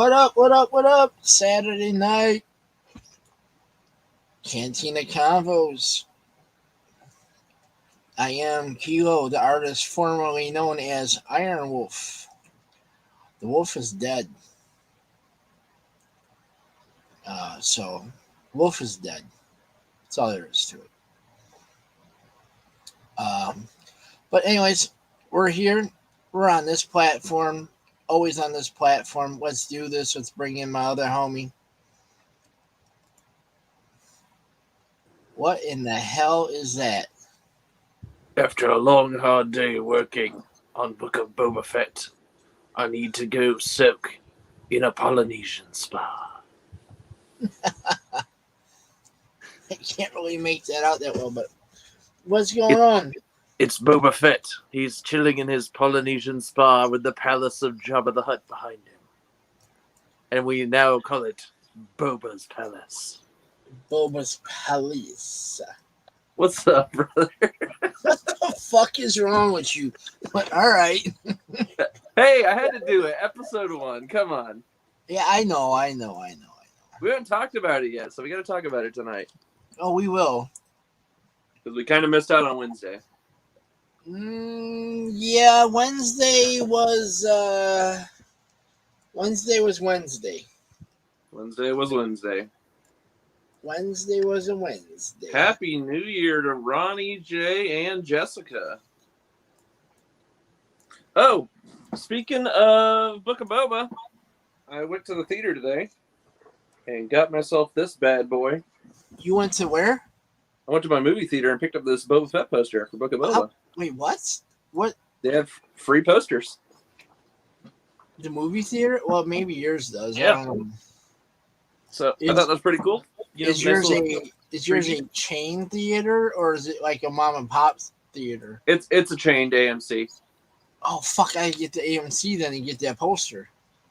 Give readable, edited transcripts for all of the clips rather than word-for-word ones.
What up? What up? What up? Saturday night, Kantina Konvos. I am Kilo, the artist formerly known as Iron Wolf. The wolf is dead. So, wolf is dead. That's all there is to it. But anyways, we're here. We're on this platform. Always on this platform. Let's do this. Let's bring in my other homie. What in the hell is that? After a long, hard day working on Book of Boba Fett, I need to go soak in a Polynesian spa. I can't really make that out that well, but what's going on? It's Boba Fett. He's chilling in his Polynesian spa with the palace of Jabba the Hutt behind him. And we now call it Boba's Palace. Boba's Palace. What's up, brother? What the fuck is wrong with you? But all right. Hey, I had to do it. Episode 1. Come on. Yeah, I know. We haven't talked about it yet, so we got to talk about it tonight. Oh, we will. Because we kind of missed out on Wednesday. Yeah, Wednesday was Wednesday. Wednesday was Wednesday. Wednesday was a Wednesday. Happy New Year to Ronnie, Jay, and Jessica. Oh, speaking of Book of Boba, I went to the theater today and got myself this bad boy. You went to where? I went to my movie theater and picked up this Boba Fett poster for Book of Boba. Wait, what? What? They have free posters. The movie theater? Well, maybe yours does. Yeah. I don't know. So I thought that was pretty cool. Is yours a chain theater or is it like a mom and pop theater? It's a chained AMC. Oh fuck! I get the AMC then and get that poster.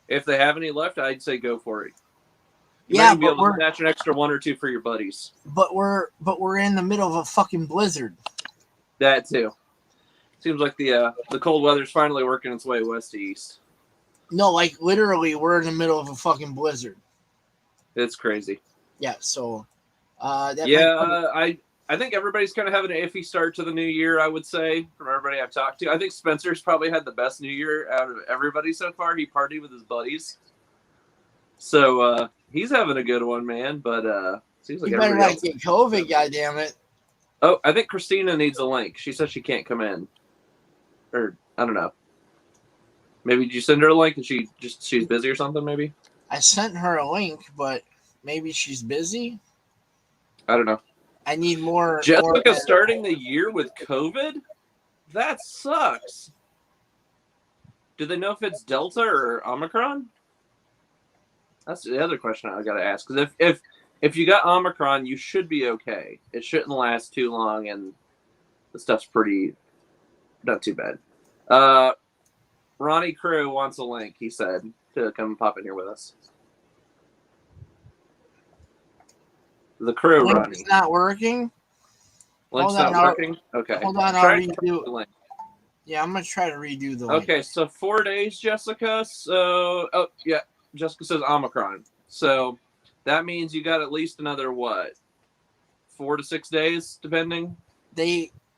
If they have any left, I'd say go for it. You Yeah, might be able to snatch an extra 1 or 2 for your buddies. But we're in the middle of a fucking blizzard. That too. Seems like the cold weather's finally working its way west to east. No, like literally, we're in the middle of a fucking blizzard. It's crazy. Yeah. So. I think everybody's kind of having an iffy start to the new year, I would say, from everybody I've talked to. I think Spencer's probably had the best new year out of everybody so far. He partied with his buddies. So he's having a good one, man. But seems like you better everybody not get COVID, goddammit. Oh, I think Christina needs a link. She says she can't come in. Or, I don't know. Maybe did you send her a link and she's busy or something, maybe? I sent her a link, but maybe she's busy. I don't know. I need more. Jessica starting the year with COVID? That sucks. Do they know if it's Delta or Omicron? That's the other question I got to ask. Because if you got Omicron, you should be okay. It shouldn't last too long, and the stuff's pretty not too bad. Ronnie Crew wants a link, he said, to come pop in here with us. The crew, Link's Ronnie. not working? Link's not working? Okay. Hold on, I'll redo it. Yeah, I'm going to try to redo the link. Okay, so 4 days, Jessica. So, Jessica says Omicron. So that means you got at least another, 4 to 6 days, depending?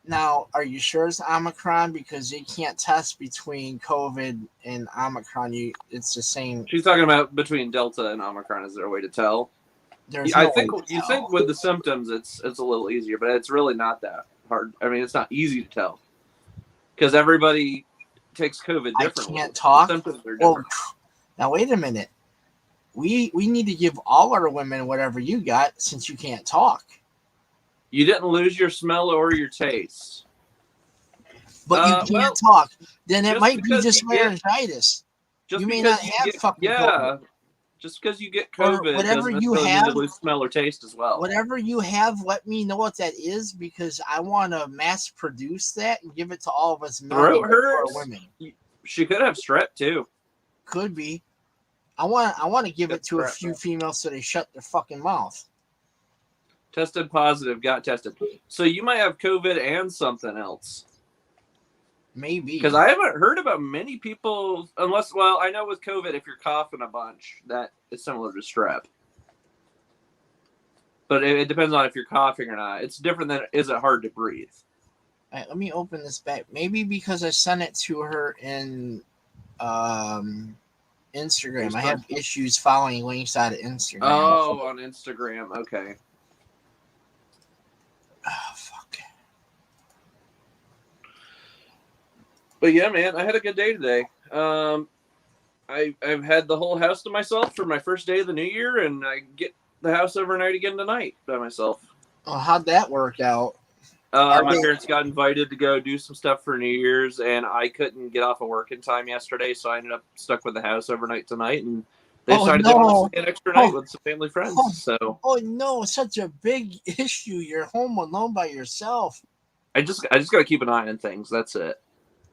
Now, are you sure it's Omicron? Because you can't test between COVID and Omicron. It's the same. She's talking about between Delta and Omicron. Is there a way to tell? I think with the symptoms, it's a little easier, but it's really not that hard. I mean, it's not easy to tell because everybody takes COVID differently. I can't talk. The symptoms are different. Now wait a minute. We need to give all our women whatever you got since you can't talk. You didn't lose your smell or your taste, but you can't talk. Then it might be just laryngitis. You may not have fucking COVID. Just because you get COVID whatever doesn't you necessarily have, mean to lose smell or taste as well. Whatever you have, let me know what that is because I want to mass produce that and give it to all of us men or women. She could have strep too. Could be. I want to give it to a few females so they shut their fucking mouth. Tested positive, got tested. So you might have COVID and something else. Maybe. Because I haven't heard about many people, unless, well, I know with COVID, if you're coughing a bunch, that is similar to strep. But it depends on if you're coughing or not. It's different than, is it hard to breathe? All right, let me open this back. Maybe because I sent it to her in Instagram. Facebook? I have issues following links out of Instagram. Oh, on Instagram. Okay. Oh, fuck. But yeah, man, I had a good day today. I've had the whole house to myself for my first day of the new year, and I get the house overnight again tonight by myself. Oh, how'd that work out? My parents got invited to go do some stuff for New Year's, and I couldn't get off of work in time yesterday, so I ended up stuck with the house overnight tonight, and they decided they wanted to stay an extra night with some family friends. Oh no, such a big issue. You're home alone by yourself. I just got to keep an eye on things. That's it.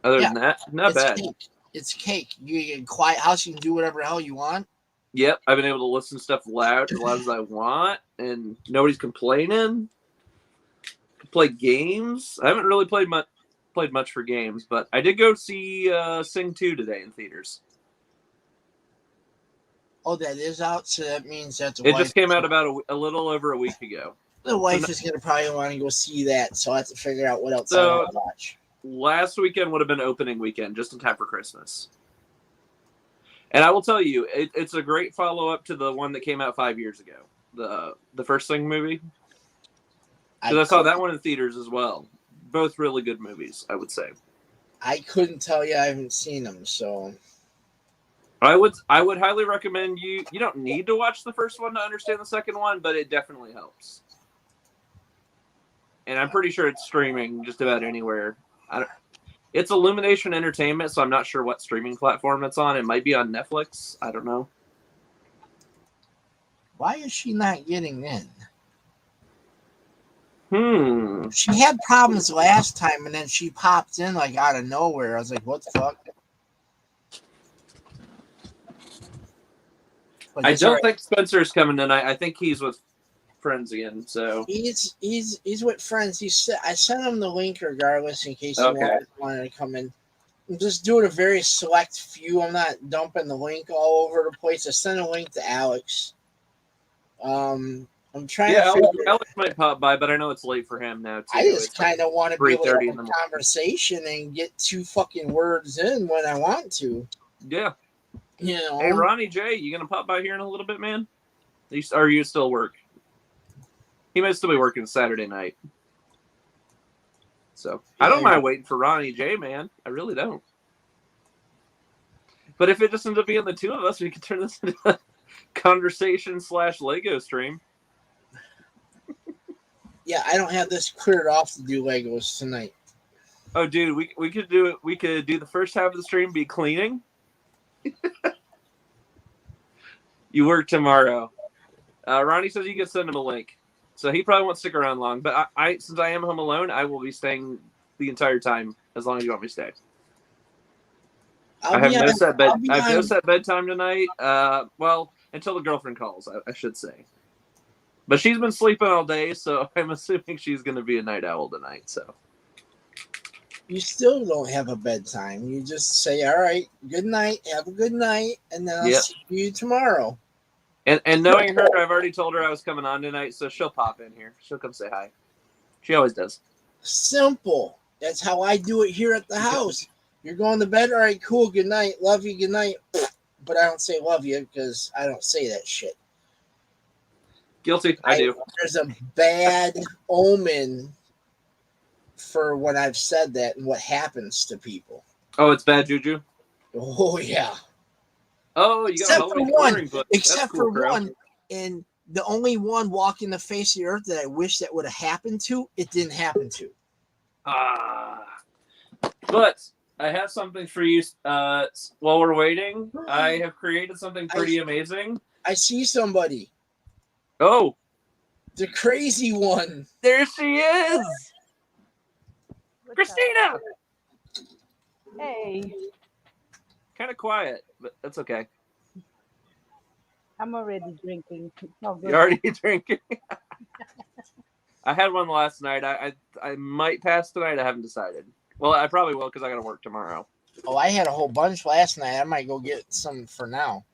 Other than that, not bad. Cake. It's cake. You get a quiet house. You can do whatever the hell you want. Yep, I've been able to listen to stuff loud as I want, and nobody's complaining. Play games. I haven't really played much for games, but I did go see Sing 2 today in theaters. Oh, that is out, so that means that it just came out about a little over a week ago. The wife is going to probably want to go see that, so I have to figure out what else I want to watch. Last weekend would have been opening weekend, just in time for Christmas. And I will tell you, it's a great follow-up to the one that came out 5 years ago, the first Sing movie. Because I saw that one in theaters as well. Both really good movies, I would say. I couldn't tell you. I haven't seen them, so... I would highly recommend you. You don't need to watch the first one to understand the second one, but it definitely helps. And I'm pretty sure it's streaming just about anywhere. It's Illumination Entertainment, so I'm not sure what streaming platform it's on. It might be on Netflix. I don't know. Why is she not getting in? She had problems last time, and then she popped in like out of nowhere. I was like, what the fuck? I don't think Spencer's coming tonight. I think he's with friends again. So he's with friends. I sent him the link regardless in case he wanted to come in. I'm just doing a very select few. I'm not dumping the link all over the place. I sent a link to Alex. I'm trying to figure Alex might pop by, but I know it's late for him now too. I just kind of want to be able to have a conversation and get 2 fucking words in when I want to. Yeah. You know. Hey, Ronnie J, you gonna pop by here in a little bit, man? Are you still work? He might still be working Saturday night. So I don't mind waiting for Ronnie J, man. I really don't. But if it just ends up being the two of us, we could turn this into a conversation/Lego stream. Yeah, I don't have this cleared off to do Legos tonight. Oh, dude, we could do it. We could do the first half of the stream be cleaning. You work tomorrow. Ronnie says you can send him a link, so he probably won't stick around long. But I since I am home alone, I will be staying the entire time as long as you want me to stay. I have no set bedtime tonight. Well, until the girlfriend calls, I should say. But she's been sleeping all day, so I'm assuming she's going to be a night owl tonight. So you still don't have a bedtime. You just say, "All right, good night, have a good night," and then I'll see you tomorrow. And knowing her, I've already told her I was coming on tonight, so she'll pop in here. She'll come say hi. She always does. Simple. That's how I do it here at the house. You're going to bed? All right, cool. Good night. Love you. Good night. But I don't say love you because I don't say that shit. Guilty. I do. There's a bad omen for when I've said that and what happens to people. Oh, it's bad juju? Oh, yeah. Oh, you got except for one. And the only one walking the face of the earth that I wish that would have happened to, it didn't happen to. But I have something for you while we're waiting. I have created something pretty amazing. I see somebody. Oh. The crazy one. There she is. Christina. Hey. Kind of quiet, but that's okay. I'm already drinking. You're already drinking? I had one last night. I might pass tonight. I haven't decided. Well, I probably will because I got to work tomorrow. Oh, I had a whole bunch last night. I might go get some for now.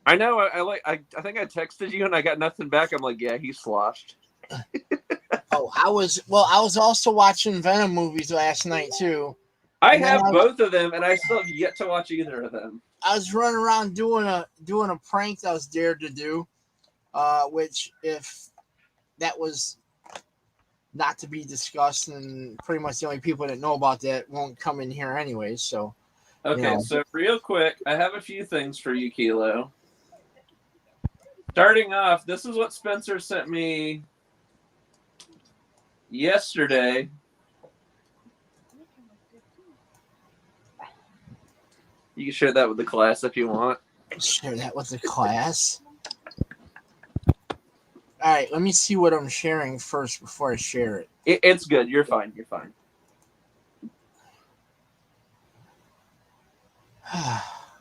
I know. I think I texted you and I got nothing back. I'm like, yeah, he's sloshed. Oh, I was also watching Venom movies last night too. I have both of them, and I still have yet to watch either of them. I was running around doing a prank that I was dared to do, which if that was not to be discussed, and pretty much the only people that know about that won't come in here anyways. So, okay, so real quick, I have a few things for you, Kilo. Starting off, this is what Spencer sent me yesterday. You can share that with the class if you want. Share that with the class. All right, let me see what I'm sharing first before I share it. It's good. You're fine. You're fine.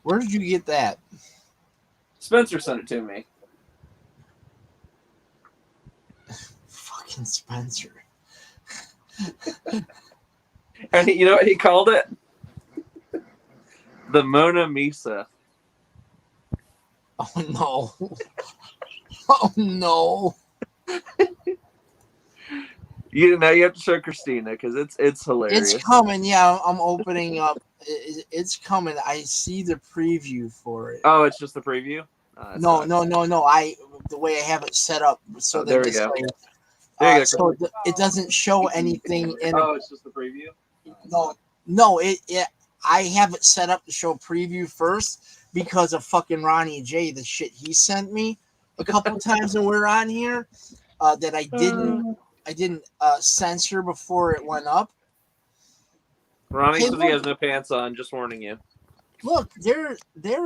Where did you get that? Spencer sent it to me. Fucking Spencer. And you know what he called it? The Mona Misa. Oh no. Oh no. You have to show Christina because it's hilarious. It's coming. Yeah, I'm opening up. It's coming. I see the preview for it. Oh, it's just the preview? No. The way I have it set up so that there we go. So it doesn't show anything in. Oh, it's just the preview. No. I have it set up to show preview first because of fucking Ronnie J. The shit he sent me a couple times when we're on here that I didn't censor before it went up. Ronnie says he has no pants on. Just warning you. Look, there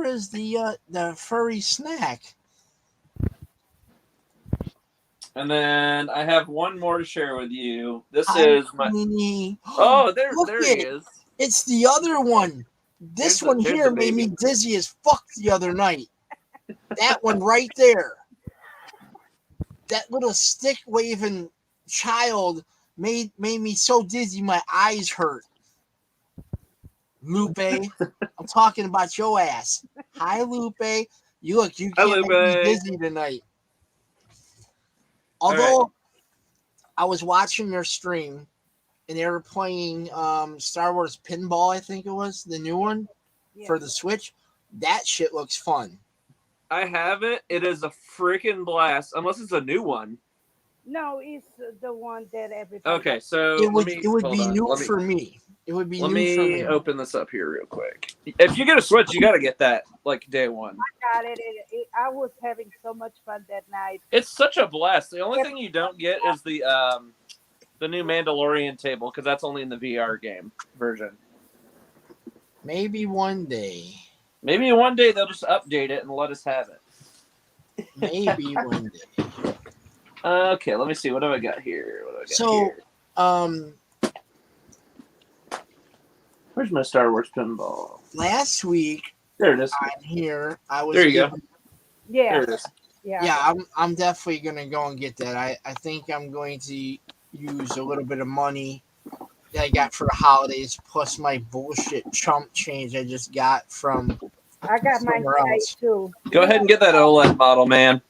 is the furry snack. And then I have one more to share with you. This is my. Oh, there he is. It's the other one. This one here made me dizzy as fuck the other night. That one right there. That little stick waving child made me so dizzy my eyes hurt. Lupe, I'm talking about your ass. Hi, Lupe. You can't make me dizzy tonight. Although I was watching their stream and they were playing Star Wars Pinball, I think it was, the new one for the Switch. That shit looks fun. I have it. It is a freaking blast, unless it's a new one. No, it's the one that everybody. Okay, so it would be new for me. It would be. Let me open this up here real quick. If you get a Switch, you got to get that like day one. I got it. I was having so much fun that night. It's such a blast. The only thing you don't get is the new Mandalorian table because that's only in the VR game version. Maybe one day. Maybe one day they'll just update it and let us have it. Maybe one day. Okay, let me see. What do I got here? Where's my Star Wars pinball? Last week, there it is. On here, I was. There you go. Yeah. There it is. Yeah, I'm definitely gonna go and get that. I think I'm going to use a little bit of money that I got for the holidays, plus my bullshit chump change I just got from. I got mine tonight too. Go ahead and get that OLED model, man.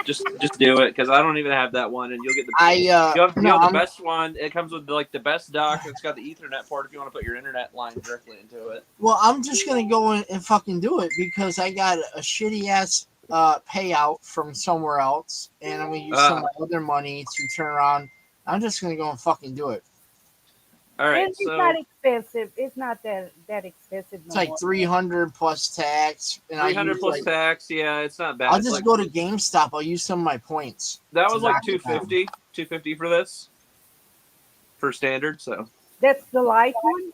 Just do it because I don't even have that one, and you'll get the. You have the best one. It comes with like the best dock. It's got the Ethernet port if you want to put your internet line directly into it. Well, I'm just gonna go in and fucking do it because I got a shitty ass payout from somewhere else, and I'm gonna use some of my other money to turn around. I'm just gonna go and fucking do it. All right, it's not expensive. It's not that expensive. It's like 300 plus tax. 300 plus tax. Yeah, it's not bad. I'll just go to GameStop. I'll use some of my points. That was like $250 for this for standard. So that's the light one.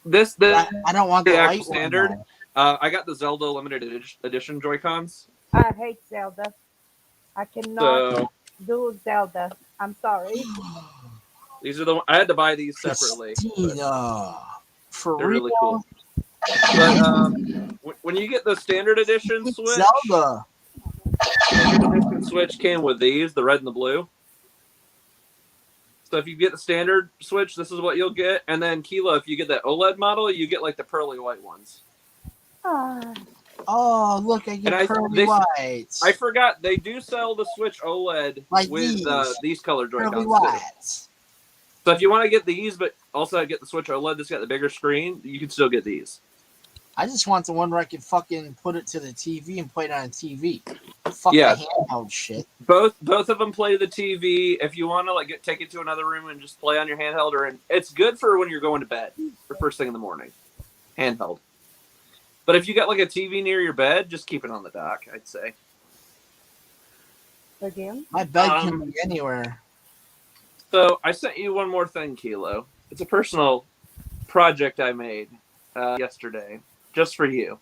This I don't want the actual standard. I got the Zelda limited edition Joy-Cons. I hate Zelda. I cannot do Zelda. I'm sorry. These are I had to buy these separately. For they're real? really cool. But when you get the standard edition Switch, Zelda. Standard edition Switch came with these, the red and the blue. So if you get the standard Switch, this is what you'll get. And then Kilo, if you get the OLED model, you get like the pearly white ones. Oh, look, I get pearly whites. I forgot, they do sell the Switch OLED like with these color pearly Joy-Cons whites. too. So if you want to get these, but also get the Switch OLED that's got the bigger screen, you can still get these. I just want the one where I can fucking put it to the TV and play it on TV. Fuck the handheld shit. Both of them play the TV. If you want to like take it to another room and just play on your handheld, it's good for when you're going to bed or first thing in the morning. Handheld. But if you got like a TV near your bed, just keep it on the dock, I'd say. Again? My bed can be anywhere. So I sent you one more thing, Kilo. It's a personal project I made yesterday, just for you.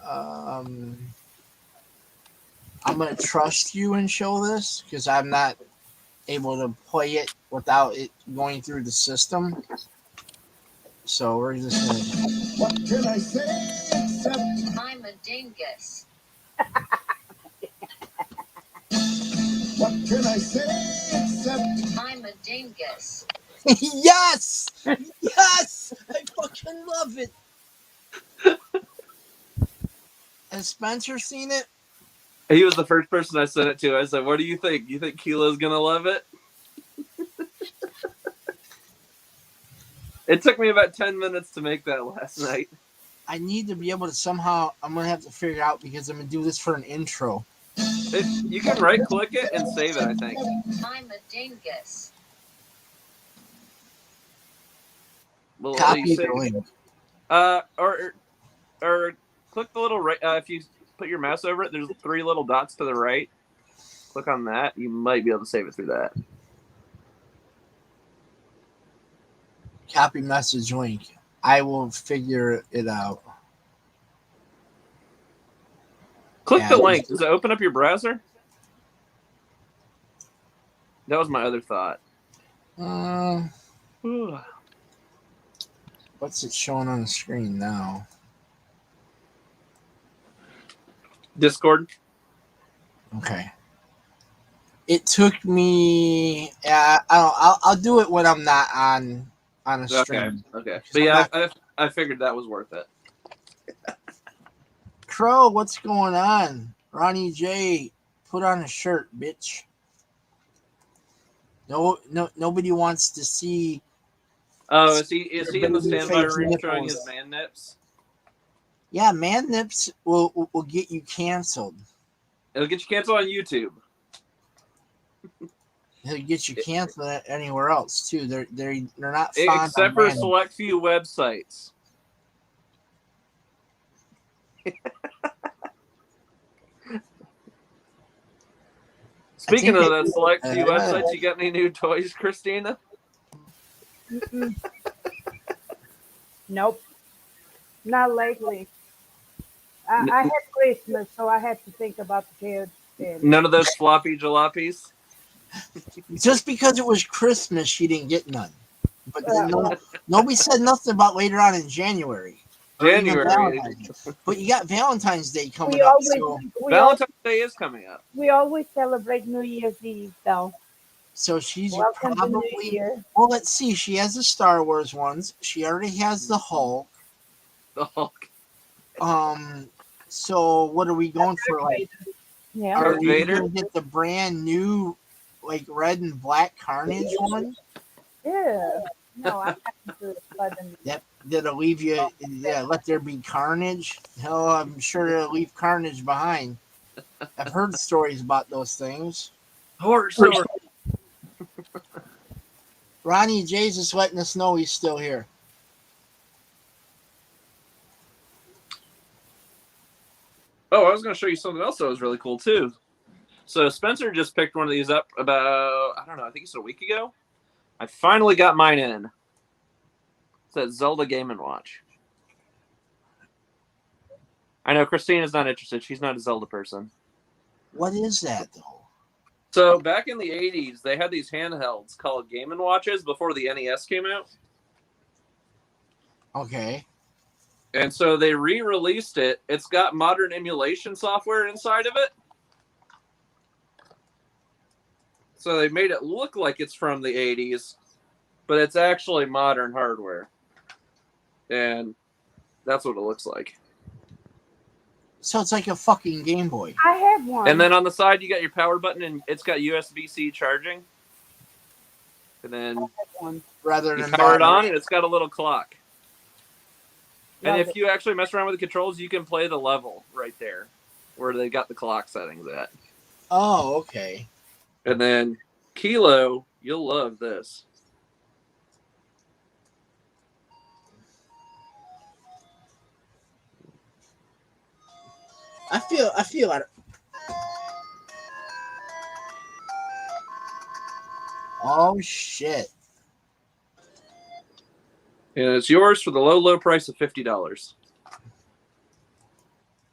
I'm gonna trust you and show this because I'm not able to play it without it going through the system. So we're just gonna. What can I say except I'm a dingus. What can I say except I'm a dingus. Yes! Yes! I fucking love it. Has Spencer seen it? He was the first person I sent it to. I said, what do you think? You think Kilo's going to love it? It took me about 10 minutes to make that last night. I need to be able to somehow, I'm going to have to figure out because I'm going to do this for an intro. You can right-click it and save it, I think. I'm a dingus. Well, Copy the link. Or click the little right. If you put your mouse over it, there's 3 little dots to the right. Click on that. You might be able to save it through that. Copy message link. I will figure it out. Click the link. Does it open up your browser? That was my other thought. What's it showing on the screen now? Discord. Okay. It took me. I'll do it when I'm not on a stream. Okay. But yeah, I figured that was worth it. Crow, what's going on? Ronnie J, put on a shirt, bitch. No, nobody wants to see. Oh, is he in the standby room showing his man nips? Yeah, man nips will get you canceled. It'll get you canceled on YouTube. It'll get you canceled anywhere else too. They're not fond except for select few websites. Speaking of the select few websites, you got any new toys, Christina? Nope. Not lately. I had Christmas, so I had to think about the kids. None of those floppy jalopies? Just because it was Christmas, she didn't get none. But nobody said nothing about later on in January. But you got Valentine's Day coming up. Valentine's Day is coming up. We always celebrate New Year's Eve, though. So she's Welcome probably. Well, let's see. She has the Star Wars ones. She already has the Hulk. The Hulk. So what are we going for? Like, are we gonna get the brand new, like red and black Carnage one? Yeah. No, I have to That'll leave you. Yeah, let there be carnage. Hell, I'm sure it'll leave carnage behind. I've heard stories about those things. Horse. Ronnie J's is letting us know he's still here. Oh, I was going to show you something else that was really cool too. So Spencer just picked one of these up about, I don't know, I think it's a week ago. I finally got mine in. It's that Zelda Game & Watch. I know Christina's not interested. She's not a Zelda person. What is that, though? So back in the 80s, they had these handhelds called Game & Watches before the NES came out. Okay. And so they re-released it. It's got modern emulation software inside of it. So they made it look like it's from the 80s, but it's actually modern hardware. And that's what it looks like. So it's like a fucking Game Boy. I have one. And then on the side, you got your power button, and it's got USB-C charging. And then one. Rather you than power it battery. on, and it's got a little clock. And Love if you actually mess around with the controls, you can play the level right there, where they got the clock settings at. Oh, okay. And then Kilo, you'll love this. I feel like. Oh shit! And it's yours for the low, low price of $50.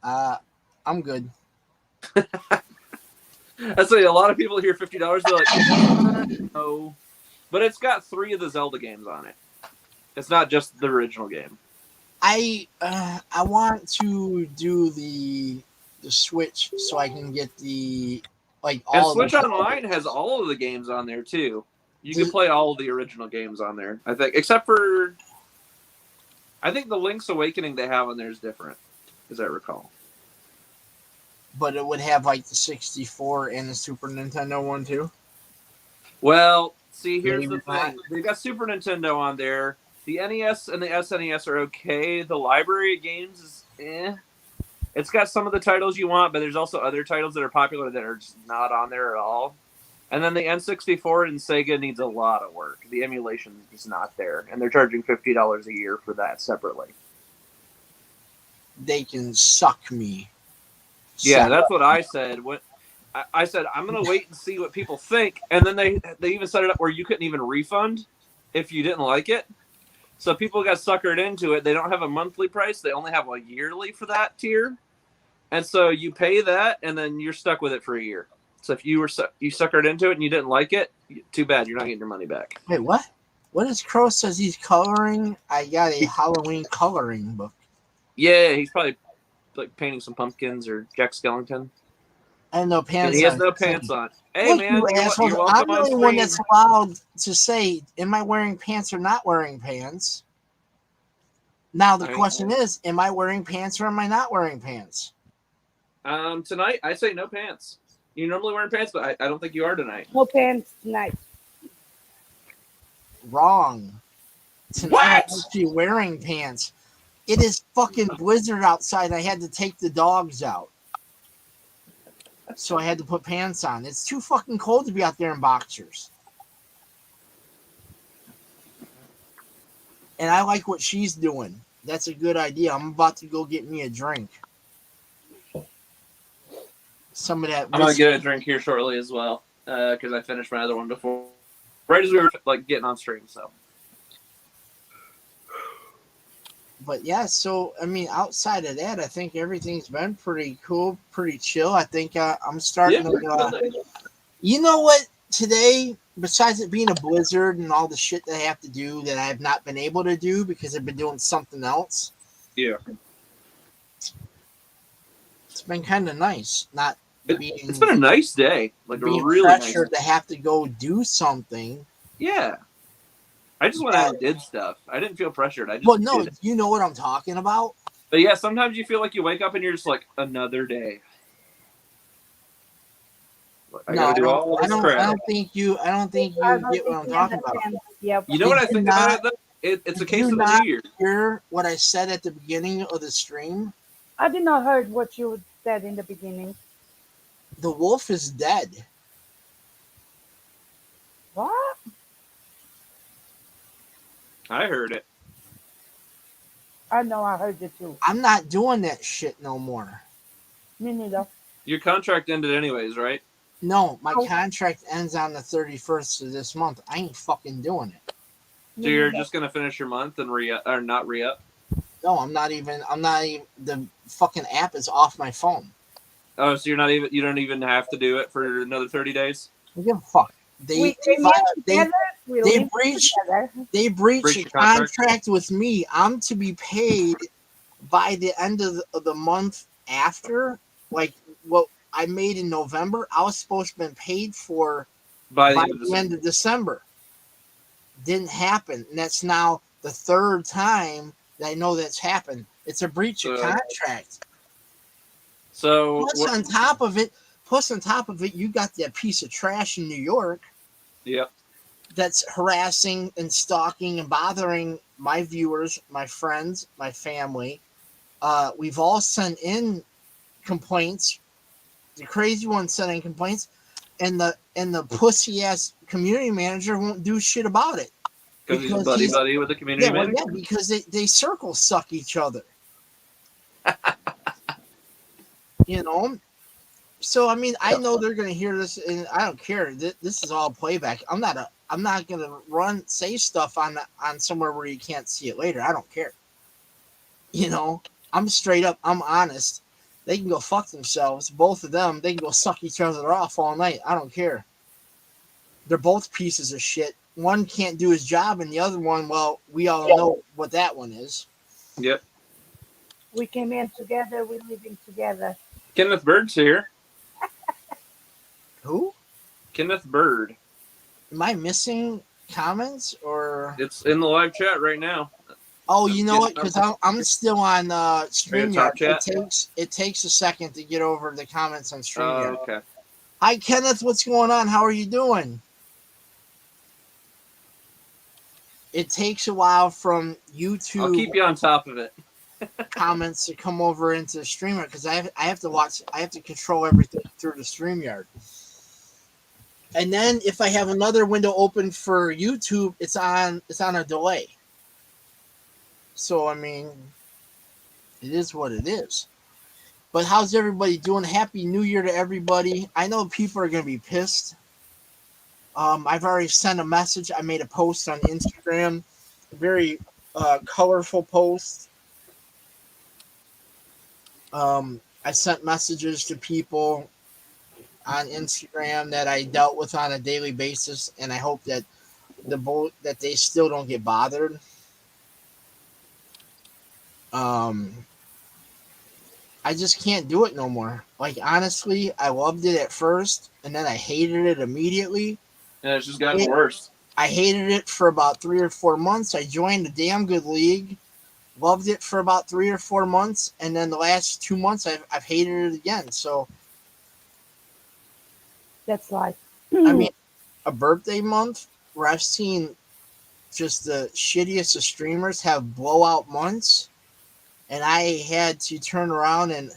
I'm good. That's like a lot of people hear $50. They're like, no. But it's got 3 of the Zelda games on it. It's not just the original game. I want to do the Switch so I can get the And all. Switch of the Online has all of the games on there too. You can play all of the original games on there, I think, except for I think the Link's Awakening they have on there is different, as I recall. But it would have like the 64 and the Super Nintendo one too. Well, see, here's Maybe the not. thing. They got Super Nintendo on there. The NES and the SNES are okay. The library of games is eh. It's got some of the titles you want, but there's also other titles that are popular that are just not on there at all. And then the N64 and Sega needs a lot of work. The emulation is just not there. And they're charging $50 a year for that separately. They can suck me. Yeah, that's what I said. I said, I'm going to wait and see what people think. And then they even set it up where you couldn't even refund if you didn't like it. So people got suckered into it. They don't have a monthly price. They only have a yearly for that tier. And so you pay that, and then you're stuck with it for a year. So if you suckered into it and you didn't like it, too bad. You're not getting your money back. Wait, what? What is Crow says he's coloring? I got a Halloween coloring book. Yeah, he's probably like painting some pumpkins or Jack Skellington. And no pants. And he has on. no pants on. Hey, Look, man, you assholes, you're I'm welcome the on only one stream. that's allowed to say, am I wearing pants or not wearing pants? Now the question is, am I wearing pants or am I not wearing pants? Tonight, I say no pants. You're normally wearing pants, but I don't think you are tonight. No pants tonight. Wrong. Tonight I'm actually wearing pants. It is fucking blizzard outside. I had to take the dogs out. So I had to put pants on. It's too fucking cold to be out there in boxers. And I like what she's doing. That's a good idea. I'm about to go get me a drink. Some of that. I'm going to get a drink here shortly as well because I finished my other one before. Right as we were getting on stream, so. But yeah, so I mean, outside of that, I think everything's been pretty cool, pretty chill. I think I'm starting to. You know what? Today, besides it being a blizzard and all the shit that I have to do that I have not been able to do because I've been doing something else. Yeah. It's been kind of nice, not being. It's been a nice day, like being a really pressured nice. To have to go do something. Yeah. I just went out and did stuff. I didn't feel pressured. I just Well, no, did it. you know what I'm talking about. But yeah, sometimes you feel like you wake up and you're just like, another day. I gotta do all this crap. I don't think you get what I'm talking about. Yep. You know what I think about it, though? It's a case of the New Year. Hear what I said at the beginning of the stream? I did not heard what you said in the beginning. The wolf is dead. What? I heard it. I know I heard it too. I'm not doing that shit no more. Me neither. Your contract ended anyways, right? No, my contract ends on the 31st of this month. I ain't fucking doing it. So you're just gonna finish your month and not re-up? No, I'm not even. The fucking app is off my phone. Oh, so you don't even have to do it for another 30 days? I give a fuck. They breached a contract with me. I'm to be paid by the end of the month after, like what I made in November. I was supposed to have been paid for by by the the end of December. Didn't happen, and that's now the third time that I know that's happened. It's a breach of contract. So Plus, on top of it, you got that piece of trash in New York. Yep. That's harassing and stalking and bothering my viewers, my friends, my family. We've all sent in complaints. The crazy one sent in complaints, and the pussy ass community manager won't do shit about it Because he's buddy with the community manager. Yeah, because they circle suck each other. You know. So I mean, I know they're gonna hear this, and I don't care. This is all playback. I'm not gonna say stuff on somewhere where you can't see it later. I don't care. You know, I'm straight up. I'm honest. They can go fuck themselves. Both of them. They can go suck each other off all night. I don't care. They're both pieces of shit. One can't do his job, and the other one, well, we all know what that one is. Yep. We came in together. We're living together. Kenneth Bird's here. Who? Kenneth Bird. Am I missing comments or? It's in the live chat right now. Oh, you know what? Because I'm still on StreamYard. It takes a second to get over the comments on StreamYard. Oh, okay. Hi, Kenneth. What's going on? How are you doing? It takes a while from YouTube. I'll keep you on top of it. Comments to come over into the StreamYard because I have to control everything through the StreamYard. And then if I have another window open for YouTube, it's on a delay. So I mean, it is what it is. But how's everybody doing? Happy New Year to everybody. I know people are gonna be pissed. I've already sent a message. I made a post on Instagram, a very colorful post. I sent messages to people on Instagram that I dealt with on a daily basis, and I hope that that they still don't get bothered. I just can't do it no more. Like honestly, I loved it at first, and then I hated it immediately. And it's just gotten worse. I hated it for about 3 or 4 months. I joined a damn good league. Loved it for about 3 or 4 months, and then the last 2 months I've hated it again. So That's life. I mean, a birthday month where I've seen just the shittiest of streamers have blowout months, and I had to turn around and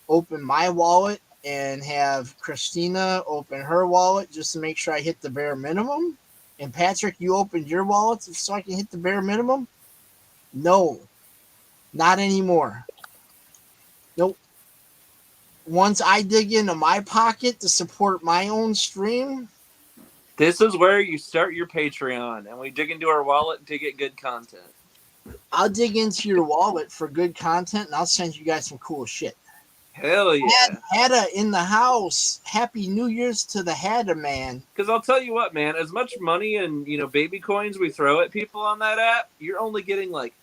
open my wallet and have Christina open her wallet just to make sure I hit the bare minimum. And Patrick, you opened your wallet so I can hit the bare minimum? No. Not anymore. Nope. Once I dig into my pocket to support my own stream. This is where you start your Patreon, and we dig into our wallet to get good content. I'll dig into your wallet for good content, and I'll send you guys some cool shit. Hell yeah. Hadda in the house. Happy New Year's to the Hadda, man. Because I'll tell you what, man, as much money and, baby coins we throw at people on that app, you're only getting, like,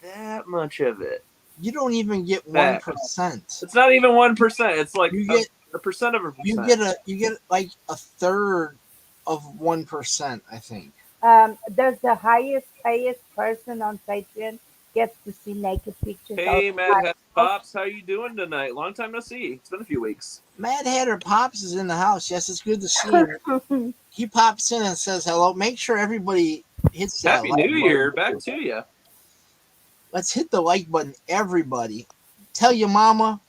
that much of it. You don't even get 1%. It's not even 1%. It's like you get a percent of a percent. You get like a third of 1%, I think. Does the highest person on Patreon gets to see naked pictures? Hey, Mad Hatter Pops, how you doing tonight? Long time no see. It's been a few weeks. Mad Hatter Pops is in the house. Yes, it's good to see him. He pops in and says hello. Make sure everybody hits that Happy like New Year. Back to you. Let's hit the like button, everybody. Tell your mama,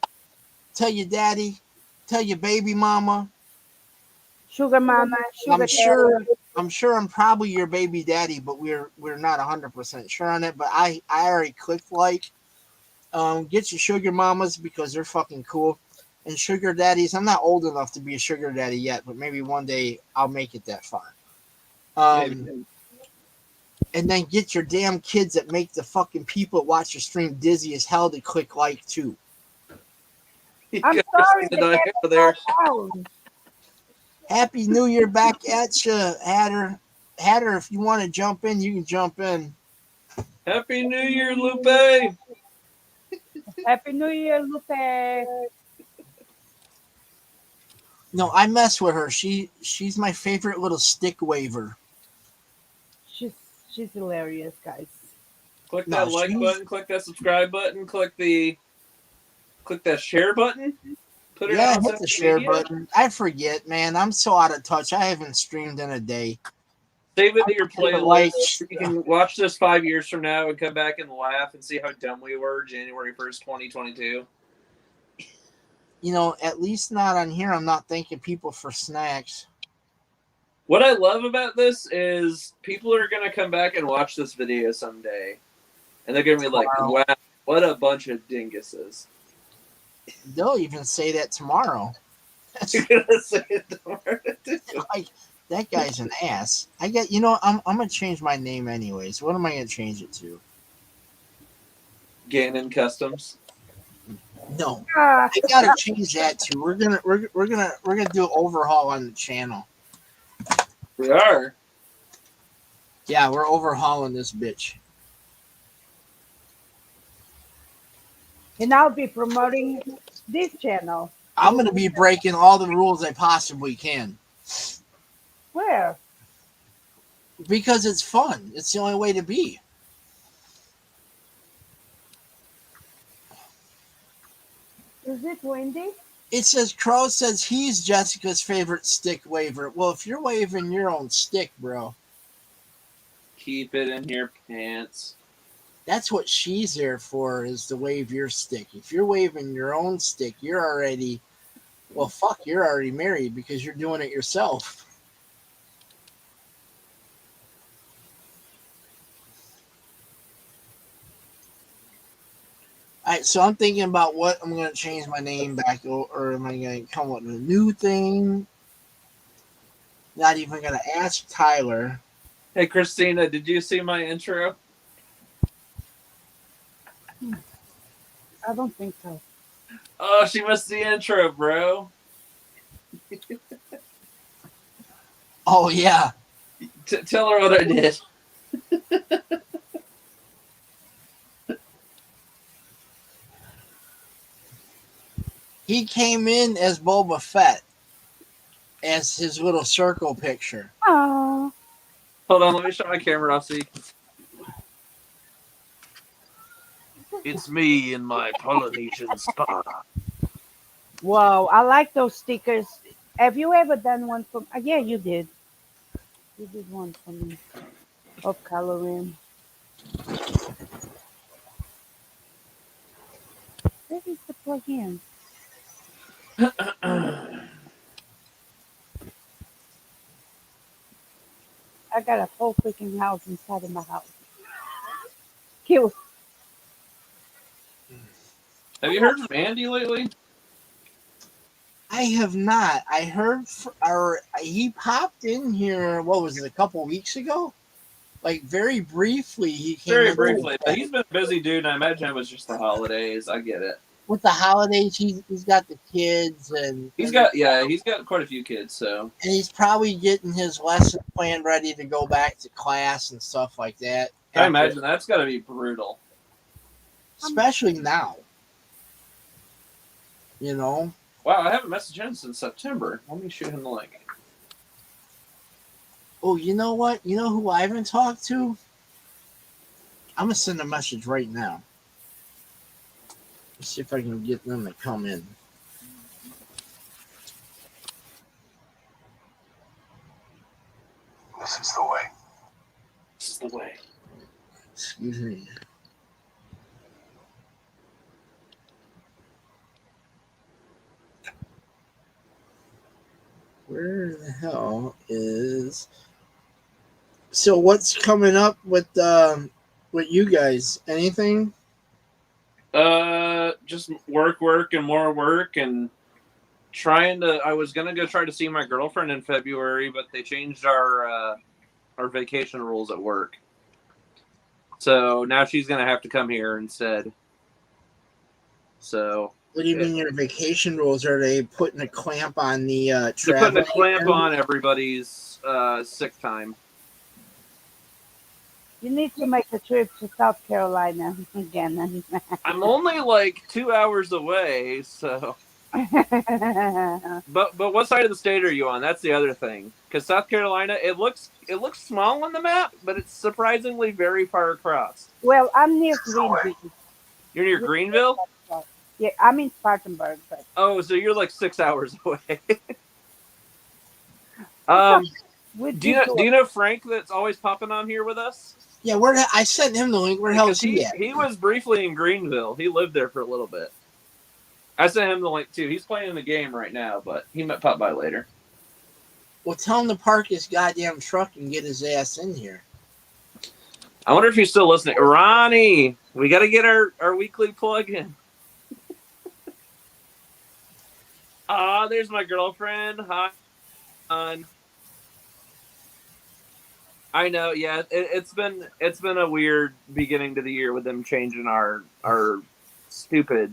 tell your daddy, tell your baby mama. Sugar mama, sugar I'm sure I'm probably your baby daddy, but we're not 100% sure on it. But I already clicked like. Get your sugar mamas because they're fucking cool. And sugar daddies, I'm not old enough to be a sugar daddy yet, but maybe one day I'll make it that far. And then get your damn kids that make the fucking people that watch your stream dizzy as hell to click like too. I'm sorry. There. Happy New Year back at you, Hatter. Hatter, if you want to jump in, you can jump in. Happy New Year, Lupe. Happy New Year, Lupe. No, I mess with her. She's my favorite little stick waver. She's she's hilarious, guys. Click No, that like she's button, click that subscribe button, click that share button, put it out yeah. on Hit the social share media, button. I forget, man. I'm so out of touch. I haven't streamed in a day. save it to your Hit the like. playlist. You can watch this 5 years from now and come back and laugh and see how dumb we were January 1st, 2022. You know, at least not on here. I'm not thanking people for snacks. What I love about this is people are going to come back and watch this video someday. And they're going to be like, Tomorrow. wow, what a bunch of dinguses. They'll even say that tomorrow. You're going to say it tomorrow, too. Like, that guy's an ass. I get. You know, I'm gonna change my name anyways. What am I gonna change it to? Gannon Customs. No, Ah, I gotta change that too. We're gonna do an overhaul on the channel. We are. Yeah, we're overhauling this bitch. and I'll be promoting this channel. I'm gonna be breaking all the rules I possibly can Where? because it's fun. It's the only way to be. Is it windy? It says Crow says he's Jessica's favorite stick waver. Well, if you're waving your own stick, bro, Keep it in your pants. that's what she's there for, is to wave your stick. If you're waving your own stick, you're already, well, fuck, you're already married because you're doing it yourself. All right, so I'm thinking about what I'm going to change my name back, or am I going to come up with a new thing? Not even going to ask Tyler. Hey, Christina, did you see my intro? I don't think so. Oh, she missed the intro, bro. Oh, yeah. Tell her what I did. He came in as Boba Fett, as his little circle picture. Oh, Hold on, let me shut my camera off so you can. It's me in my Polynesian spa. wow! I like those stickers. Have you ever done one for? Yeah, you did. You did one for me of coloring. Where is the plug in? I got a whole freaking house inside of my house. Cute. Have you heard from Andy lately? I have not. I heard, or he popped in here. What was it? A couple weeks ago, like very briefly. He came Very in briefly. But he's been a busy dude, and I imagine it was just the holidays. I get it. with the holidays. He's got the kids, and He's got quite a few kids, so. and he's probably getting his lesson plan ready to go back to class and stuff like that. I imagine that's got to be brutal. Especially now. You know. Wow, I haven't messaged him since September. Let me shoot him the link. Oh, you know what? You know who I haven't talked to? I'm gonna send a message right now. Let's see if I can get them to come in. This is the way. This is the way. Excuse me. Where the hell is? So what's coming up with you guys? Anything? Just work, and more work, and trying to. I was gonna go try to see my girlfriend in February, but they changed our vacation rules at work. So now she's gonna have to come here instead. So. What do you mean your vacation rules? Are they putting a clamp on the They're travel? putting a clamp on everybody's sick time. You need to make a trip to South Carolina again. I'm only like 2 hours away, so But what side of the state are you on? That's the other thing. Because South Carolina, it looks small on the map, but it's surprisingly very far across. Well, I'm near Greenville. You're near Greenville? Yeah, I'm in Spartanburg, but Oh, so you're like 6 hours away. it's okay. um, We do do you know Frank that's always popping on here with us? Yeah, I sent him the link. Where the hell Because is he at? he was briefly in Greenville. He lived there for a little bit. I sent him the link too. He's playing the game right now, but he might pop by later. Well, tell him to park his goddamn truck and get his ass in here. I wonder if he's still listening. Ronnie, we got to get our weekly plug in. There's my girlfriend. Hi. I know, yeah. It's been a weird beginning to the year with them changing our stupid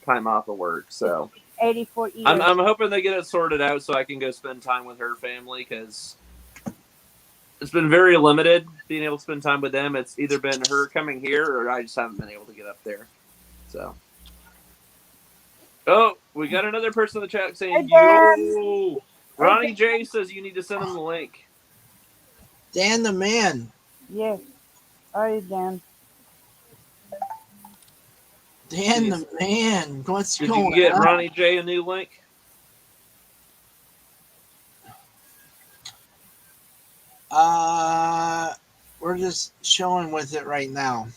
time off of work. So 84 years. I'm hoping they get it sorted out so I can go spend time with her family, because it's been very limited being able to spend time with them. It's either been her coming here or I just haven't been able to get up there. So, oh, we got another person in the chat saying, "Yo." Ronnie J says you need to send him the link. Dan the man. Yes. All right, Dan. Dan the man. What's Did going you get on? Ronnie J a new link? We're just showing with it right now.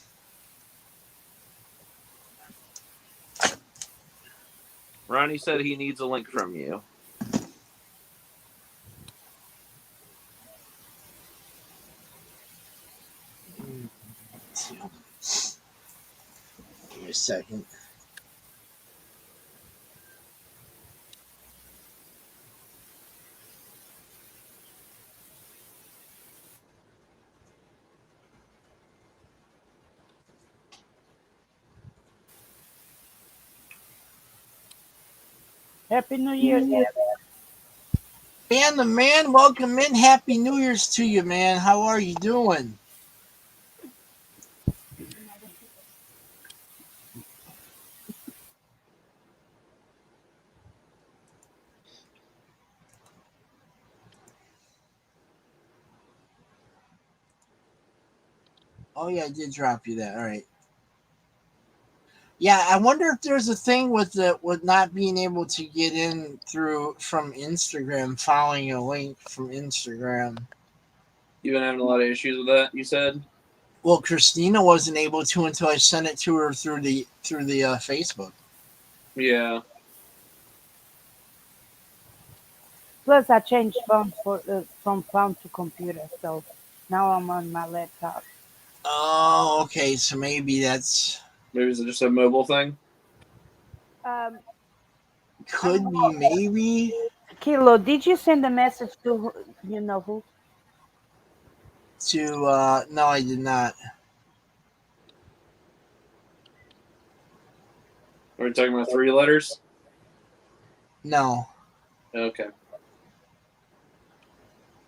Ronnie said he needs a link from you. Give me a second. Happy New Year, Dan. Dan the man, welcome in. Happy New Year's to you, man. How are you doing? Oh yeah, I did drop you that. All right. Yeah, I wonder if there's a thing with not being able to get in from Instagram, following a link from Instagram. You've been having a lot of issues with that, you said? Well, Christina wasn't able to until I sent it to her through the Facebook. Yeah. Plus, I changed phone from phone to computer, so now I'm on my laptop. Oh, okay. So maybe that's Maybe it's just a mobile thing? could be maybe. Kilo, did you send a message to you know who? To no, I did not. Are we talking about 3 letters? No, Okay.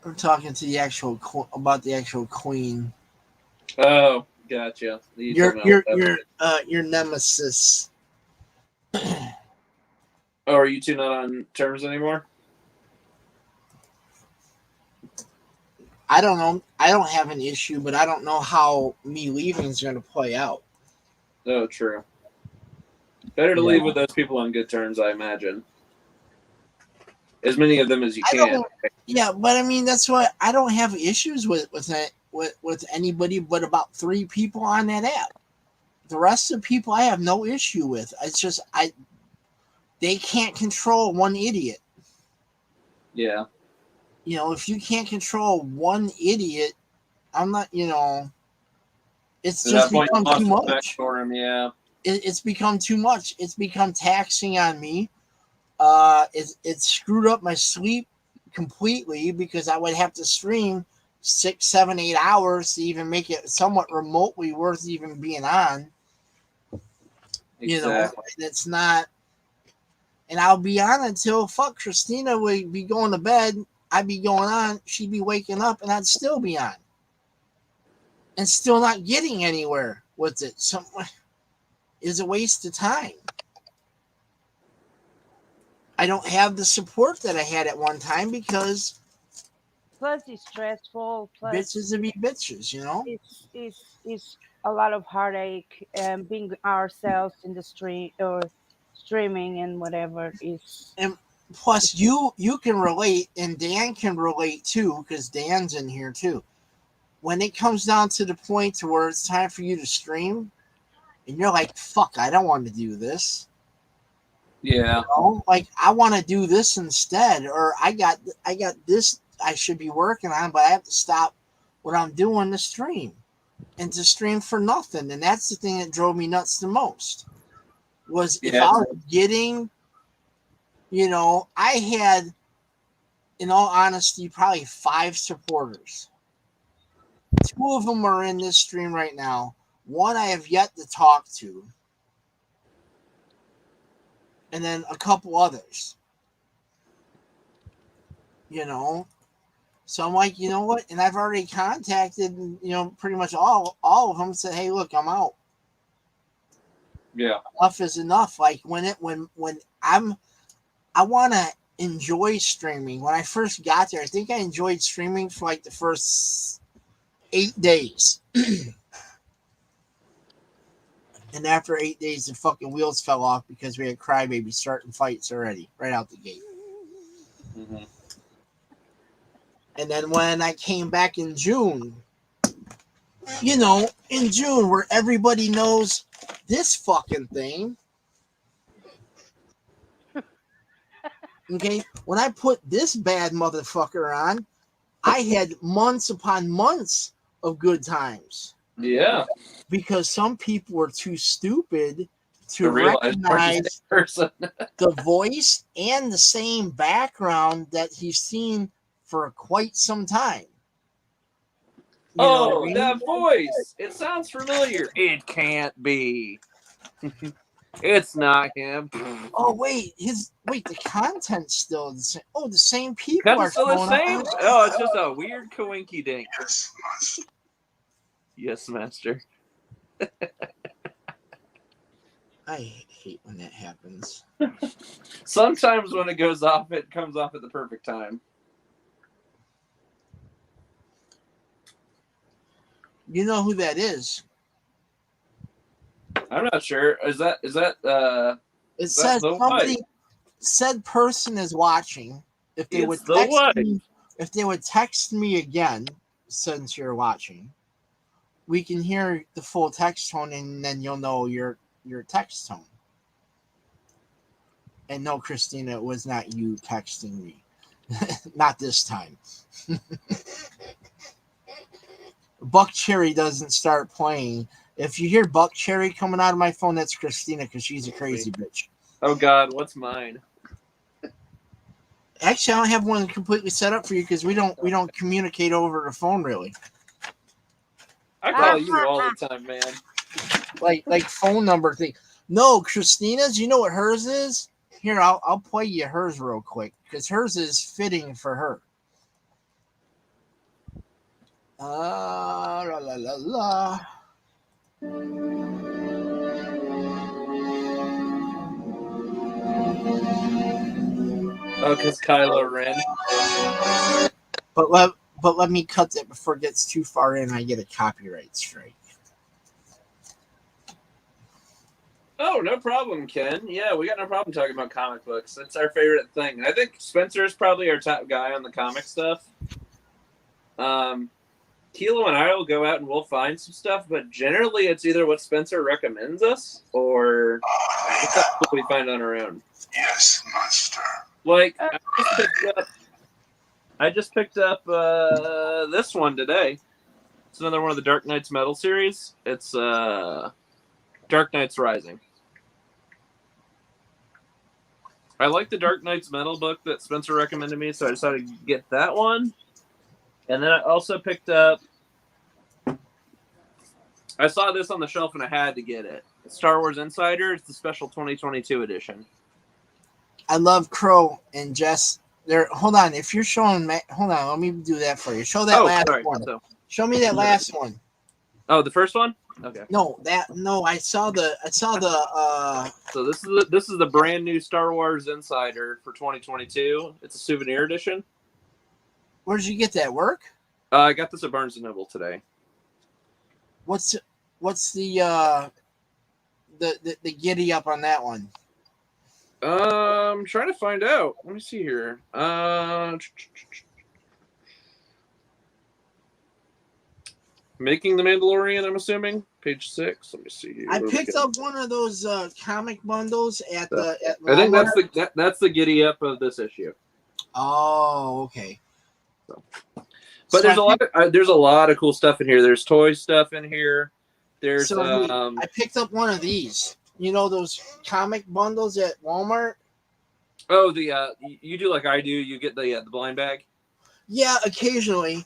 I'm talking to the actual about the actual queen. Oh, gotcha. Your nemesis. Oh, are you two not on terms anymore? I don't know. I don't have an issue, but I don't know how me leaving is going to play out. Oh, true. Better to leave with those people on good terms, I imagine. As many of them as you can. Yeah, but I mean that's why I don't have issues with anybody but about 3 people on that app. The rest of the people I have no issue with. It's just they can't control one idiot. Yeah. You know, if you can't control one idiot, I'm not. You know, it's just become too much for him. Yeah. It's become too much. It's become taxing on me. It screwed up my sleep completely because I would have to stream 6, 7, 8 hours to even make it somewhat remotely worth even being on. Exactly. You know, it's not. And I'll be on until Christina would be going to bed. I'd be going on. She'd be waking up, and I'd still be on, and still not getting anywhere with it. So, it's a waste of time. I don't have the support that I had at one time because Plus, it's stressful. Plus, bitches to be bitches, you know. it's a lot of heartache and being ourselves in the stream or streaming and whatever is. And plus, you can relate, and Dan can relate too, because Dan's in here too. When it comes down to the point to where it's time for you to stream, and you're like, "Fuck, I don't want to do this." Yeah. You know? Like I want to do this instead, or I got this I should be working on, but I have to stop what I'm doing to stream, and to stream for nothing. And that's the thing that drove me nuts the most. Was if I was getting, I had, in all honesty, probably 5 supporters. 2 of them are in this stream right now. One I have yet to talk to. And then a couple others. So I'm like, you know what? And I've already contacted, pretty much all of them, said, hey, look, I'm out. Yeah. Enough is enough. Like when I want to enjoy streaming. When I first got there, I think I enjoyed streaming for like the first 8 days. And after 8 days, the fucking wheels fell off because we had crybabies starting fights already, right out the gate. Mm-hmm. And then when I came back in June, in June where everybody knows this fucking thing. Okay, when I put this bad motherfucker on, I had months upon months of good times. Yeah. Because some people were too stupid to recognize person. the voice and the same background that he's seen for quite some time. That voice! It sounds familiar. It can't be. It's not him. Oh wait, the content's still the same. Oh, the same people are still the same. Up. Oh, it's just a weird coinky dink. Yes, master. I hate when that happens. Sometimes when it goes off, it comes off at the perfect time. You know who that is? I'm not sure. Is that it says somebody said person is watching. If they would text me again, since you're watching, we can hear the full text tone, and then you'll know your text tone. And no, Christina, it was not you texting me. Not this time. Buck Cherry doesn't start playing. If you hear Buck Cherry coming out of my phone, that's Christina, because she's a crazy bitch. Oh God, what's mine? Actually, I don't have one completely set up for you because we don't communicate over the phone really. I call you all the time, man. Like phone number thing. No, Christina's. You know what hers is? Here, I'll play you hers real quick because hers is fitting for her. La la la la. Oh, because Kylo Ren. But let me cut that before it gets too far in. I get a copyright strike. Oh, no problem, Ken. Yeah, we got no problem talking about comic books. It's our favorite thing. I think Spencer is probably our top guy on the comic stuff. Kilo and I will go out and we'll find some stuff, but generally it's either what Spencer recommends us or what we find on our own. Yes, master. Like, I just picked up this one today. It's another one of the Dark Knights Metal series. It's Dark Knights Rising. I like the Dark Knights Metal book that Spencer recommended me, so I decided to get that one. And then I also picked up... I saw this on the shelf and I had to get it. Star Wars Insider. It's the special 2022 edition. I love Crow and Jess. There. Hold on. If you're showing... Hold on. Let me do that for you. Show that last one. Show me that last one. Oh, the first one. Okay. No, I saw the So this is the brand new Star Wars Insider for 2022. It's a souvenir edition. Where did you get that? Work? I got this at Barnes & Noble today. What's the giddy up on that one? I'm trying to find out. Let me see here. Making the Mandalorian, I'm assuming. Page 6. Let me see here. I picked up one of those comic bundles at Walmart. I think that's the giddy up of this issue. Oh, okay. So. But there's a lot of cool stuff in here. There's toy stuff in here. There's I picked up one of these. You know those comic bundles at Walmart? Oh, you do like I do. You get the blind bag. Yeah, occasionally.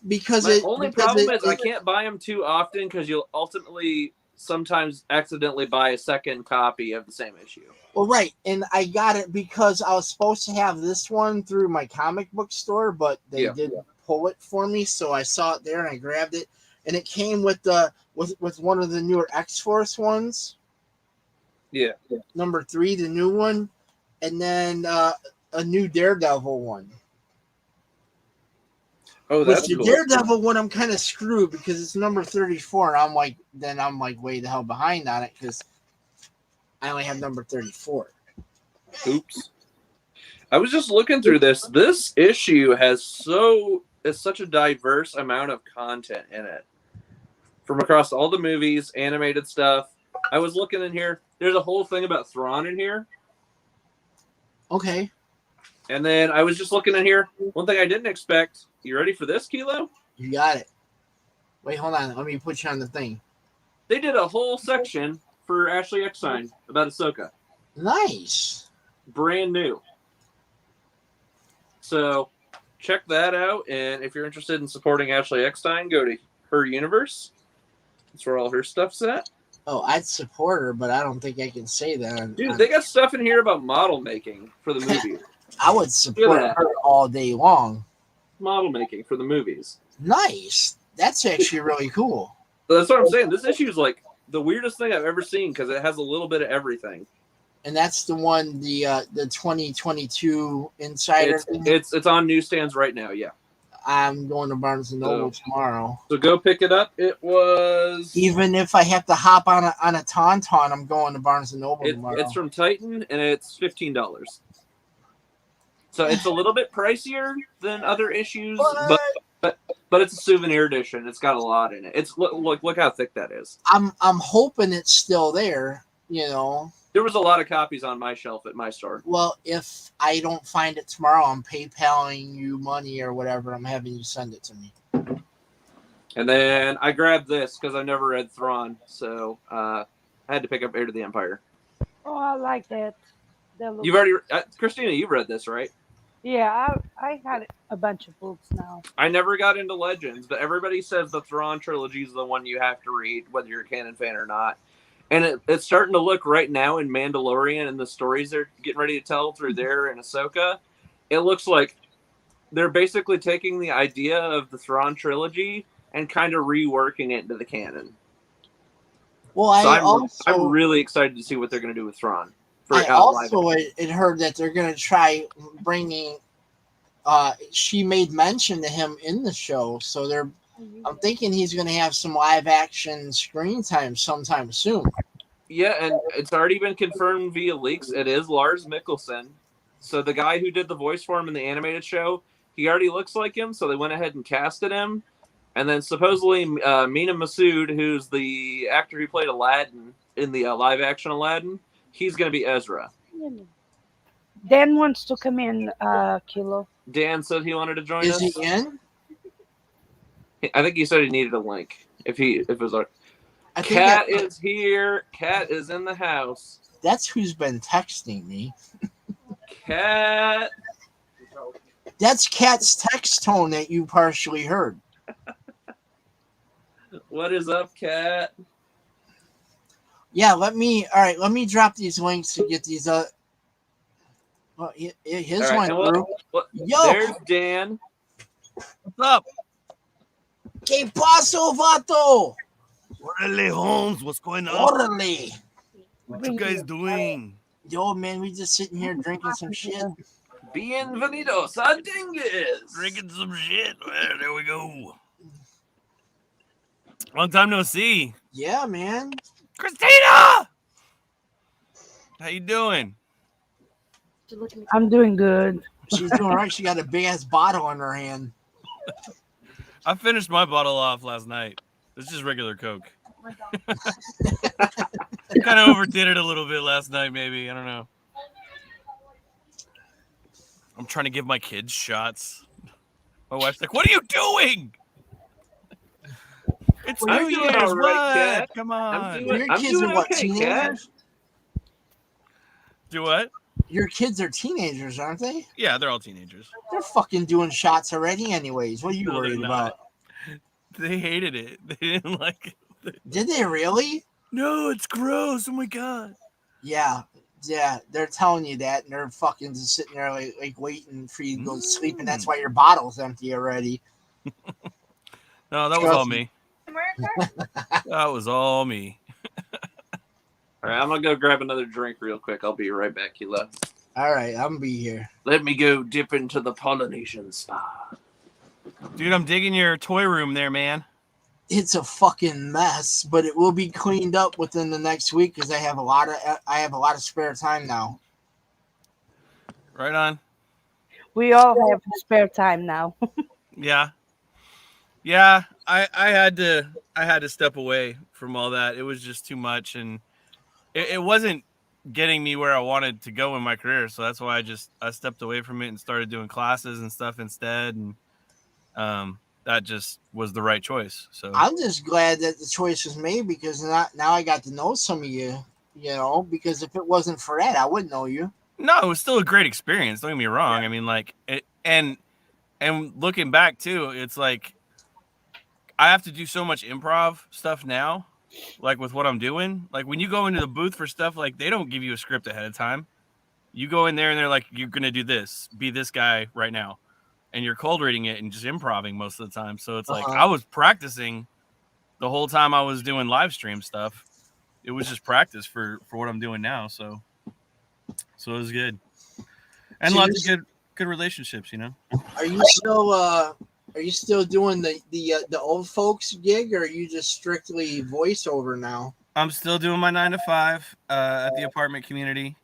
Because My only problem is I can't buy them too often because you'll ultimately sometimes accidentally buy a second copy of the same issue. Well, right, and I got it because I was supposed to have this one through my comic book store, but they didn't pull it for me, so I saw it there and I grabbed it, and it came with with one of the newer X-Force ones. Yeah. Number 3, the new one, and then a new Daredevil one. Oh, that's cool. Daredevil one, I'm kind of screwed because it's number 34, and I'm like way the hell behind on it because I only have number 34. Oops. I was just looking through this. This issue has such a diverse amount of content in it. From across all the movies, animated stuff. I was looking in here. There's a whole thing about Thrawn in here. Okay. And then I was just looking in here. One thing I didn't expect. You ready for this, Kilo? You got it. Wait, hold on. Let me put you on the thing. They did a whole section for Ashley Eckstein about Ahsoka. Nice. Brand new. So check that out. And if you're interested in supporting Ashley Eckstein, go to her universe. That's where all her stuff's at. Oh, I'd support her, but I don't think I can say that. Dude, they got stuff in here about model making for the movie. I would support her all day long. Model making for the movies. Nice. That's actually really cool. That's what I'm saying. This issue is like the weirdest thing I've ever seen because it has a little bit of everything. And that's the one, the 2022 Insider. It's on newsstands right now. Yeah. I'm going to Barnes & Noble tomorrow. So go pick it up. It was... Even if I have to hop on a Tauntaun, I'm going to Barnes & Noble tomorrow. It's from Titan, and it's $15. So it's a little bit pricier than other issues, but it's a souvenir edition. It's got a lot in it. It's look how thick that is. I'm hoping it's still there, you know. There was a lot of copies on my shelf at my store. Well, if I don't find it tomorrow, I'm PayPaling you money or whatever. I'm having you send it to me. And then I grabbed this because I never read Thrawn, so I had to pick up Heir to the Empire. Oh, I like that. You've already, Christina, you've read this, right? Yeah, I got a bunch of books now. I never got into Legends, but everybody says the Thrawn trilogy is the one you have to read, whether you're a canon fan or not. And it's starting to look right now in Mandalorian and the stories they're getting ready to tell through there in Ahsoka. It looks like they're basically taking the idea of the Thrawn trilogy and kind of reworking it into the canon. Well, so I'm really excited to see what they're going to do with Thrawn. I also had heard that they're going to try bringing. She made mention to him in the show, so I'm thinking he's going to have some live action screen time sometime soon. Yeah, and it's already been confirmed via leaks. It is Lars Mikkelsen. So the guy who did the voice for him in the animated show, he already looks like him, so they went ahead and casted him. And then supposedly Mina Masood, who's the actor who played Aladdin in the live action Aladdin, he's going to be Ezra. Dan wants to come in, Kilo. Dan said he wanted to join us. Is he in? I think he said he needed a link. If it was like, Kat is here. Kat is in the house. That's who's been texting me. Kat. That's Kat's text tone that you partially heard. What is up, Kat? Yeah, let me drop these links to get these well, his right, went through. Yo, there's Dan. What's up? Que paso, vato? Orale, Holmes, what's going on? Orale. What you guys doing? Yo, man, we just sitting here drinking some shit. Bienvenidos a Dingus. Drinking some shit. Well, there we go. Long time no see. Yeah, man. Christina! How you doing? I'm doing good. She's doing right. She got a big ass bottle in her hand. I finished my bottle off last night. It's just regular Coke. Kind of overdid it a little bit last night, maybe. I don't know. I'm trying to give my kids shots. My wife's like, "What are you doing?" It's I'm New doing Year's. all right, What? Kat. Come on. Your I'm kids doing are what, okay, Kat. teenagers? Do what? Your kids are teenagers, aren't they? Yeah, they're all teenagers. They're fucking doing shots already, anyways. What are you No, they're worried not. about? They hated it. They didn't like it. Did they really? No, it's gross. Oh my god. Yeah, they're telling you that, and they're fucking just sitting there like waiting for you to go to sleep, and that's why your bottle's empty already. No, that was all me. That was all me. All right, I'm gonna go grab another drink real quick. I'll be right back, Hila. All right, I'm gonna be here. Let me go dip into the Polynesian spa. Dude, I'm digging your toy room there, man. It's a fucking mess, but it will be cleaned up within the next week because I have a lot of spare time now. Right on. We all have spare time now. Yeah. Yeah, I had to step away from all that. It was just too much, and it wasn't getting me where I wanted to go in my career. So that's why I stepped away from it and started doing classes and stuff instead. And that just was the right choice. So I'm just glad that the choice was made because now I got to know some of you, because if it wasn't for that, I wouldn't know you. no, it was still a great experience. Don't get me wrong. I mean, like it, and looking back too, it's like I have to do so much improv stuff now, like with what I'm doing. Like when you go into the booth for stuff, like they don't give you a script ahead of time. You go in there and they're like, "You're gonna do this. Be this guy right now." And you're cold reading it and just improvising most of the time. So it's like I was practicing the whole time I was doing live stream stuff. It was just practice for what I'm doing now. So it was good. And So lots of good relationships, Are you still doing the old folks gig, or are you just strictly voiceover now? I'm still doing my 9 to 5 at the apartment community.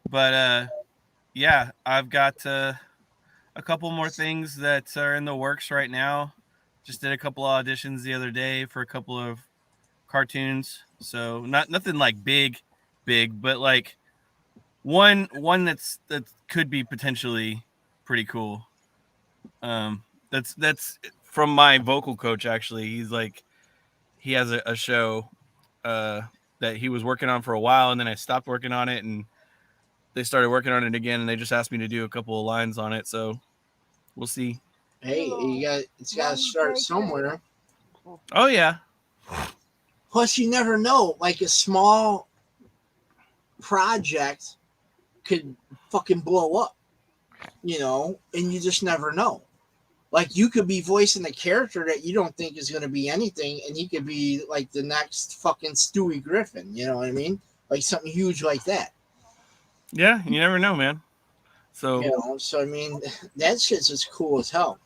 But yeah, I've got a couple more things that are in the works right now. Just did a couple auditions the other day for a couple of cartoons. So nothing like big, but like one that could be potentially pretty cool. That's from my vocal coach actually. He's like he has a show that he was working on for a while, and then I stopped working on it, and they started working on it again, and they just asked me to do a couple of lines on it. So we'll see. Hey, it's got to start somewhere. Oh yeah. Plus, you never know. Like a small project could fucking blow up, and you just never know. Like you could be voicing a character that you don't think is going to be anything, and he could be like the next fucking Stewie Griffin. You know what I mean? Like something huge like that. Yeah, you never know, man. So So I mean, that shit's as cool as hell.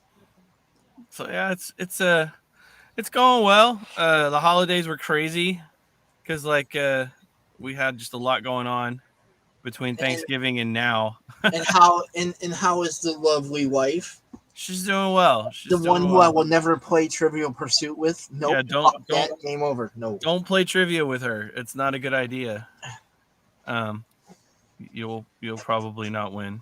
So yeah, it's going well. The holidays were crazy because we had just a lot going on between Thanksgiving and now. and how is the lovely wife? She's doing well. She's The doing one who well. I will never play Trivial Pursuit with. Nope. Yeah, don't game over. No. Don't play trivia with her. It's not a good idea. You'll probably not win.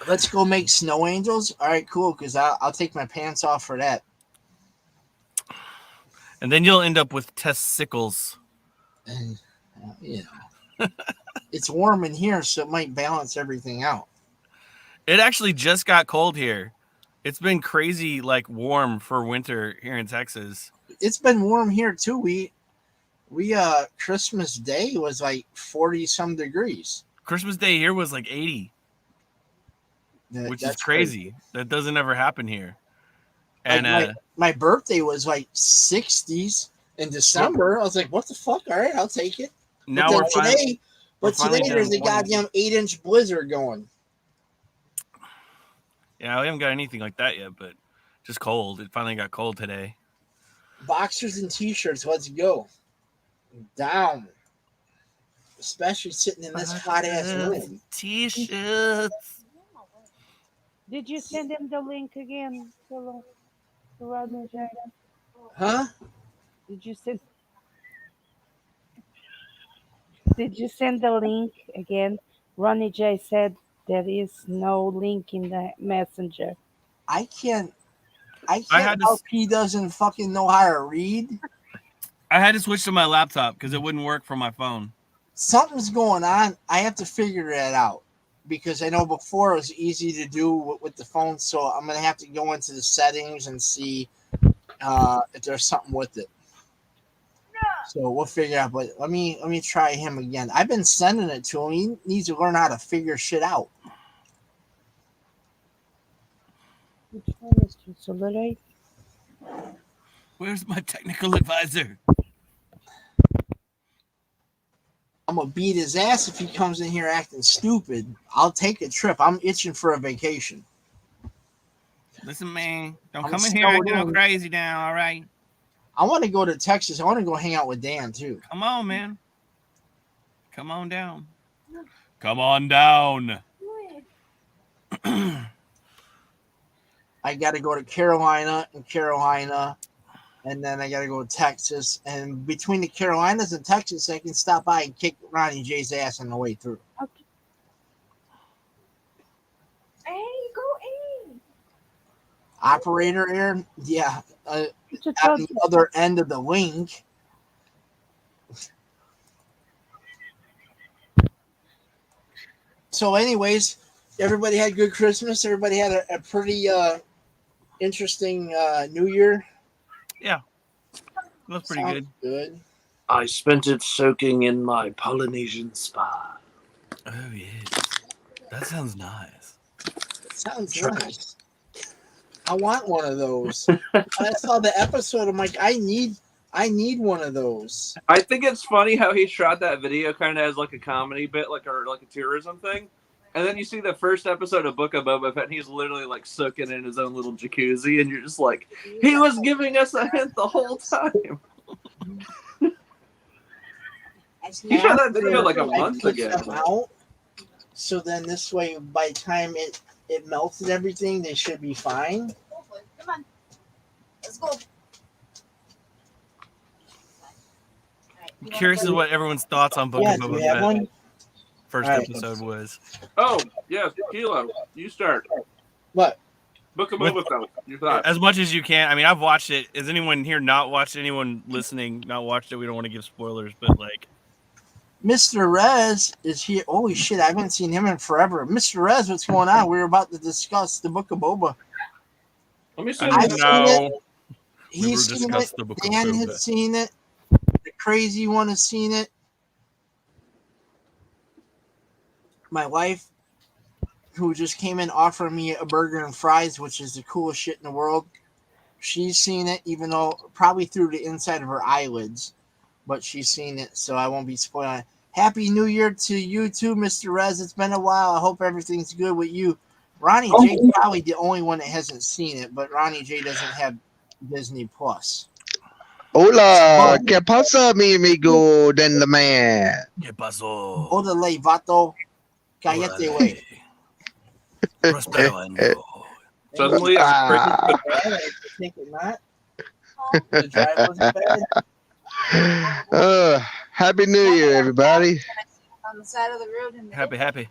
Let's go make snow angels. All right, cool. Because I'll take my pants off for that. And then you'll end up with testicles. And it's warm in here, so it might balance everything out. It actually just got cold here. It's been crazy, like warm for winter here in Texas. It's been warm here too. We Christmas Day was like 40 some degrees. Christmas Day here was like 80. Which is crazy. That doesn't ever happen here. And my birthday was like 60s in December. I was like, what the fuck? All right, I'll take it. now But we're then finally. today there's a goddamn 8-inch blizzard going. Yeah, we haven't got anything like that yet, but just cold. It finally got cold today. Boxers and t-shirts, let's go. Down. Especially sitting in this hot ass room. T-shirts. Did you send him the link again, to Rodney J? Huh? Did you send the link again? Ronnie J said there is no link in the messenger. I can't had to help he doesn't fucking know how to read. I had to switch to my laptop because it wouldn't work from my phone. Something's going on. I have to figure that out because I know before it was easy to do with the phone. So I'm going to have to go into the settings and see if there's something with it. So we'll figure out. But let me try him again. I've been sending it to him. He needs to learn how to figure shit out. Which one is Solidate? Where's my technical advisor? I'm going to beat his ass if he comes in here acting stupid. I'll take a trip. I'm itching for a vacation. Listen, man, don't I'm come in here acting all snowed in. crazy now, all right? I want to go to Texas. I want to go hang out with Dan, too. Come on, man. Come on down. Come on down. I got to go to Carolina, and then I got to go to Texas. And between the Carolinas and Texas, I can stop by and kick Ronnie J's ass on the way through. Okay. Hey, go in. Operator Aaron, yeah, at the other end of the link. So, anyways, everybody had a good Christmas. Everybody had a pretty interesting New Year. Yeah, that's pretty Sounds good. Good. I spent it soaking in my Polynesian spa. Oh, yes. That sounds nice. Sounds nice. I want one of those. I saw the episode. I'm like, I need one of those. I think it's funny how he shot that video kind of as like a comedy bit, like a tourism thing. And then you see the first episode of Book of Boba Fett, and he's literally like soaking in his own little jacuzzi, and you're just like, he was giving us a hint the whole time. He shot that video like a month ago. So then this way, by the time it melted everything, they should be fine. Come on. Let's go. I'm curious as to what everyone's thoughts on Book of do we Boba have Fett one? first All right. episode was. Oh, yes, Kilo, you start. What? Book of Boba Fett, you thought. As much as you can. I mean, I've watched it. Has anyone here not watched it? Anyone listening not watched it? We don't want to give spoilers, but like. Mr. Rez is here. Holy shit, I haven't seen him in forever. Mr. Rez, what's going on? We were about to discuss the Book of Boba. Let me see. I've seen it. We were He's seen it. discussing the Book of Dan Boba. had seen it. The crazy one has seen it. My wife, who just came in offering me a burger and fries, which is the coolest shit in the world, she's seen it, even though probably through the inside of her eyelids, but she's seen it, so I won't be spoiling it. Happy New Year to you too, Mr. Rez. It's been a while. I hope everything's good with you. Ronnie J probably the only one that hasn't seen it, but Ronnie J doesn't have Disney Plus. Hola, ¿qué pasa, mi amigo den the man? ¿Qué pasó? Odele, vato. Cállate, güey. Prospero año. Suddenly, I think it not. The drive was bad. Happy New Year, everybody. On the side of the road. In the Happy.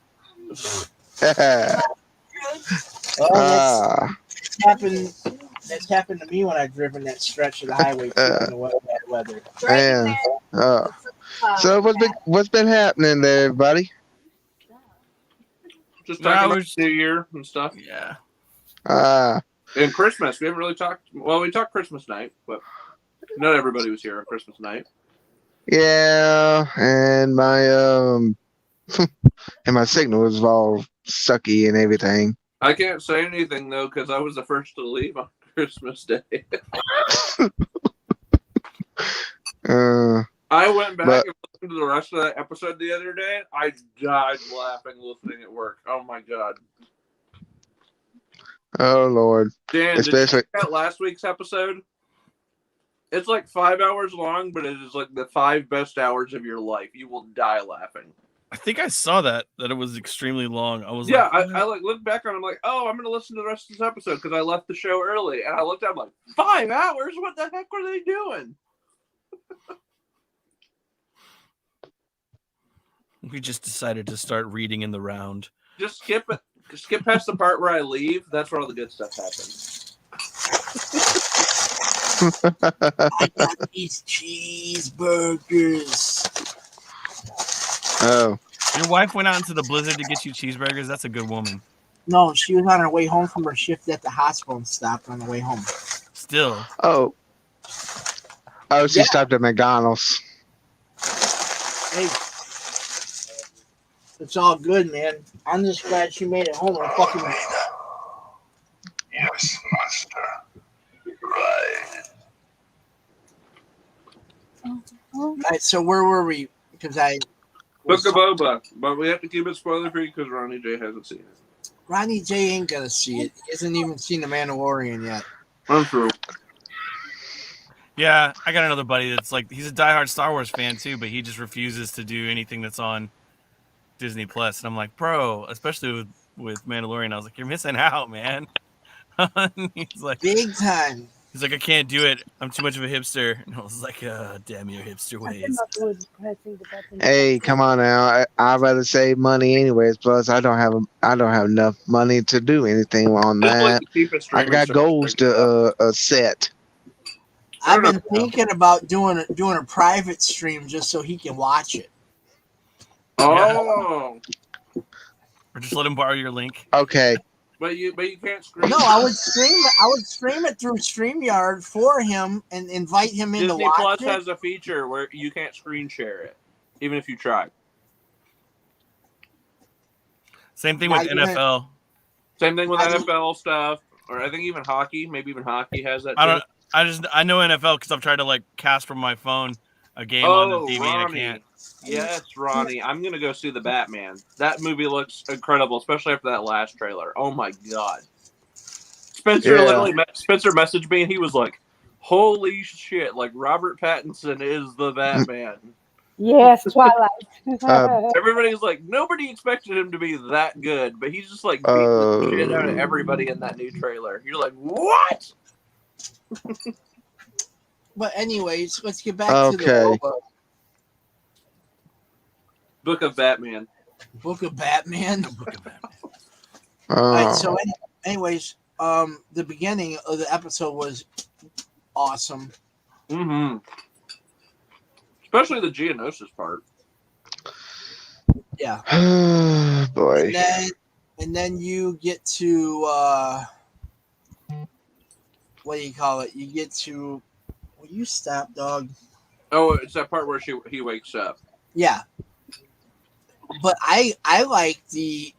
That's happened to me when I've driven that stretch of the highway in the bad weather. Man. So what's been happening there, everybody? just talking about New Year and stuff. Yeah. And Christmas. We haven't really talked. Well, we talked Christmas night, but not everybody was here on Christmas night. Yeah, and my and my signal was all sucky and everything. I can't say anything though because I was the first to leave on Christmas Day. I went back and listened to the rest of that episode the other day. I died laughing listening at work. Oh my god. Oh Lord. Dan, Especially did you check out last week's episode? It's like 5 hours long, but it is like the 5 best hours of your life. You will die laughing. I think I saw that it was extremely long. I was Yeah, like, I like looked back on it, I'm like, oh, I'm going to listen to the rest of this episode because I left the show early. And I looked at it, I'm like, 5 hours? What the heck were they doing? we just decided to start reading in the round. Just skip it. Skip past the part where I leave. That's where all the good stuff happens. I got these cheeseburgers. oh. Your wife went out into the blizzard to get you cheeseburgers. That's a good woman. No, she was on her way home from her shift at the hospital and stopped on the way home. Still. Oh. Oh, she stopped at McDonald's. Hey, it's all good, man. I'm just glad she made it home and fucking. Yes, master. Right. All right, so where were we? Because I. Book of Boba, but we have to keep it spoiler free because Ronnie J hasn't seen it. Ronnie J ain't gonna see it. He hasn't even seen The Mandalorian yet. I'm true. Yeah, I got another buddy that's like, he's a diehard Star Wars fan too, but he just refuses to do anything that's on Disney Plus. And I'm like, bro, especially with Mandalorian, I was like, you're missing out, man. He's like, Big time. He's like, I can't do it. I'm too much of a hipster. And I was like, damn your hipster ways. Hey, come on now. I'd rather save money anyways. Plus, I don't have enough money to do anything on that. I got goals to set. I've been thinking about doing a private stream just so he can watch it. Oh. Or just let him borrow your link. Okay. But you can't stream. No, I would stream it through StreamYard for him and invite him in to Disney watch Plus it. has a feature where you can't screen share it, even if you try. Same thing with NFL. Same thing with NFL stuff, or I think even hockey. Maybe even hockey has that. I know NFL because I've tried to like cast from my phone a game on the TV and I can't. Yes, Ronnie. I'm gonna go see the Batman. That movie looks incredible, especially after that last trailer. Oh my god! Spencer messaged me and he was like, "Holy shit! Like Robert Pattinson is the Batman." Yes, Twilight. Everybody's like, nobody expected him to be that good, but he's just like beating the shit out of everybody in that new trailer. You're like, what? But anyways, let's get back to the Book of Batman. Book of Batman. Book of Batman. All right, so anyways, the beginning of the episode was awesome. Mm-hmm. Especially the Geonosis part. Yeah. Boy. And then you get to what do you call it? You get to will you stop, dog? Oh, it's that part where he wakes up. Yeah. But I like the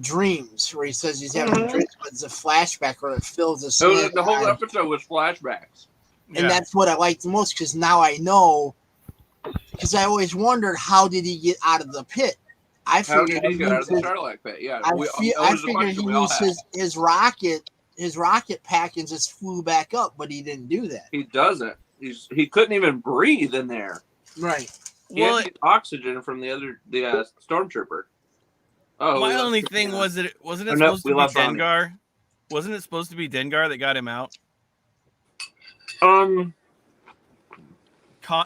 dreams where he says he's having dreams, but it's a flashback or it fills the scene. The whole episode was flashbacks. And that's what I liked the most because now I know. Because I always wondered how did he get out of the pit. I figured he got out of the Starlight pit. Yeah, I figured he used his rocket pack and just flew back up, but he didn't do that. He doesn't. He couldn't even breathe in there. Right. He had oxygen from the stormtrooper. Oh, my only thing wasn't it supposed to be Dengar? Wasn't it supposed to be Dengar that got him out?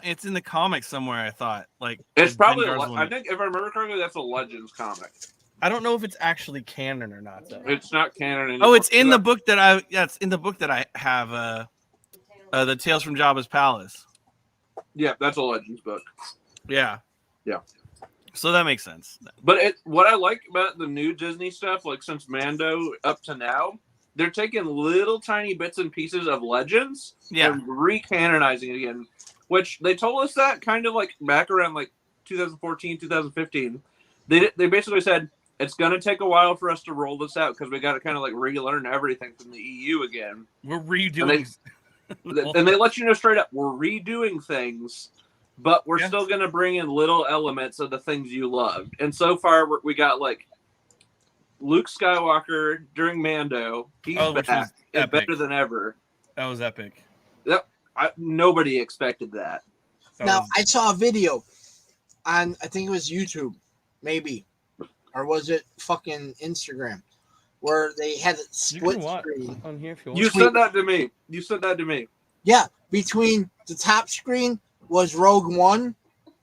It's in the comics somewhere. I thought it's probably. I think if I remember correctly, that's a Legends comic. I don't know if it's actually canon or not though. It's not canon anymore. Oh, it's in the book that I. Yeah, it's in the book that I have. The Tales from Jabba's Palace. Yeah, that's a Legends book. Yeah. Yeah. So that makes sense. But what I like about the new Disney stuff, like since Mando up to now, they're taking little tiny bits and pieces of Legends and recanonizing it again. Which they told us that kind of like back around like 2014, 2015. They basically said, it's going to take a while for us to roll this out because we got to kind of like relearn everything from the EU again. We're redoing. And they let you know straight up, we're redoing things, but we're still going to bring in little elements of the things you loved. And so far, we got like Luke Skywalker during Mando. He's back. It's better than ever. That was epic. Nobody expected that. I saw a video on, I think it was YouTube, maybe. Or was it fucking Instagram? Where they had a split screen. On here if you want. You sent that to me. Yeah, between the top screen was Rogue One.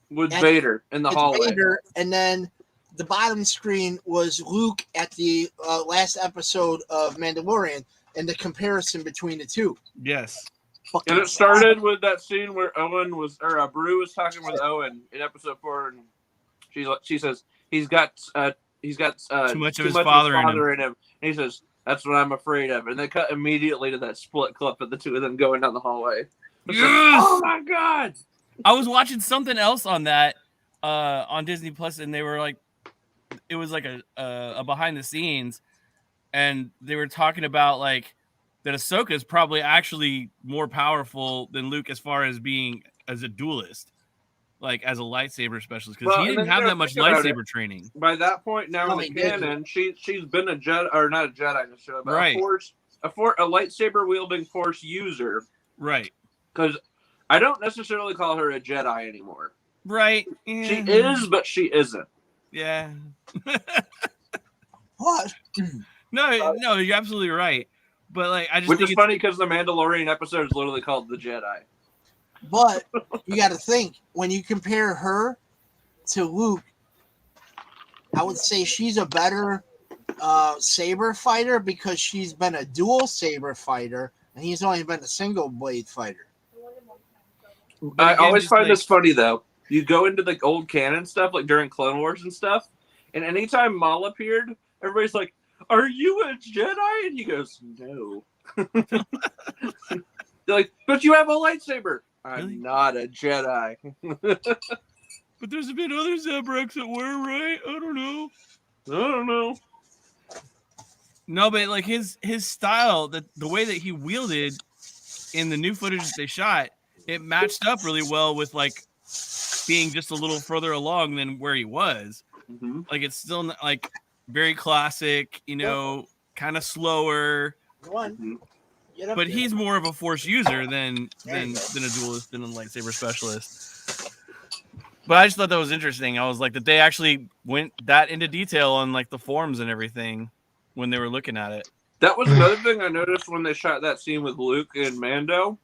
With Vader in the hallway. Vader, and then the bottom screen was Luke at the last episode of Mandalorian, and the comparison between the two. Yes. And it started with that scene where Bru was talking with Owen in episode 4, and she says he's got too much of his father in him. And he says, "That's what I'm afraid of." And they cut immediately to that split clip of the two of them going down the hallway. Yes! Like, oh my god! I was watching something else on that on Disney Plus, and they were like, it was like a behind the scenes, and they were talking about like that Ahsoka is probably actually more powerful than Luke as far as being as a duelist, like as a lightsaber specialist, because he didn't have that much lightsaber training. By that point now in the canon, she's been a Jedi, or not a Jedi in the show, but right. a lightsaber wielding Force user, right? Because I don't necessarily call her a Jedi anymore. Right? Yeah. She is, but she isn't. Yeah. What? No, you're absolutely right. But like, I just which think is funny because the Mandalorian episode is literally called The Jedi. But you got to think, when you compare her to Luke, I would say she's a better saber fighter because she's been a dual saber fighter and he's only been a single blade fighter. I always find this funny though. You go into the old canon stuff, like during Clone Wars and stuff, and anytime Maul appeared, everybody's like, "Are you a Jedi?" And he goes, "No." They're like, "But you have a lightsaber." I'm not a Jedi. But there's been other Zabraks that were, right? I don't know. No, but like his style, the way that he wielded in the new footage that they shot, it matched up really well with like being just a little further along than where he was. Mm-hmm. Like it's still like very classic, kind of slower. Mm-hmm. But he's more of a Force user than a duelist, than a lightsaber specialist. But I just thought that was interesting. I was like that they actually went that into detail on like the forms and everything when they were looking at it. That was another thing I noticed when they shot that scene with Luke and Mando.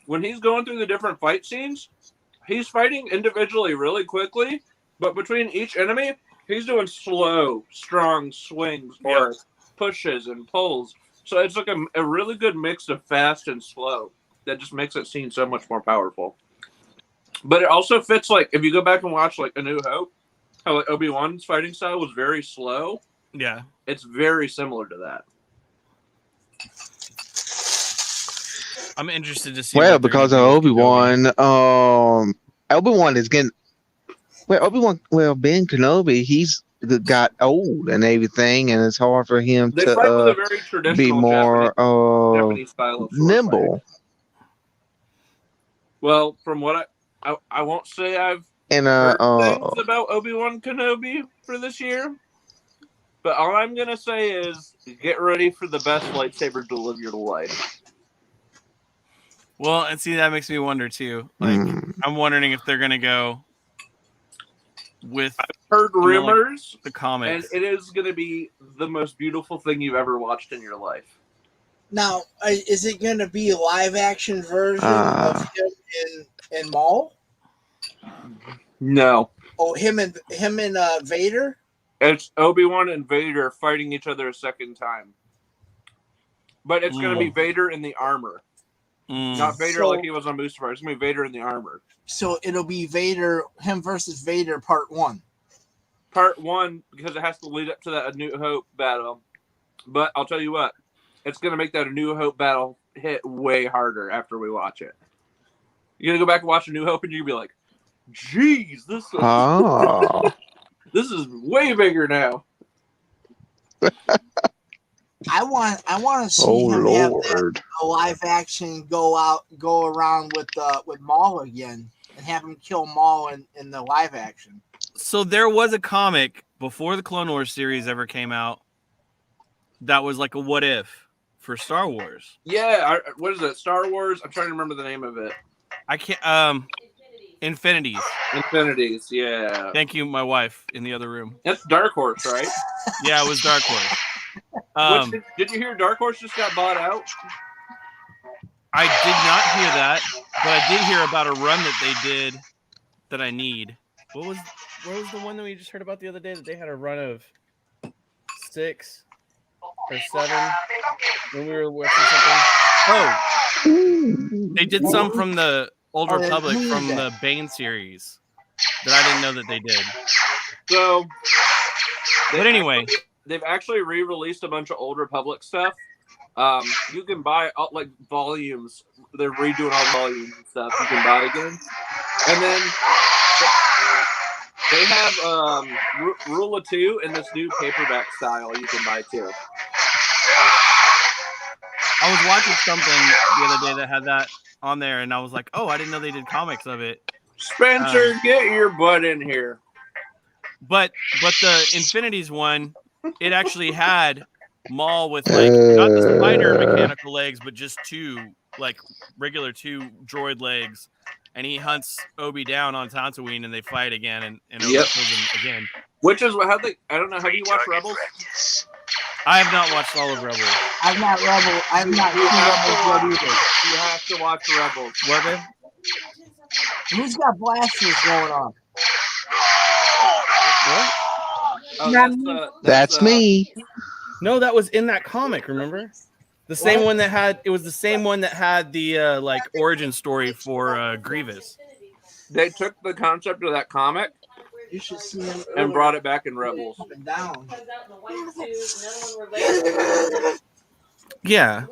When he's going through the different fight scenes, he's fighting individually really quickly, but between each enemy, he's doing slow, strong swings or pushes and pulls. So it's like a really good mix of fast and slow that just makes it seem so much more powerful. But it also fits, like, if you go back and watch, like, A New Hope, how like Obi-Wan's fighting style was very slow. Yeah. It's very similar to that. I'm interested to see. Well, because of Obi-Wan, Obi-Wan is getting... Ben Kenobi, he's got old and everything, and it's hard for him They fight with a very to traditional be more Japanese style of nimble. fighting. Well, from what I won't say I've and heard things about Obi-Wan Kenobi for this year, but all I'm gonna say is get ready for the best lightsaber duel of your life. Well, and see, that makes me wonder too. Like, I'm wondering if they're gonna go with. I've heard rumors, like the comics, and it is gonna be the most beautiful thing you've ever watched in your life. Now, is it going to be a live action version of him in Maul? No. Oh, him and Vader? It's Obi-Wan and Vader fighting each other a second time. But it's going to be Vader in the armor. Not Vader like he was on Mustafar. It's going to be Vader in the armor. So it'll be him versus Vader part 1. Part 1, because it has to lead up to that A New Hope battle. But I'll tell you what. It's going to make that A New Hope battle hit way harder after we watch it. You're going to go back and watch A New Hope and you're going to be like, geez, this is way bigger now. I want to see Oh him have Lord. a live action go around with Maul again, and have him kill Maul in the live action. So there was a comic before the Clone Wars series ever came out that was like a what if for Star Wars. Yeah, what is it? Star Wars? I'm trying to remember the name of it. I can't. Infinities. Infinities. Yeah. Thank you, my wife in the other room. That's Dark Horse, right? Yeah, it was Dark Horse. Did you hear Dark Horse just got bought out? I did not hear that, but I did hear about a run that they did that I need. What was the one that we just heard about the other day that they had a run of 6 or 7 when we were watching something? Oh, they did some from the Old Republic from the Bane series that I didn't know that they did. So, but anyway, they've actually re-released a bunch of Old Republic stuff. You can buy like volumes. They're redoing all volumes and stuff. You can buy again, and then they have Rule of 2 in this new paperback style. You can buy too. I was watching something the other day that had that on there, and I was like, "Oh, I didn't know they did comics of it." Spencer, get your butt in here. But the Infinities one, it actually had Maul with like not the spider mechanical legs, but just 2 like regular 2 droid legs, and he hunts Obi down on Tatooine, and they fight again, and Obi kills him again. Which is how they. I don't know. Have you watched Rebels? I have not watched all of Rebels. I've not Rebel. I've not seen Rebels yet either. You have to watch Rebels. What, babe? Who's got blasters going on? What? Oh, that's me. No, that was in that comic. Remember, the same one that had. It was the same one that had the like origin story for Grievous. They took the concept of that comic. You should see him and brought it back in Rebels. Up and down. Yeah,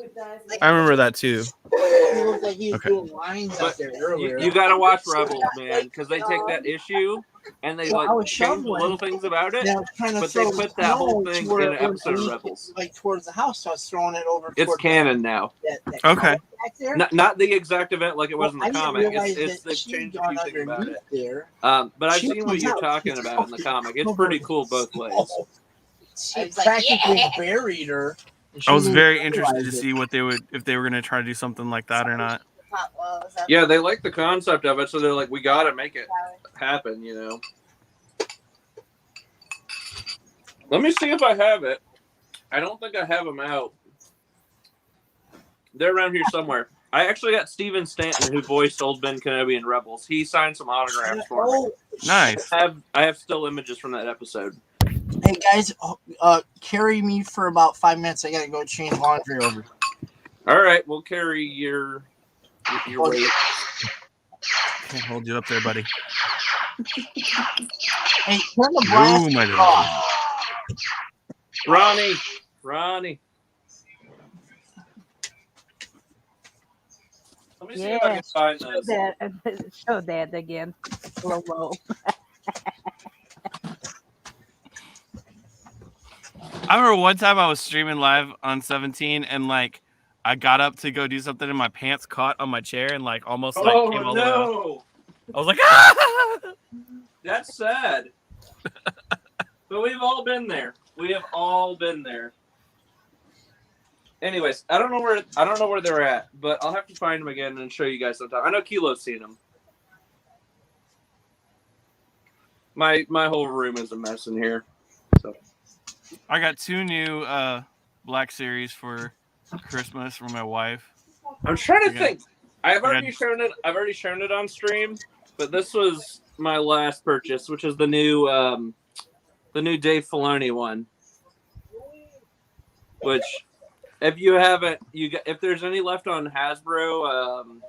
I remember that too. He looked like he was doing lines out there earlier. You got to watch Rebels, man, because they take that issue and they like change little things about it, but they put that whole thing in an episode of Rebels. Like towards the house, so I was throwing it over. It's canon now. That okay. Not the exact event like it was in the comic. It's they've changed a few things about it. There. But I've seen what you're talking about in the comic. It's pretty cool both ways. I practically buried her. I was very interested to see what they would if they were going to try to do something like that or not. Yeah, they like the concept of it, so they're like, we got to make it happen, you know. Let me see if I have it. I don't think I have them out. They're around here somewhere. I actually got Steven Stanton, who voiced old Ben Kenobi in Rebels. He signed some autographs for me. Nice. I have still images from that episode. Hey guys, carry me for about 5 minutes. I gotta go change laundry over. All right, we'll carry your weight. Can't hold you up there, buddy. Hey, turn the blast off. Ronnie. Let me see if I can find this. Show that again. Low. I remember one time I was streaming live on 17 and like I got up to go do something and my pants caught on my chair and like almost like came all the way up. I was like, ah! That's sad. But we've all been there. We have all been there. Anyways, I don't know where they're at, but I'll have to find them again and show you guys sometime. I know Kilo's seen them. My whole room is a mess in here. So I got 2 new Black Series for Christmas for my wife. I'm trying to think. I've already shown it on stream, but this was my last purchase, which is the new Dave Filoni one. Which, if you haven't, if there's any left on Hasbro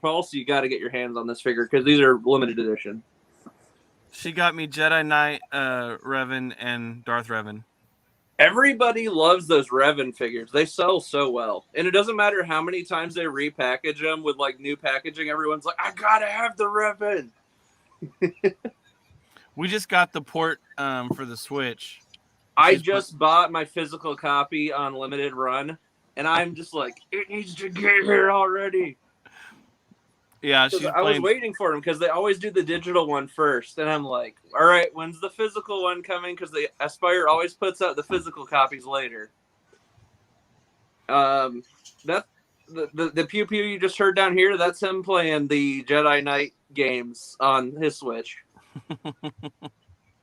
Pulse, you got to get your hands on this figure because these are limited edition. She got me Jedi Knight Revan and Darth Revan. Everybody loves those Revan figures. They sell so well. And it doesn't matter how many times they repackage them with like new packaging. Everyone's like, I gotta have the Revan. We just got the port for the Switch. I just bought my physical copy on limited run, and I'm just like, it needs to get here already. Yeah, I was waiting for them because they always do the digital one first, and I'm like, all right, when's the physical one coming? Because the Aspire always puts out the physical copies later. That the pew pew you just heard down here, that's him playing the Jedi Knight games on his Switch.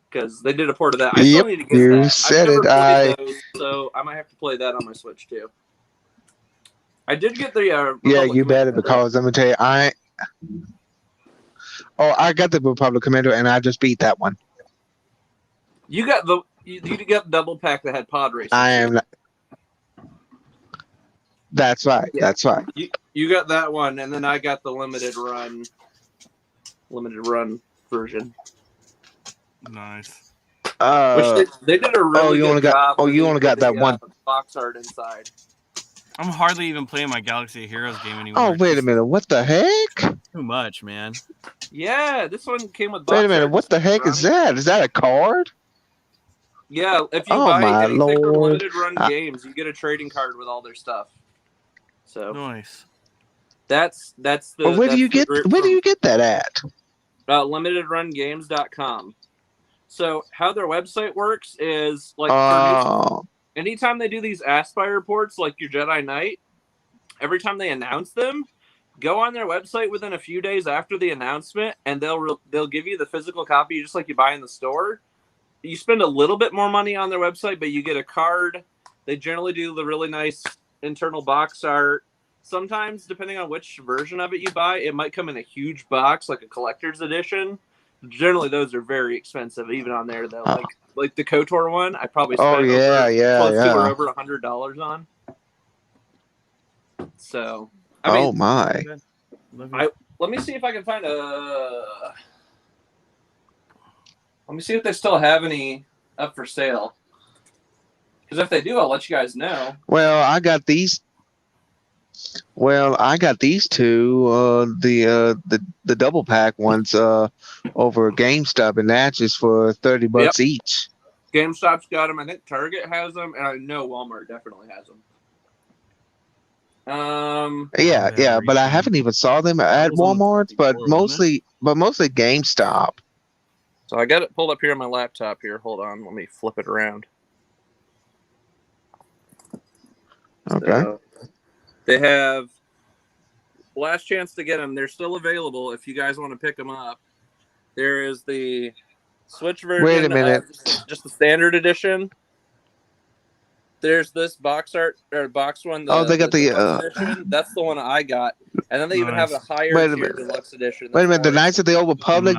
Because they did a port of that. I still need to get you that. said I've never it. played those, so I might have to play that on my Switch too. I did get the Yeah, Republic you better, Commando. because let me tell you, I got the Republic Commando, and I just beat that one. You got the you got the double pack that had pod racing. I am not. That's right. Yeah. That's right. You got that one, and then I got the limited run version. Nice. Which they did a really good job. You only got that one box art inside. I'm hardly even playing my Galaxy of Heroes game anymore. Oh, wait a minute. What the heck? Too much, man. Yeah, this one came with box Wait a minute. art. What the heck is that? Is that a card? Yeah, if you buy anything from limited run games, you get a trading card with all their stuff. So nice. That's the. Well, where do you get that at? Limitedrungames.com. So how their website works is like anytime they do these Aspire reports, like your Jedi Knight, every time they announce them, go on their website within a few days after the announcement, and they'll give you the physical copy just like you buy in the store. You spend a little bit more money on their website, but you get a card. They generally do the really nice internal box art. Sometimes, depending on which version of it you buy, it might come in a huge box, like a collector's edition. Generally, those are very expensive, even on there, though. Like the KOTOR one, I probably spent close to or over $100 on. So, I mean, my! Let me see if I can find a. Let me see if they still have any up for sale. Because if they do, I'll let you guys know. Well, I got these. Well, I got these two, the double pack ones, over GameStop, and that's just for $30 each. GameStop's got them. I think Target has them, and I know Walmart definitely has them. Yeah, but I haven't even saw them at Walmart, but mostly GameStop. So I got it pulled up here on my laptop. Here, hold on, let me flip it around. Okay. So, they have last chance to get them. They're still available if you guys want to pick them up. There is the Switch version. Wait a minute. Just the standard edition. There's this box art or box one. They got the edition. That's the one I got. And then they even have a higher tier deluxe edition. Wait a minute. The Knights of the Old Republic,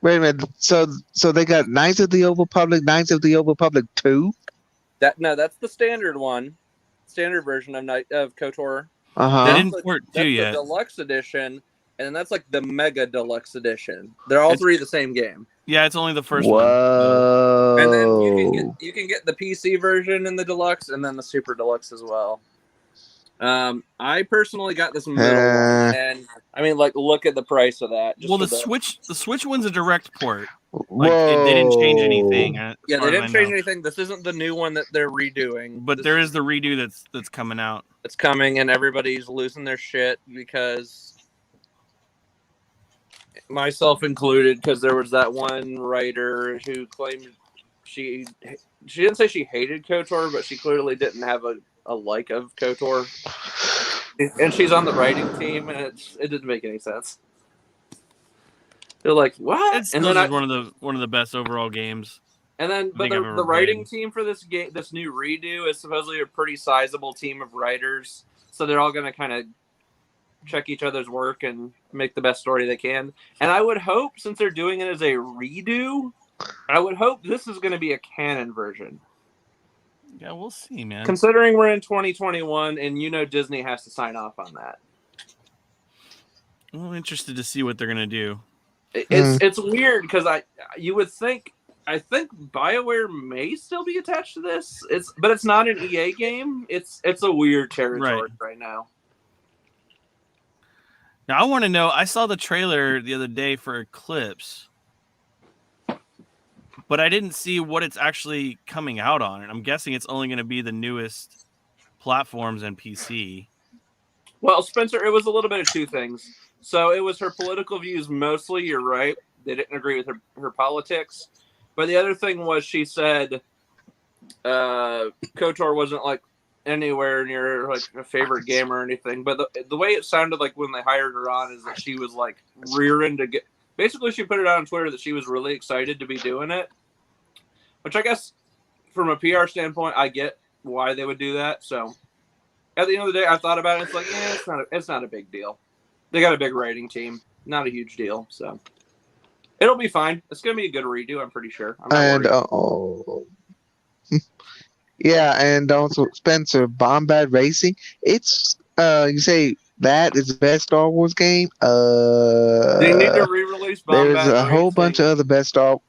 Wait a minute. So they got Knights of the Old Republic, Knights of the Old Republic 2? That's the standard one. Standard version of KOTOR. They didn't port 2 yet. The deluxe edition, and then that's like the mega deluxe edition. They're all three the same game. Yeah, it's only the first one. And then you can get the PC version in the deluxe, and then the super deluxe as well. I personally got this middle one, and I mean, like, look at the price of that. Well, the Switch one's a direct port. Like, they didn't change anything. Yeah, they didn't change anything. This isn't the new one that they're redoing. But there is the redo that's coming out. It's coming, and everybody's losing their shit because, myself included, because there was that one writer who claimed she didn't say she hated KOTOR, but she clearly didn't have a like of KOTOR. And she's on the writing team, and it didn't make any sense. They're like, what? And then one of the best overall games. And then, but the writing team for this game, this new redo, is supposedly a pretty sizable team of writers. So they're all going to kind of check each other's work and make the best story they can. And I would hope, since they're doing it as a redo, I would hope this is going to be a canon version. Yeah, we'll see, man. Considering we're in 2021, and Disney has to sign off on that. I'm interested to see what they're going to do. It's weird because I think BioWare may still be attached to this. But it's not an EA game. It's a weird territory right now. Now I want to know. I saw the trailer the other day for Eclipse. but I didn't see what it's actually coming out on, and I'm guessing it's only going to be the newest platforms and PC. Well, Spencer, it was a little bit of two things. So it was her political views mostly. You're right; they didn't agree with her politics. But the other thing was she said KOTOR wasn't like anywhere near like a favorite game or anything. But the way it sounded like when they hired her on is that she was like rearing to get. Basically, she put it out on Twitter that she was really excited to be doing it, which I guess from a PR standpoint, I get why they would do that. So at the end of the day, I thought about it. It's like, yeah, it's not a big deal. They got a big writing team, not a huge deal. So it'll be fine. It's gonna be a good redo. I'm pretty sure. I'm not worried. Yeah, and also Spencer, Bombad Racing. It's you say that is the best Star Wars game. They need to re-release Bombad There's a whole bunch of Racing. other best Star.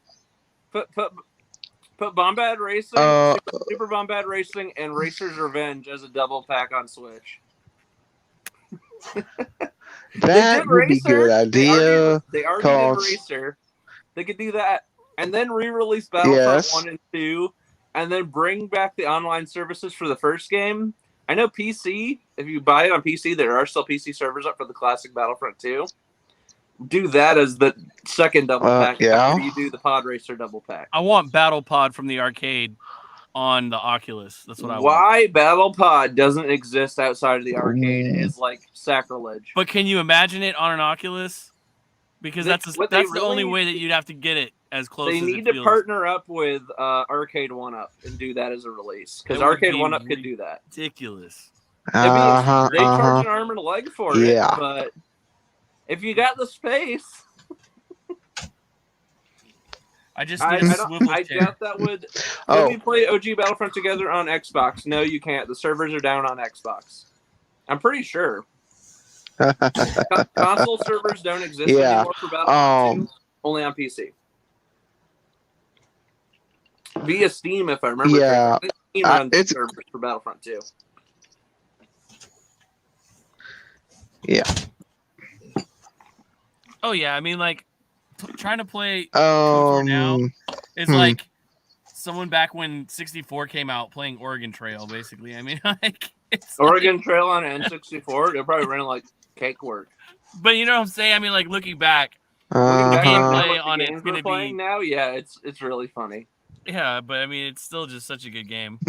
Put Bombad Racing, Super Bombad Racing, and Racer's Revenge as a double pack on Switch. That would be a good idea. They already did Racer. They could do that, and then re-release Battlefront 1 and 2, and then bring back the online services for the first game. I know PC, if you buy it on PC, there are still PC servers up for the classic Battlefront 2. Do that as the second double pack after you do the Pod Racer double pack. I want Battle Pod from the arcade on the Oculus. That's what I want. Why Battle Pod doesn't exist outside of the arcade is like sacrilege. But can you imagine it on an Oculus? Because that's the only way that you'd have to get it as close as it feels. They need to partner up with Arcade 1-Up and do that as a release. Because Arcade 1-Up could do that. Ridiculous. They charge an arm and a leg for it, but if you got the space... I doubt that would... Can we play OG Battlefront together on Xbox? No, you can't. The servers are down on Xbox. I'm pretty sure. Console servers don't exist anymore for Battlefront 2, only on PC. Via Steam, if I remember correctly. Steam runs servers for Battlefront 2. Yeah. Oh, yeah. I mean, like, trying to play KOTOR now is like someone back when 64 came out playing Oregon Trail, basically. I mean, like... Oregon Trail on N64, they're probably running like cake work. But you know what I'm saying? I mean, like looking back, gameplay on it's gonna be now. Yeah, it's really funny. Yeah, but I mean, it's still just such a good game.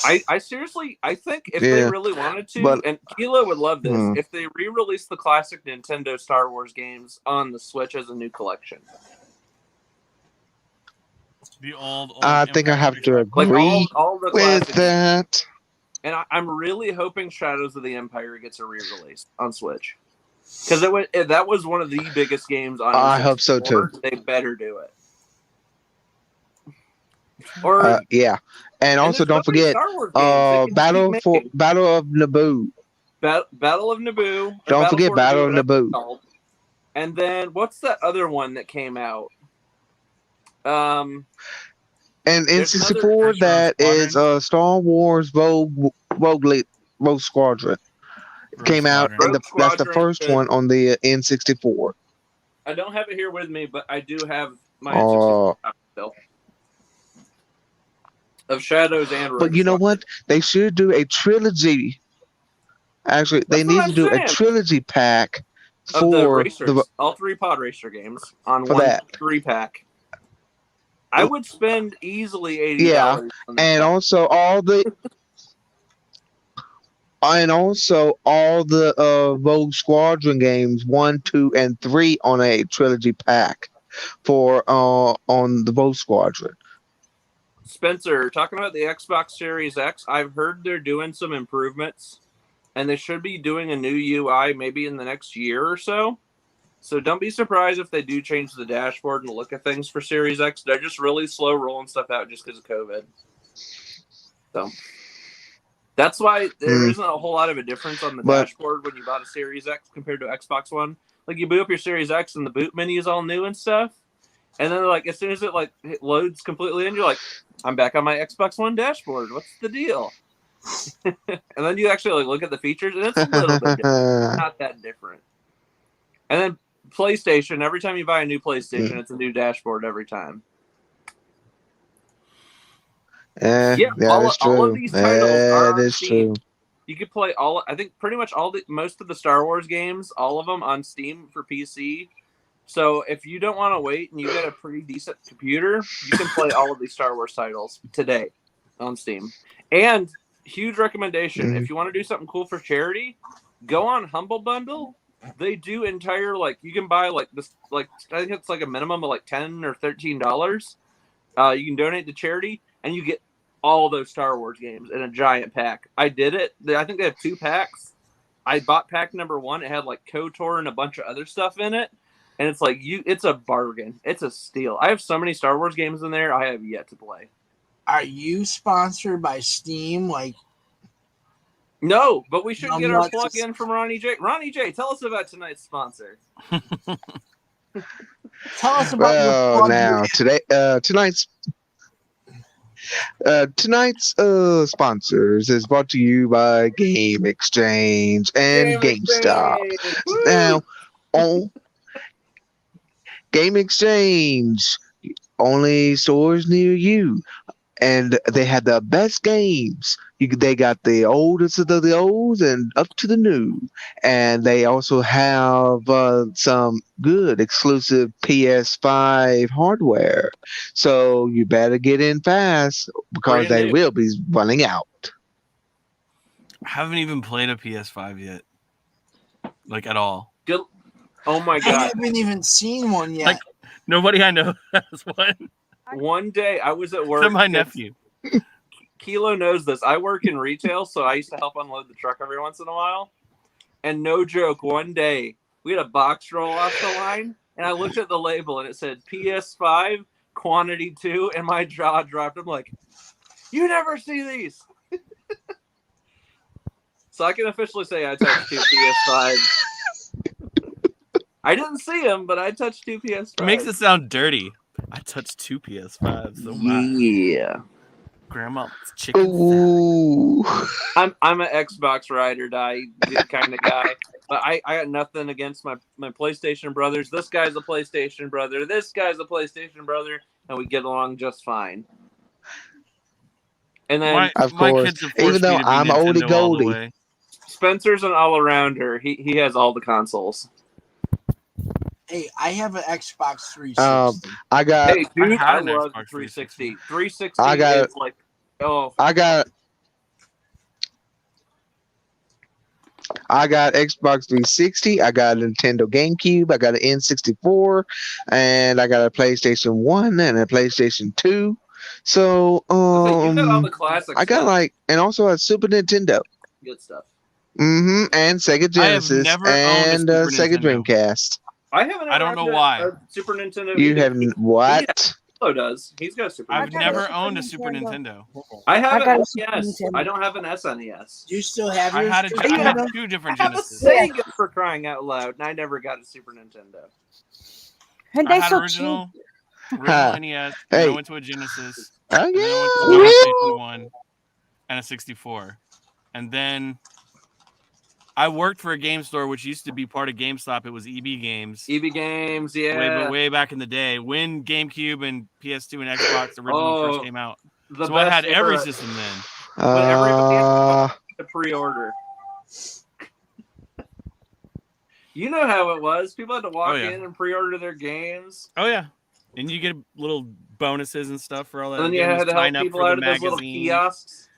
I seriously, I think if they really wanted to, and Kilo would love this, if they re-release the classic Nintendo Star Wars games on the Switch as a new collection. The old I think I have to agree all the with that. And I'm really hoping Shadows of the Empire gets a re-release on Switch. Because that was one of the biggest games on I hope so too. They better do it. Or and also don't forget Battle of Naboo. Battle of Naboo. Don't forget Battle of Naboo. And then what's that other one that came out? And N64, that is Star Wars Rogue Squadron. Came out, and that's the first one on the N64. I don't have it here with me, but I do have my N64 still. Of Shadows and Rogue But you know what? They should do a trilogy. Actually, they need to do a trilogy pack for the racers, all 3 Pod Racer games on one 3-pack. I would spend easily $80. Yeah, and also all the Rogue Squadron games 1, 2, and 3 on a trilogy pack for on the Rogue Squadron. Spencer, talking about the Xbox Series X, I've heard they're doing some improvements, and they should be doing a new UI maybe in the next year or so. So don't be surprised if they do change the dashboard and the look of things for Series X. They're just really slow rolling stuff out just because of COVID. So that's why there isn't a whole lot of a difference on the dashboard when you bought a Series X compared to Xbox One. Like you boot up your Series X and the boot menu is all new and stuff. And then like as soon as it loads completely in, you're like, I'm back on my Xbox One dashboard. What's the deal? And then you actually look at the features and it's a little bit different. Not that different. And then PlayStation, every time you buy a new PlayStation, it's a new dashboard every time. Yeah, that all is of true. these titles are That on is Steam. true. You could play I think pretty much most of the Star Wars games, all of them on Steam for PC. So if you don't want to wait and you got a pretty decent computer, you can play all of these Star Wars titles today on Steam. And huge recommendation, Mhm. if you want to do something cool for charity, go on Humble Bundle. They do entire you can buy this I think it's a minimum of $10 or $13. You can donate to charity and you get all those Star Wars games in a giant pack. I did it. I think they have 2 packs. I bought pack number 1. It had KOTOR and a bunch of other stuff in it. And it's it's a bargain. It's a steal. I have so many Star Wars games in there I have yet to play. Are you sponsored by Steam? No, but we should get our nuts. plug in from Ronnie J. Ronnie J, tell us about tonight's sponsor. Tell us about Well, your plug. now tonight's sponsors is brought to you by Game Exchange and GameStop. Now, on Game Exchange, only stores near you, and they have the best games. They got the oldest of the olds and up to the new, and they also have some good exclusive PS5 hardware. So you better get in fast because Brand they new. will be running out. I haven't even played a PS5 yet, at all. Good. Oh my I god! haven't even seen one yet. Nobody I know has one. One day I was at work. Except my nephew. Kilo knows this. I work in retail, so I used to help unload the truck every once in a while. And no joke, one day we had a box roll off the line, and I looked at the label and it said PS5 quantity 2, and my jaw dropped. I'm like, you never see these. So I can officially say I touched 2 PS5s. I didn't see them, but I touched 2 PS5s. It makes it sound dirty. I touched 2 PS5s. Oh my. Yeah. Grandma's chicken salad. Ooh. I'm an Xbox ride or die kind of guy, but I got nothing against my PlayStation brothers. This guy's a PlayStation brother. This guy's a PlayStation brother, and we get along just fine. And then Of my course, kids have forced even though me to be I'm oldie Nintendo all the goldie. way. Spencer's an all-arounder. He has all the consoles. Hey, I have an Xbox 360. I got Hey, dude, had I an love the Xbox 360. 360 I got- is oh. I got Xbox 360. I got a Nintendo GameCube. I got an N64, and I got a PlayStation 1 and a PlayStation 2. So You got all the classic I got stuff. and also a Super Nintendo. Good stuff. And Sega Genesis never owned a and Super Sega Nintendo. Dreamcast. I haven't. I don't ever know owned why. a Super Nintendo. You either. have what? Kilo does. He's got a Super I've Nintendo. got a never Super owned a Super Nintendo. Nintendo. I have I got an a Super SNES. Nintendo. I don't have an SNES. Do you still have I yours? had Super I had Nintendo? 2 different I have a Genesis. Sega for crying out loud, and I never got a Super Nintendo. And I they had so original cheap. NES, and Hey. I went to a Genesis, Oh and then I went to a yeah. PlayStation 1 and a 64. And then I worked for a game store which used to be part of GameStop. It was EB Games. EB Games, yeah. Way back in the day when GameCube and PS2 and Xbox originally first came out. The So I had best every era. system then. But everybody Uh, to pre-order. You know how it was. People had to walk Oh, yeah. in and pre-order their games. Oh yeah, and you get little bonuses and stuff for all that. And then you Again, had to help sign up people for the out of those little magazine. kiosks.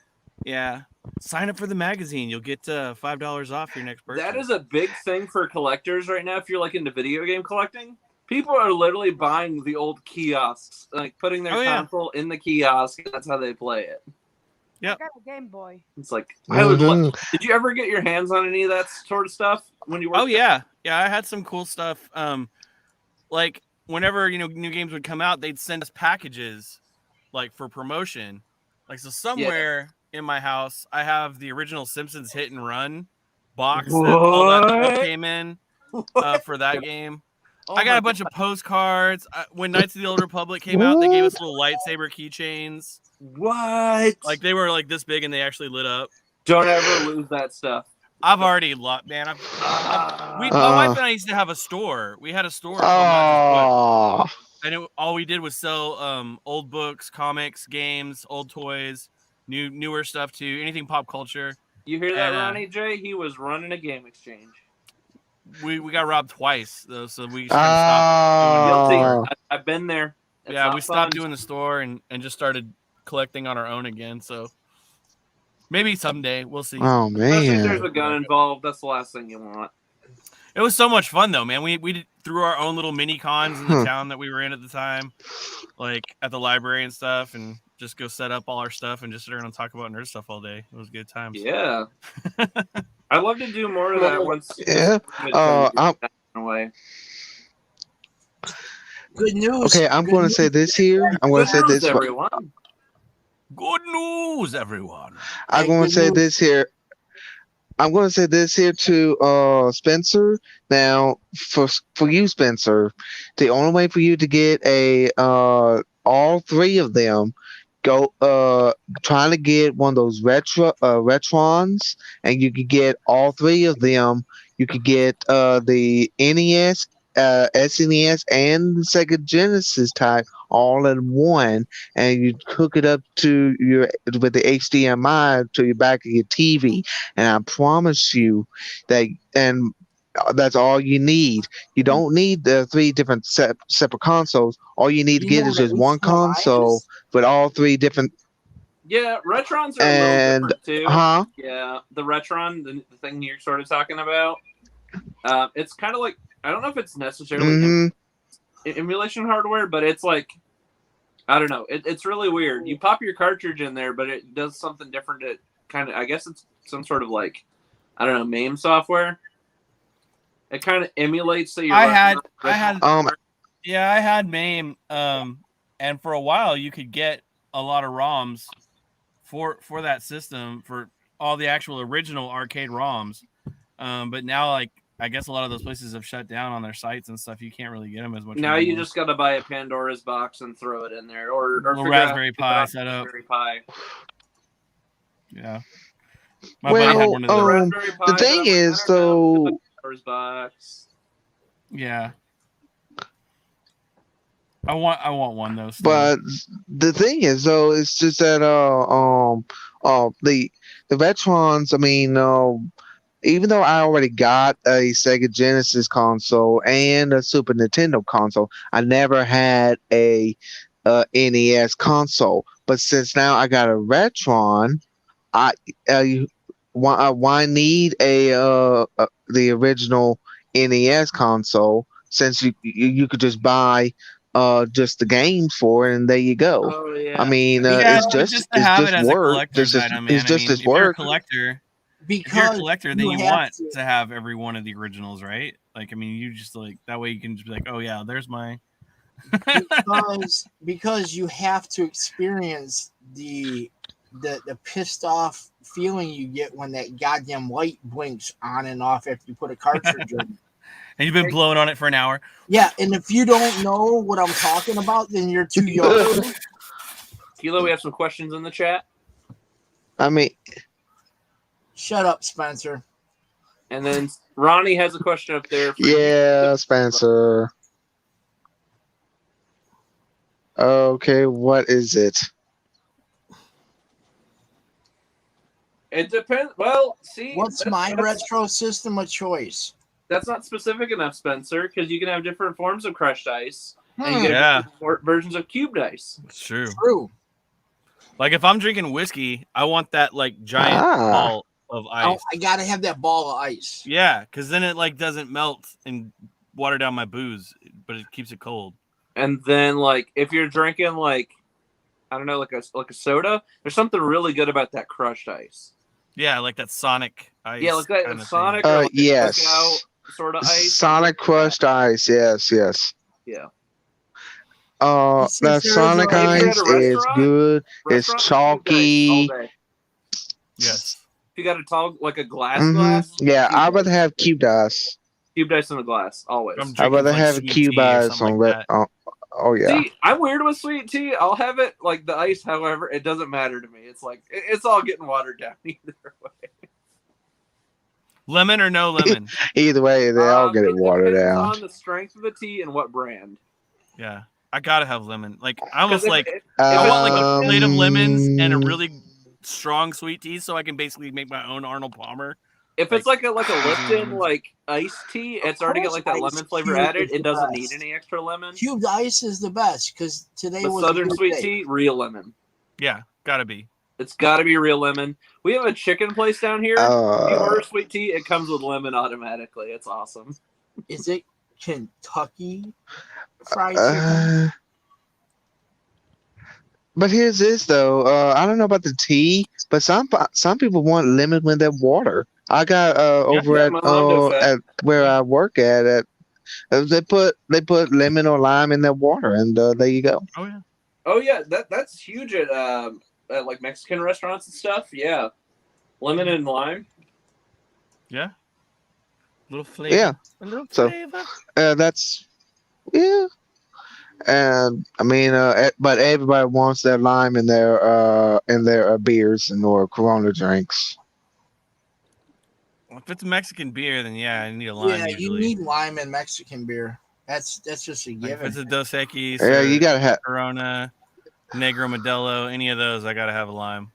Yeah, sign up for the magazine. You'll get $5 off your next purchase. That is a big thing for collectors right now. If you're into video game collecting, people are literally buying the old kiosks, putting their Oh, yeah. console in the kiosk. And that's how they play it. I got a Game Boy. It's I would. mhm. Did you ever get your hands on any of that sort of stuff when you worked? Oh yeah, I had some cool stuff. Whenever new games would come out, they'd send us packages, for promotion. So somewhere in my house, I have the original Simpsons Hit and Run box that all that stuff came in for that game. Oh I got my a bunch of postcards. When Knights of the Old Republic came out, they gave us little lightsaber keychains. What? They were this big and they actually lit up. Don't ever lose that stuff. I've already lost, man. My wife and I used to have a store. We had a store called Not Just Wood. And all we did was sell old books, comics, games, old toys, newer stuff too, anything pop culture. You hear that, And, Ronnie J? He was running a game exchange. We got robbed twice though, so we just kind of stopped doing the Guilty. store. I've been there. It's Yeah, we stopped fun. doing the store and just started collecting on our own again. So maybe someday we'll see. Oh Especially if man. there's a gun involved. That's the last thing you want. It was so much fun though, man. We threw our own little mini cons in the town that we were in at the time, like at the library and stuff, and just go set up all our stuff and just sit around and talk about nerd stuff all day. It was good times. Yeah. I'd love to do more of that once. Yeah. Away. Good news. Okay, I'm Good going to news. say this here. I'm going to say Good news, this. everyone. Good news, everyone. I'm going to say this here. I'm going to say this here to Spencer. Now, for you, Spencer, the only way for you to get all three of them, go trying to get one of those retrons, and you could get all three of them. You could get the NES, SNES, and the Sega Genesis type all in one, and you hook it up to with the HDMI to your back of your TV, and I promise you that that's all you need. You don't need the three different separate consoles. All you need to get is just one console with all three different. Yeah, Retrons are a little different too. Huh? Yeah, the Retron, the thing you're sort of talking about, it's kind of like, I don't know if it's necessarily emulation hardware, but it's like, I don't know. It's really weird. You pop your cartridge in there, but it does something different. It kind of, I guess it's some sort of like, I don't know, MAME software. It kind of emulates that you're. I had MAME, and for a while you could get a lot of ROMs for that system for all the actual original arcade ROMs. But now, like, I guess a lot of those places have shut down on their sites and stuff. You can't really get them as much. Now anymore. you just got to buy a Pandora's box and throw it in there, or Raspberry Pi setup. Raspberry Pi. Yeah. My buddy had one of those. The thing is, though. Box. Yeah. I want one though. Still. But the thing is, though, it's just that the Vetrons. I mean, even though I already got a Sega Genesis console and a Super Nintendo console, I never had a NES console. But since now I got a Retron, why need the original NES console since you could just buy just the games for it, and there you go. Oh, yeah. I mean, it's just work. It's just as work. If you're a collector, then you want to have every one of the originals, right? Like, I mean, you just like that way you can just be like, oh yeah, there's my. because you have to experience the pissed off feeling you get when that goddamn light blinks on and off after you put a cartridge in. And you've been blowing on it for an hour. Yeah, and if you don't know what I'm talking about, then you're too young. Kilo, we have some questions in the chat. I mean, shut up, Spencer. And then Ronnie has a question up there. Yeah, Spencer. Okay, what is it? It depends. Well, see, what's my retro system of choice? That's not specific enough, Spencer, because you can have different forms of crushed ice, and you can have different versions of cubed ice. It's true. True. Like if I'm drinking whiskey, I want that like giant ball of ice. Oh, I gotta have that ball of ice. Yeah, because then it like doesn't melt and water down my booze, but it keeps it cold. And then like if you're drinking like I don't know, like a soda, there's something really good about that crushed ice. Yeah, like that Sonic ice. Yeah, like that Sonic. Or like yes. Sort of ice. Sonic crushed ice. Yes. Yeah. That Sonic ice is good. It's chalky. Yes. If you got a tall, like a glass. Yeah, I would have cubed ice. Cubed ice in a glass, always. I'd rather have cubed ice on red. Oh yeah. See, I'm weird with sweet tea. I'll have it like the ice. However, it doesn't matter to me. It's like it's all getting watered down either way. Lemon or no lemon? Either way, they all get it watered depends down. on the strength of the tea and what brand. Yeah, I gotta have lemon. Like I almost 'Cause like if I want like a Um, plate of lemons and a really strong sweet tea, so I can basically make my own Arnold Palmer. If it's like a Lipton lemons. like iced tea, it's already got like that Ice lemon flavor cube added. is It the doesn't best. need any extra lemon. Cubed ice is the best because today The was a Southern good sweet day. tea, real lemon. Yeah, gotta be. It's got to be real lemon. We have a chicken place down here. If you order sweet tea, it comes with lemon automatically. It's awesome. Is it Kentucky fried chicken? But here's this though. I don't know about the tea, but some people want lemon with their water. I got over Yeah, my mom does that. at where I work at they put lemon or lime in their water, and there you go. Oh yeah. Oh yeah, that's huge at like Mexican restaurants and stuff. Yeah, lemon and lime. Yeah. Little flavor. Yeah. A little So, flavor. That's yeah. And I mean, but everybody wants their lime in their beers and or Corona drinks. If it's Mexican beer, then yeah, I need a lime Yeah, usually. you need lime in Mexican beer. That's just a Like given. if it's a Dos Equis Yeah, or you gotta have. Corona, Negro Modelo, any of those, I gotta have a lime.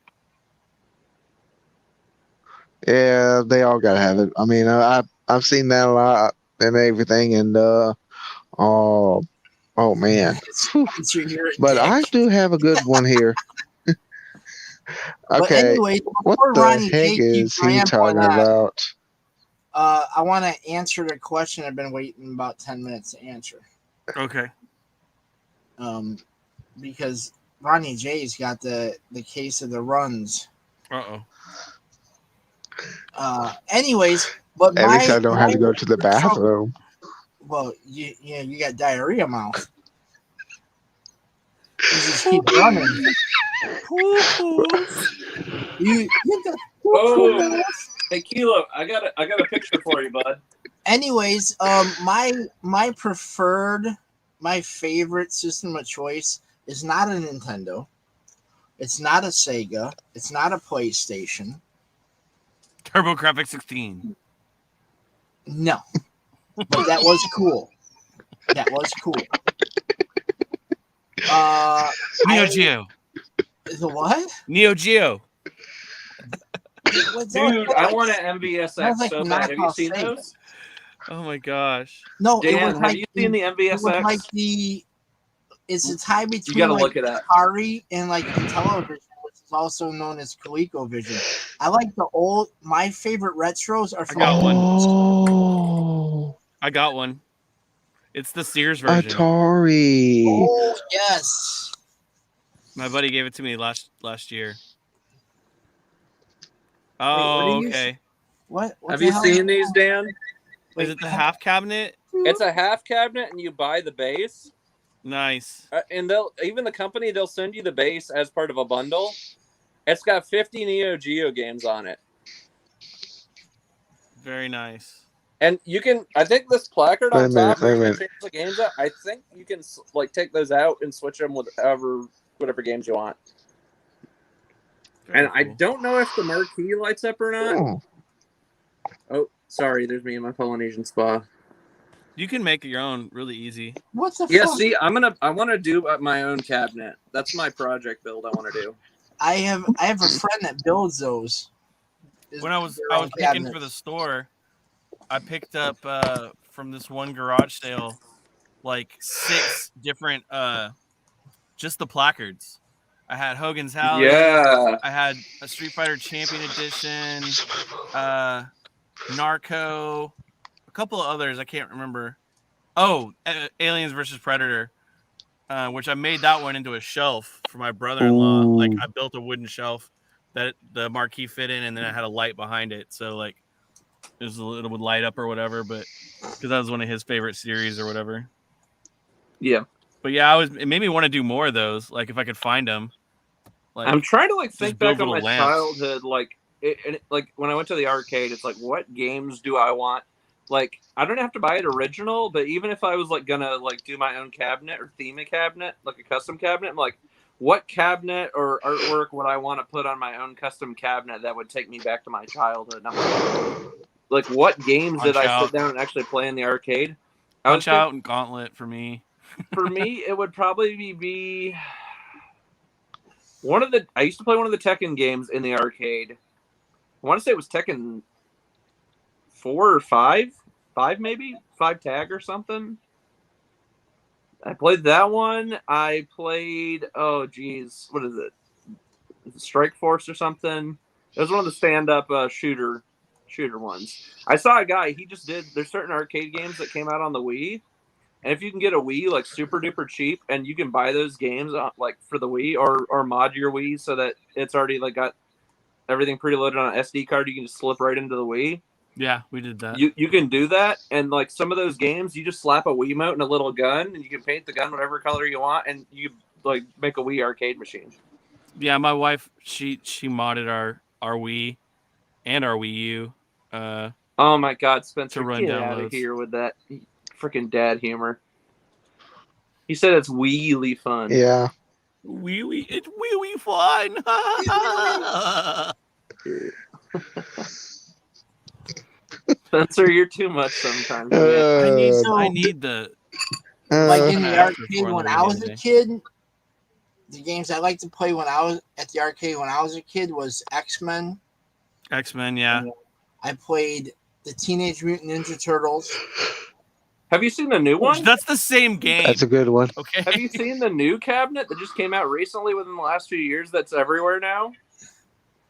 Yeah, they all gotta have it. I mean, I've seen that a lot and everything, and oh man. It's your But dick. I do have a good one here. But Okay, anyway, what before the Ronnie heck J keeps is he rambling talking on, about? I want to answer the question I've been waiting about 10 minutes to answer. Okay. Because Ronnie J's got the case of the runs. Anyways, but At least I don't have to go to the bathroom. Well, you got diarrhea mouth. You just keep running. You got Oh, hey Kilo, I got a picture for you, bud. Anyways, my favorite system of choice is not a Nintendo. It's not a Sega. It's not a PlayStation. TurboGrafx 16. No. But that was cool. That was cool. Neo Geo. The what? Neo Geo. Dude, I want an MVSX so bad. Have you seen those? Oh my gosh. No, Dan, it was have like you seen the It was MVSX? like it's a tie between gotta like look it up. Atari and like Intellivision, which is also known as ColecoVision. I like the old. My favorite retros are from. got one. Oh, I got one. It's the Sears version. Atari. Oh yes. My buddy gave it to me last year. Wait, what Oh, are you- okay. What Have the you hell? seen these, Dan? Is it the half cabinet? It's a half cabinet, and you buy the base. Nice. And they'll send you the base as part of a bundle. It's got 50 Neo Geo games on it. Very nice. And you can, I think this placard on top, Wait a you can minute. change the games out. I think you can like take those out and switch them with whatever games you want. Very And I cool. don't know if the marquee lights up or not. Oh. Oh, sorry, there's me in my Polynesian spa. You can make your own really easy. What the Yeah, fuck? see, I want to do my own cabinet. That's my project build I want to do. I have a friend that builds those. When I was Their own picking for cabinets. the store, I picked up from this one garage sale like 6 different just the placards. I had Hogan's House. Yeah. I had a Street Fighter Champion Edition, Narco, a couple of others I can't remember. Oh, Aliens versus Predator, which I made that one into a shelf for my brother-in-law. Ooh. Like I built a wooden shelf that the marquee fit in, and then I had a light behind it, so like it would light up or whatever. But because that was one of his favorite series or whatever. Yeah. But yeah, it made me want to do more of those. Like if I could find them. Like, I'm trying to like think build back on my little lamps. childhood, like like when I went to the arcade, it's like, what games do I want? Like, I don't have to buy it original, but even if I was like gonna like do my own cabinet or theme a cabinet, like a custom cabinet, I'm like, what cabinet or artwork would I want to put on my own custom cabinet that would take me back to my childhood? And I'm like, like what games did I Punch-Out. sit down and actually play in the arcade? I was Punch Out and Gauntlet for me. for me, it would probably be one of the. I used to play one of the Tekken games in the arcade. I want to say it was Tekken 4 or 5, maybe 5 tag or something. I played that one. I played what is it? Strike Force or something. It was one of the stand-up shooter ones. I saw a guy. He just did. There's certain arcade games that came out on the Wii. And if you can get a Wii like super duper cheap, and you can buy those games like for the Wii or mod your Wii so that it's already like got everything preloaded on an SD card, you can just slip right into the Wii. Yeah, we did that. You can do that, and like some of those games, you just slap a Wiimote and a little gun, and you can paint the gun whatever color you want, and you like make a Wii arcade machine. Yeah, my wife she modded our Wii and our Wii U. Oh my God, Spencer, To run get out of downloads. here with that freaking dad humor. He said it's really fun. Yeah. It's wee fun. Spencer, you're too much sometimes. Man. I need the Like in the After arcade when 400 I was a anyway. kid, the games I liked to play when I was at the arcade when I was a kid was X-Men. X-Men, yeah. I played the Teenage Mutant Ninja Turtles. Have you seen the new one? That's the same game. That's a good one. Okay. Have you seen the new cabinet that just came out recently within the last few years that's everywhere now?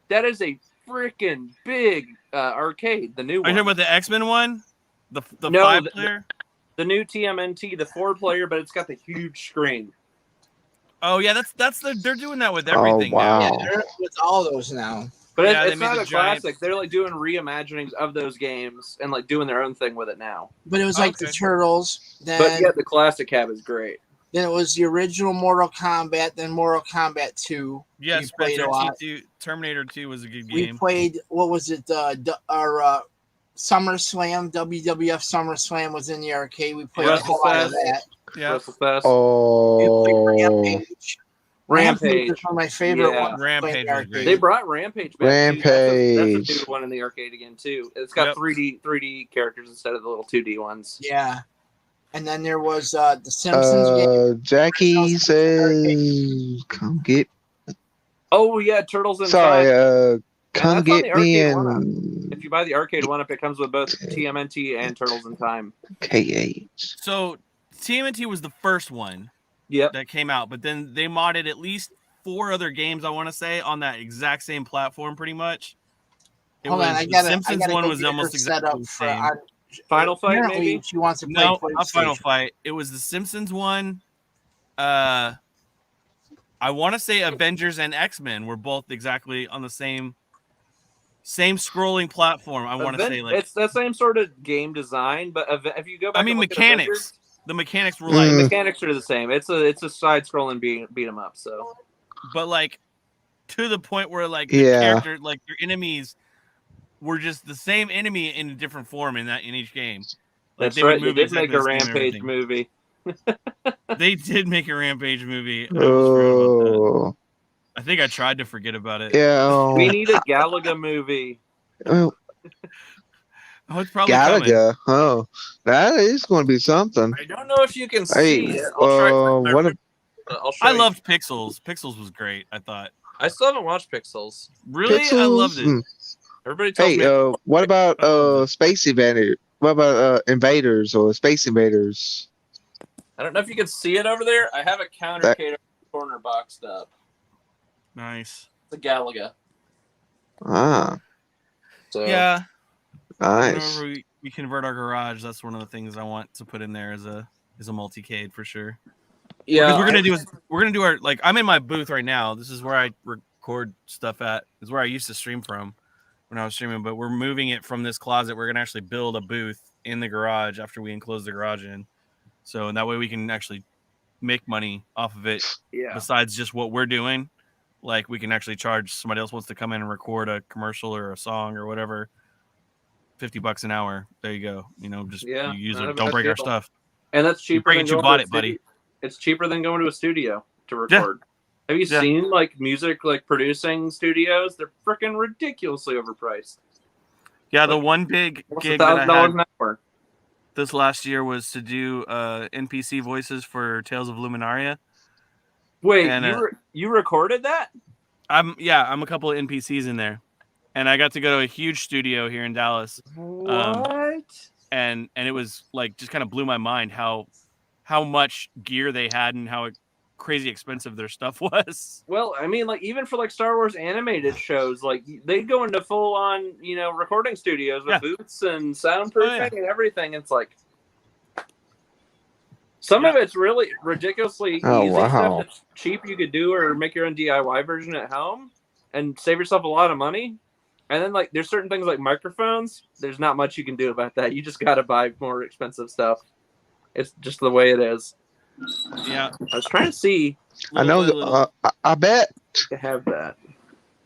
That is a freaking big arcade, the new Are you one. talking about the X-Men one? The No, 5-player? The new TMNT, the 4-player, but it's got the huge screen. Oh yeah, they're doing that with everything wow. now. Yeah, they're with all those now. But Yeah, they it's made not the a giant- classic. They're like doing reimaginings of those games and like doing their own thing with it now. But it was like the Okay. Turtles. But Then, yeah, the classic cab is great. then it was the original Mortal Kombat. Then Mortal Kombat 2. Yeah, We played Spencer a lot. T2, Terminator 2 was a good We game. played, what was it? Our SummerSlam, WWF SummerSlam was in the arcade. We played a whole lot of that. Yeah, WrestleFest. Oh. We played Rampage. Rampage. is one of my favorite Yeah. ones. to play in the Rampage was arcade. great. They brought Rampage back. Too. That's Rampage. a new one in the arcade again too. It's got Yep. 3D characters instead of the little 2D ones. Yeah. And then there was the Simpsons game. Jackie says, "Come get." Oh yeah, Turtles in Sorry, Time. come that's on get the me arcade one-up. in If you buy the arcade one up, it comes with both TMNT and Turtles in Time. KH. So TMNT was the first one Yep. that came out, but then they modded at least 4 other games, I want to say, on that exact same platform, pretty much. Hold on, I the gotta. Simpsons I gotta one go was get her almost set exactly up the for. same. Final Fight, Apparently, maybe? she wants to play No, PlayStation. not Final Fight. It was the Simpsons one. I want to say Avengers and X-Men were both exactly on the same scrolling platform. I want to say like it's the same sort of game design, but if you go back, I mean and look at mechanics. Avengers, The mechanics were the like, mechanics are the same. It's a side scrolling beat 'em up. So but like to the point where like the Yeah. character, like your enemies were just the same enemy in a different form in each game. Like that's they would right. They move did make exactly a the same and Rampage everything. movie. They did make a Rampage movie. I almost forgot about that. Oh, I think I tried to forget about it. yeah. We need a Galaga movie. Oh, Oh, it's probably coming. Galaga. Oh, that is going to be something. I don't know if you can Hey, see it. I'll try. what? I'll show I you. loved Pixels. Pixels was great, I thought. I still haven't watched Pixels. Really? I loved it. Pixels? Everybody tells Hey, me. what about I loved Space Invader? What about Invaders or Space Invaders? I don't know if you can see it over there. I have a countercade corner boxed up. Nice. It's a Galaga. Ah, So Yeah. nice. Whenever we convert our garage, that's one of the things I want to put in there as a multicade for sure. yeah. Because we're gonna do our like I'm in my booth right now. This is where I record stuff at. This is where I used to stream from when I was streaming, but we're moving it from this closet. We're gonna actually build a booth in the garage after we enclose the garage in. So and that way we can actually make money off of it Yeah. besides just what we're doing. Like we can actually charge somebody else wants to come in and record a commercial or a song or whatever. $50 an hour. There you go. You know, just Yeah, you use not it. a Don't bad break our deal. stuff. And that's cheaper break than it, you going bought to a it, buddy. studio. It's cheaper than going to a studio to Yeah. record. Have you Yeah. seen like music like producing studios? They're freaking ridiculously overpriced. Yeah, the one big What's gig that I $1,000 had an hour? this last year was to do NPC voices for Tales of Luminaria. Wait, And, you recorded that? I'm a couple of NPCs in there, and I got to go to a huge studio here in Dallas. What? And it was like just kind of blew my mind how much gear they had and how crazy expensive their stuff was. Well, I mean, like even for like Star Wars animated shows, like they go into full on, recording studios with booths and soundproofing and everything. It's like some of it's really ridiculously Oh, easy wow. stuff that's cheap you could do or make your own DIY version at home and save yourself a lot of money. And then like there's certain things like microphones. There's not much you can do about that. You just got to buy more expensive stuff. It's just the way it is. Yeah, I was trying to see. I know. I bet. To have that.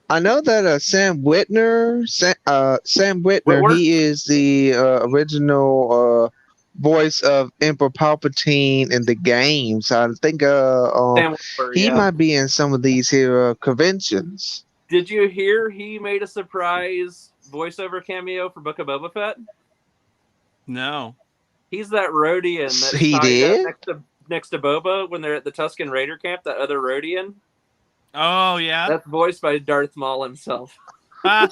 I know that Sam Whitner. Sam Whitner. Whitworth? He is the original voice of Emperor Palpatine in the games. I think Sam Whitworth, he yeah. might be in some of these here conventions. Did you hear he made a surprise voiceover cameo for Book of Boba Fett? No. He's that Rhodian that's He tied did? up next to Boba when they're at the Tusken Raider camp, that other Rhodian. Oh, yeah? That's voiced by Darth Maul himself. Ah.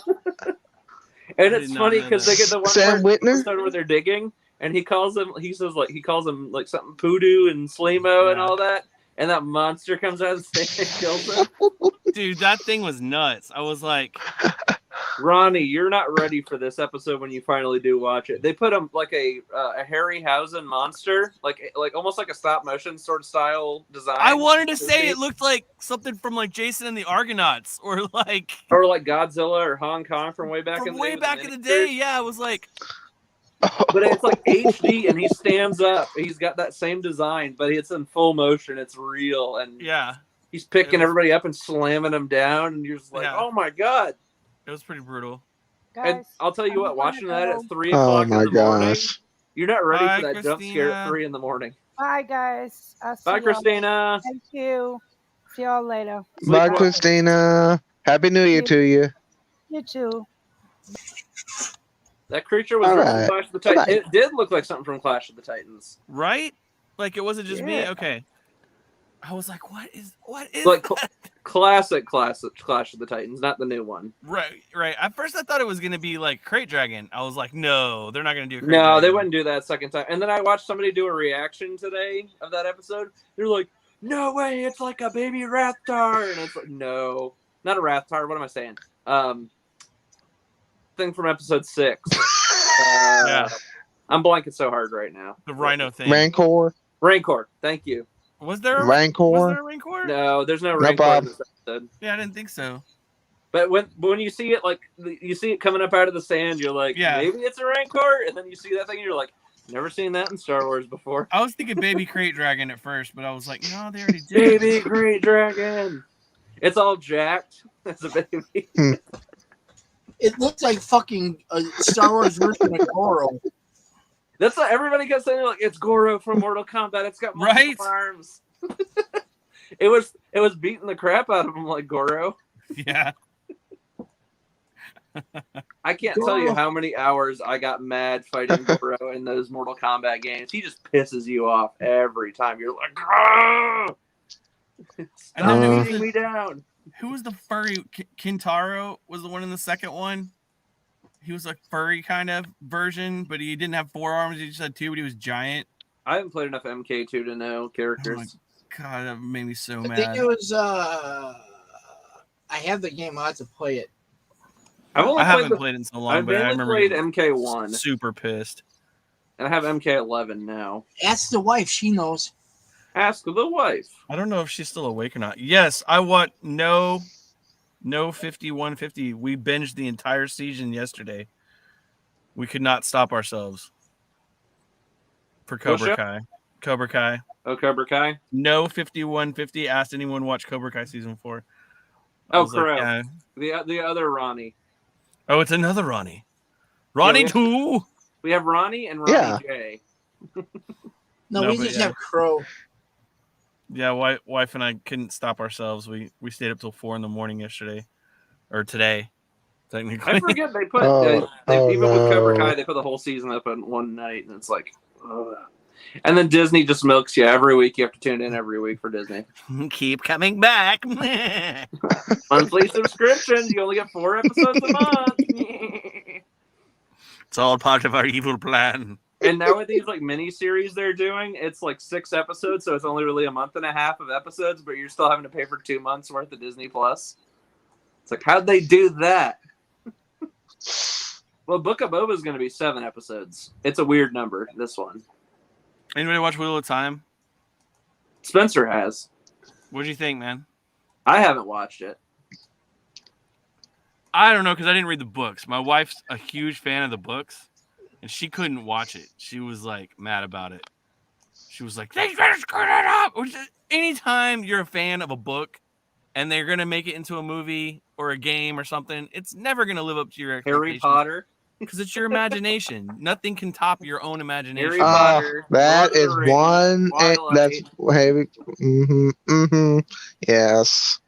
And it's funny because they get the one Sam Whitner? episode where they're digging, and he calls him like something Poodoo and Slimo and all that, and that monster comes out of the stand and kills him. Dude, that thing was nuts. I was like, Ronnie, you're not ready for this episode when you finally do watch it. They put him like a Harryhausen monster, like almost like a stop motion sort of style design. I wanted to say it looked like something from like Jason and the Argonauts, or like Godzilla or Hong Kong from way back in the day. Yeah, it was like, but it's like HD, and he stands up. He's got that same design, but it's in full motion. It's real, and yeah, he's picking everybody up and slamming them down, and you're just like, oh my god. It was pretty brutal. Guys, and I'll tell you what, watching that at 3 Oh o'clock in my the morning, gosh. you're not ready Bye, for that jump scare at Christina. 3 in the morning. bye, guys. I'll see Bye, y'all. Christina. Thank you. See y'all later. Bye, Christina. Happy New Year to you. You too. That creature was All from right. Clash of the Titans. Bye-bye. It did look like something from Clash of the Titans. Right? Like it wasn't just me. Yeah. Okay. I was like, what is Like that? classic Clash of the Titans, not the new one. Right. At first I thought it was gonna be like Crate Dragon. I was like, no, they're not gonna do Crate No, Dragon. they wouldn't do that second time. And then I watched somebody do a reaction today of that episode. They're like, no way, it's like a baby Rathtar. And it's like, no, not a Rathtar. What am I saying? Thing from episode 6. Yeah. I'm blanking so hard right now. The Rhino thing. Rancor. Thank you. Was there a Rancor? Rancor? No, there's no No Rancor in problem. this episode. Yeah, I didn't think so. But when you see it, like you see it coming up out of the sand, you're like, maybe it's a Rancor, and then you see that thing, and you're like, never seen that in Star Wars before. I was thinking Baby Crate Dragon at first, but I was like, no, they already did. Baby Crate Dragon. It's all jacked as a baby. It looks like fucking a Star Wars version of Goro. That's what everybody kept saying. Like, it's Goro from Mortal Kombat. It's got multiple arms. It was beating the crap out of him like Goro. Yeah. I can't tell you how many hours I got mad fighting Goro in those Mortal Kombat games. He just pisses you off every time. You're like, "Grrr! Stop beating me down." Who was the furry? Kintaro was the one in the second one. He was like furry kind of version, but he didn't have 4 arms. He just had 2, but he was giant. I haven't played enough MK2 to know characters. Oh my God, that made me so I mad. think it was. I have the game. I have to play it. I haven't played it in so long, but I remember played MK1. Super pissed. And I have MK11 now. Ask the wife; she knows. Ask the wife. I don't know if she's still awake or not. Yes, I want no 5150. We binged the entire season yesterday. We could not stop ourselves. For Cobra Kai. Cobra Kai. Oh, Cobra Kai? No 5150. Asked anyone watch Cobra Kai season 4. Oh, correct. The other Ronnie. Oh, it's another Ronnie. Ronnie 2. We have Ronnie and Ronnie J. No, we just have Crow. Yeah, wife and I couldn't stop ourselves. We stayed up till 4 in the morning yesterday, or today technically. I forget they put even with Cobra Kai, they put the whole season up in one night, and it's like, ugh. And then Disney just milks you every week. You have to tune in every week for Disney. Keep coming back. Monthly subscriptions. You only get 4 episodes a month. It's all part of our evil plan. And now with these like mini series they're doing, it's like 6 episodes, so it's only really a month and a half of episodes, but you're still having to pay for 2 months worth of Disney Plus. It's like, how'd they do that? Well, Book of Boba is going to be 7 episodes. It's a weird number, this one. Anybody watch Wheel of Time? Spencer has. What'd you think, man? I haven't watched it. I don't know, because I didn't read the books. My wife's a huge fan of the books, and she couldn't watch it. She was like mad about it. She was like, "They better screw it up." Anytime you're a fan of a book and they're gonna make it into a movie or a game or something, it's never gonna live up to your expectations. Harry Potter. Because it's your imagination. Nothing can top your own imagination. Harry Potter. That Lord of is the Rings, one. That's Twilight. heavy. Yes.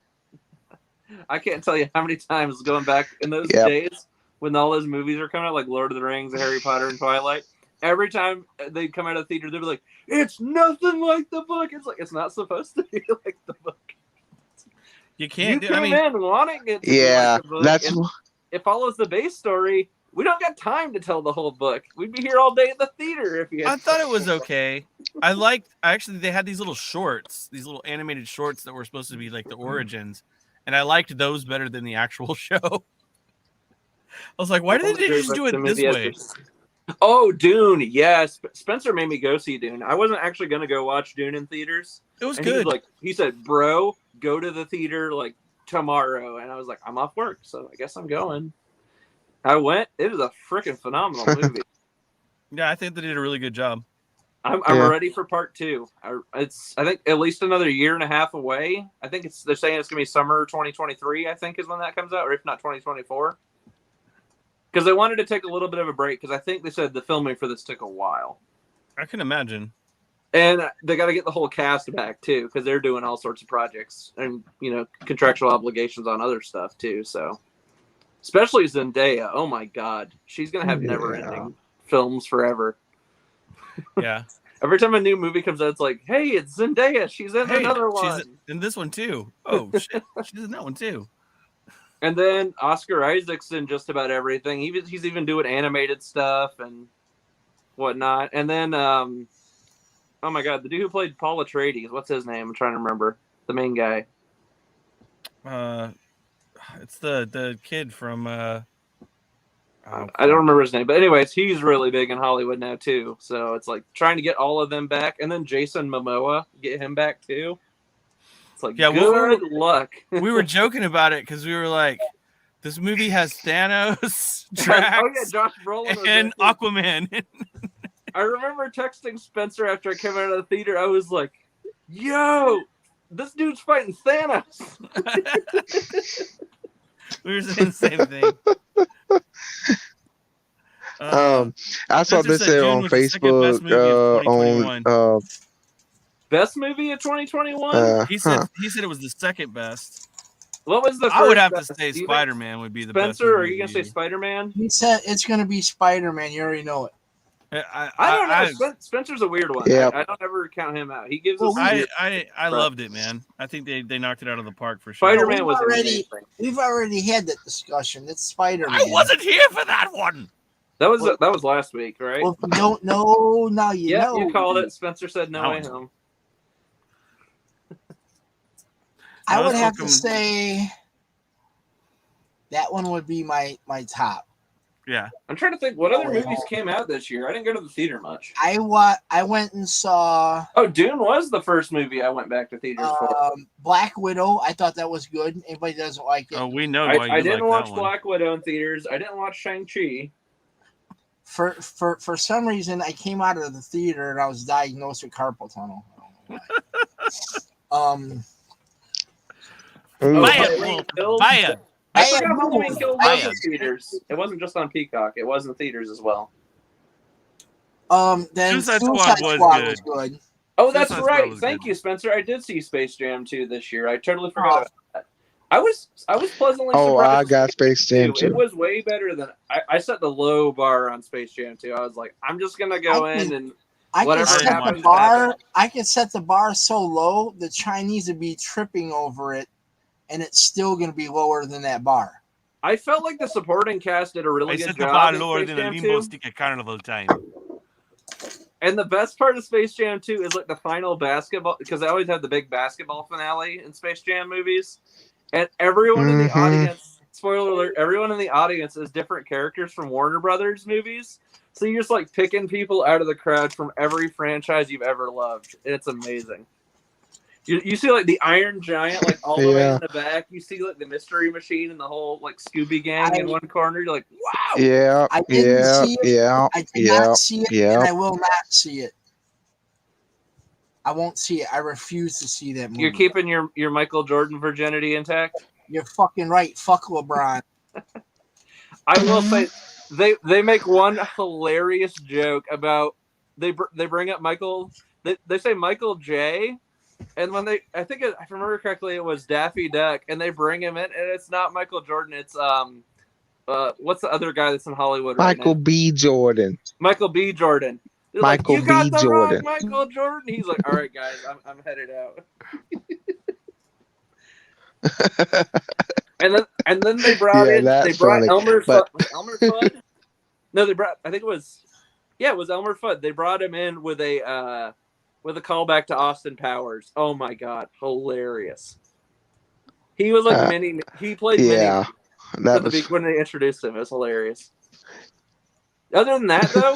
I can't tell you how many times going back in those days when all those movies are coming out, like Lord of the Rings, Harry Potter, and Twilight. Every time they come out of the theater, they'd be like, "It's nothing like the book." It's like, it's not supposed to be like the book. You can't. You came in wanting it to be like the book, that's. and it follows the base story. We don't got time to tell the whole book. We'd be here all day at the theater if you. I thought it was okay. Actually, they had these little shorts, these little animated shorts that were supposed to be like the origins, and I liked those better than the actual show. I was like, why did they just do it this way? Oh, Dune. Yes. Spencer made me go see Dune. I wasn't actually going to go watch Dune in theaters. It was good. He said, "Bro, go to the theater like tomorrow." And I was like, "I'm off work, so I guess I'm going." I went. It was a freaking phenomenal movie. Yeah, I think they did a really good job. I'm ready for part 2. I think at least another year and a half away. I think they're saying it's gonna be summer 2023. I think is when that comes out, or if not 2024. Because they wanted to take a little bit of a break. Because I think they said the filming for this took a while. I can imagine. And they got to get the whole cast back too, because they're doing all sorts of projects and contractual obligations on other stuff too. So. Especially Zendaya. Oh my God. She's going to have never-ending films forever. Yeah. Every time a new movie comes out, it's like, hey, it's Zendaya. She's in another one. She's in this one too. Oh, shit. She's in that one too. And then Oscar Isaac's in just about everything. He's even doing animated stuff and whatnot. And then, oh my God, the dude who played Paul Atreides. What's his name? I'm trying to remember. The main guy. It's the kid from I don't remember his name, but anyways, he's really big in Hollywood now too. So it's like trying to get all of them back, and then Jason Momoa, get him back too. It's like, good luck. We were joking about it because we were like, this movie has Thanos, Drax, Josh Brolin, and Aquaman. I remember texting Spencer after I came out of the theater. I was like, "Yo, this dude's fighting Thanos." We were saying the same thing. I saw this here on Facebook. Best movie of 2021. He said it was the second best. What was the first? I would have to say Spider-Man would be the best. Spencer, are you gonna say Spider-Man? He said it's gonna be Spider-Man. You already know it. I don't know. Spencer's a weird one. Yeah. I don't ever count him out. He gives us. I loved it, man. I think they knocked it out of the park for sure. Spider-Man was amazing. We've already had that discussion. It's Spider-Man. I wasn't here for that one. That was last week, right? Well, if you don't know, now you know. You called it. Spencer said no way home. I would have to say that one would be my top. Yeah. I'm trying to think what other movies came out this year. I didn't go to the theater much. I went and saw. Oh, Dune was the first movie I went back to theaters for. Black Widow. I thought that was good. Anybody doesn't like it? Oh, we know why I didn't watch that Black Widow in theaters. I didn't watch Shang-Chi. For some reason, I came out of the theater and I was diagnosed with carpal tunnel. Buy it. I forgot Halloween Kills was in theaters. It wasn't just on Peacock. It was in theaters as well. Then Suicide Squad was good. Oh, that's right. Thank you, Spencer. I did see Space Jam 2 this year. I totally forgot about that. I was pleasantly Oh, surprised. I with got Space Space Jam Jam 2. It 2. was way better than I set the low bar on Space Jam 2. I was like, I'm just gonna go in and I can whatever set the happens, bar. happens. I can set the bar so low the Chinese would be tripping over it, and it's still going to be lower than that bar. I felt like the supporting cast did a really I good set the job bar in lower Space than a Jam limbo 2. stick at carnival time. And the best part of Space Jam 2 is like the final basketball, because I always have the big basketball finale in Space Jam movies. And everyone in the audience, spoiler alert, everyone in the audience is different characters from Warner Brothers movies. So you're just like picking people out of the crowd from every franchise you've ever loved. It's amazing. You see like the Iron Giant like all the way in the back. You see like the Mystery Machine and the whole like Scooby Gang in one corner. You're like, wow. Yeah, I didn't yeah, see it. yeah, I did yeah, not see it, yeah. and I will not see it. I won't see it. I refuse to see that movie. You're keeping your Michael Jordan virginity intact? You're fucking right. Fuck LeBron. I will say they make one hilarious joke about they bring up Michael. They say Michael J. And when if I remember correctly, it was Daffy Duck, and they bring him in, and it's not Michael Jordan. It's what's the other guy that's in Hollywood right now? Michael B. Jordan. Michael B. Jordan. They're Michael like, you got B. the Jordan. wrong Michael Jordan. He's like, all right, guys, I'm headed out. and then they brought funny. Elmer But Elmer Fudd. No, they brought. I think it was Elmer Fudd. They brought him in with a callback to Austin Powers. Oh my god, hilarious! He was like Minnie. He played yeah, Minnie when they introduced him. It was hilarious. Other than that, though,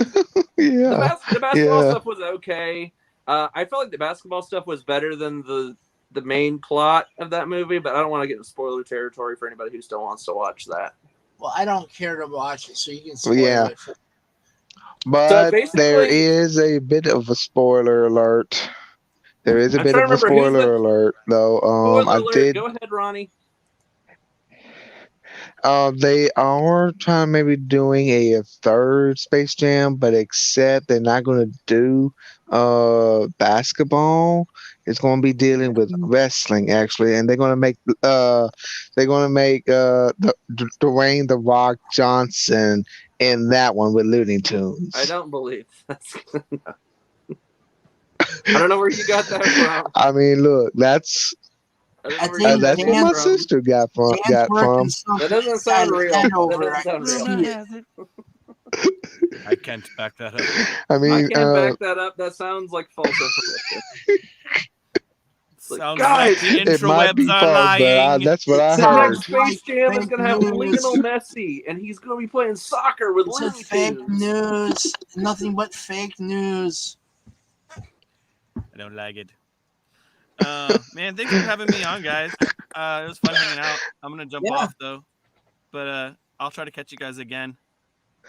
yeah, the basketball stuff was okay. I felt like the basketball stuff was better than the main plot of that movie, but I don't want to get into spoiler territory for anybody who still wants to watch that. Well, I don't care to watch it, so you can spoil it. But there is a bit of a spoiler alert. There is a bit of a spoiler alert, though. Spoiler alert. Go ahead, Ronnie. They are trying to maybe doing a third Space Jam, but except they're not going to do basketball. It's going to be dealing with wrestling actually, and they're going to make Dwayne the Rock Johnson in that one with Looney Tunes. I don't believe that's. I don't know where you got that from. I mean, look, that's what my sister got from. That doesn't sound real. I can't back that up. I mean, I can't back that up. That sounds like false information. Sounds like the intrawebs are lying. That's what I the heard. next Space Jam is going to have Lionel Messi, and he's going to be playing soccer with Looney Tunes. Fake news. Nothing but fake news. I don't like it. Man, thanks for having me on, guys. It was fun hanging out. I'm gonna jump off though, but I'll try to catch you guys again.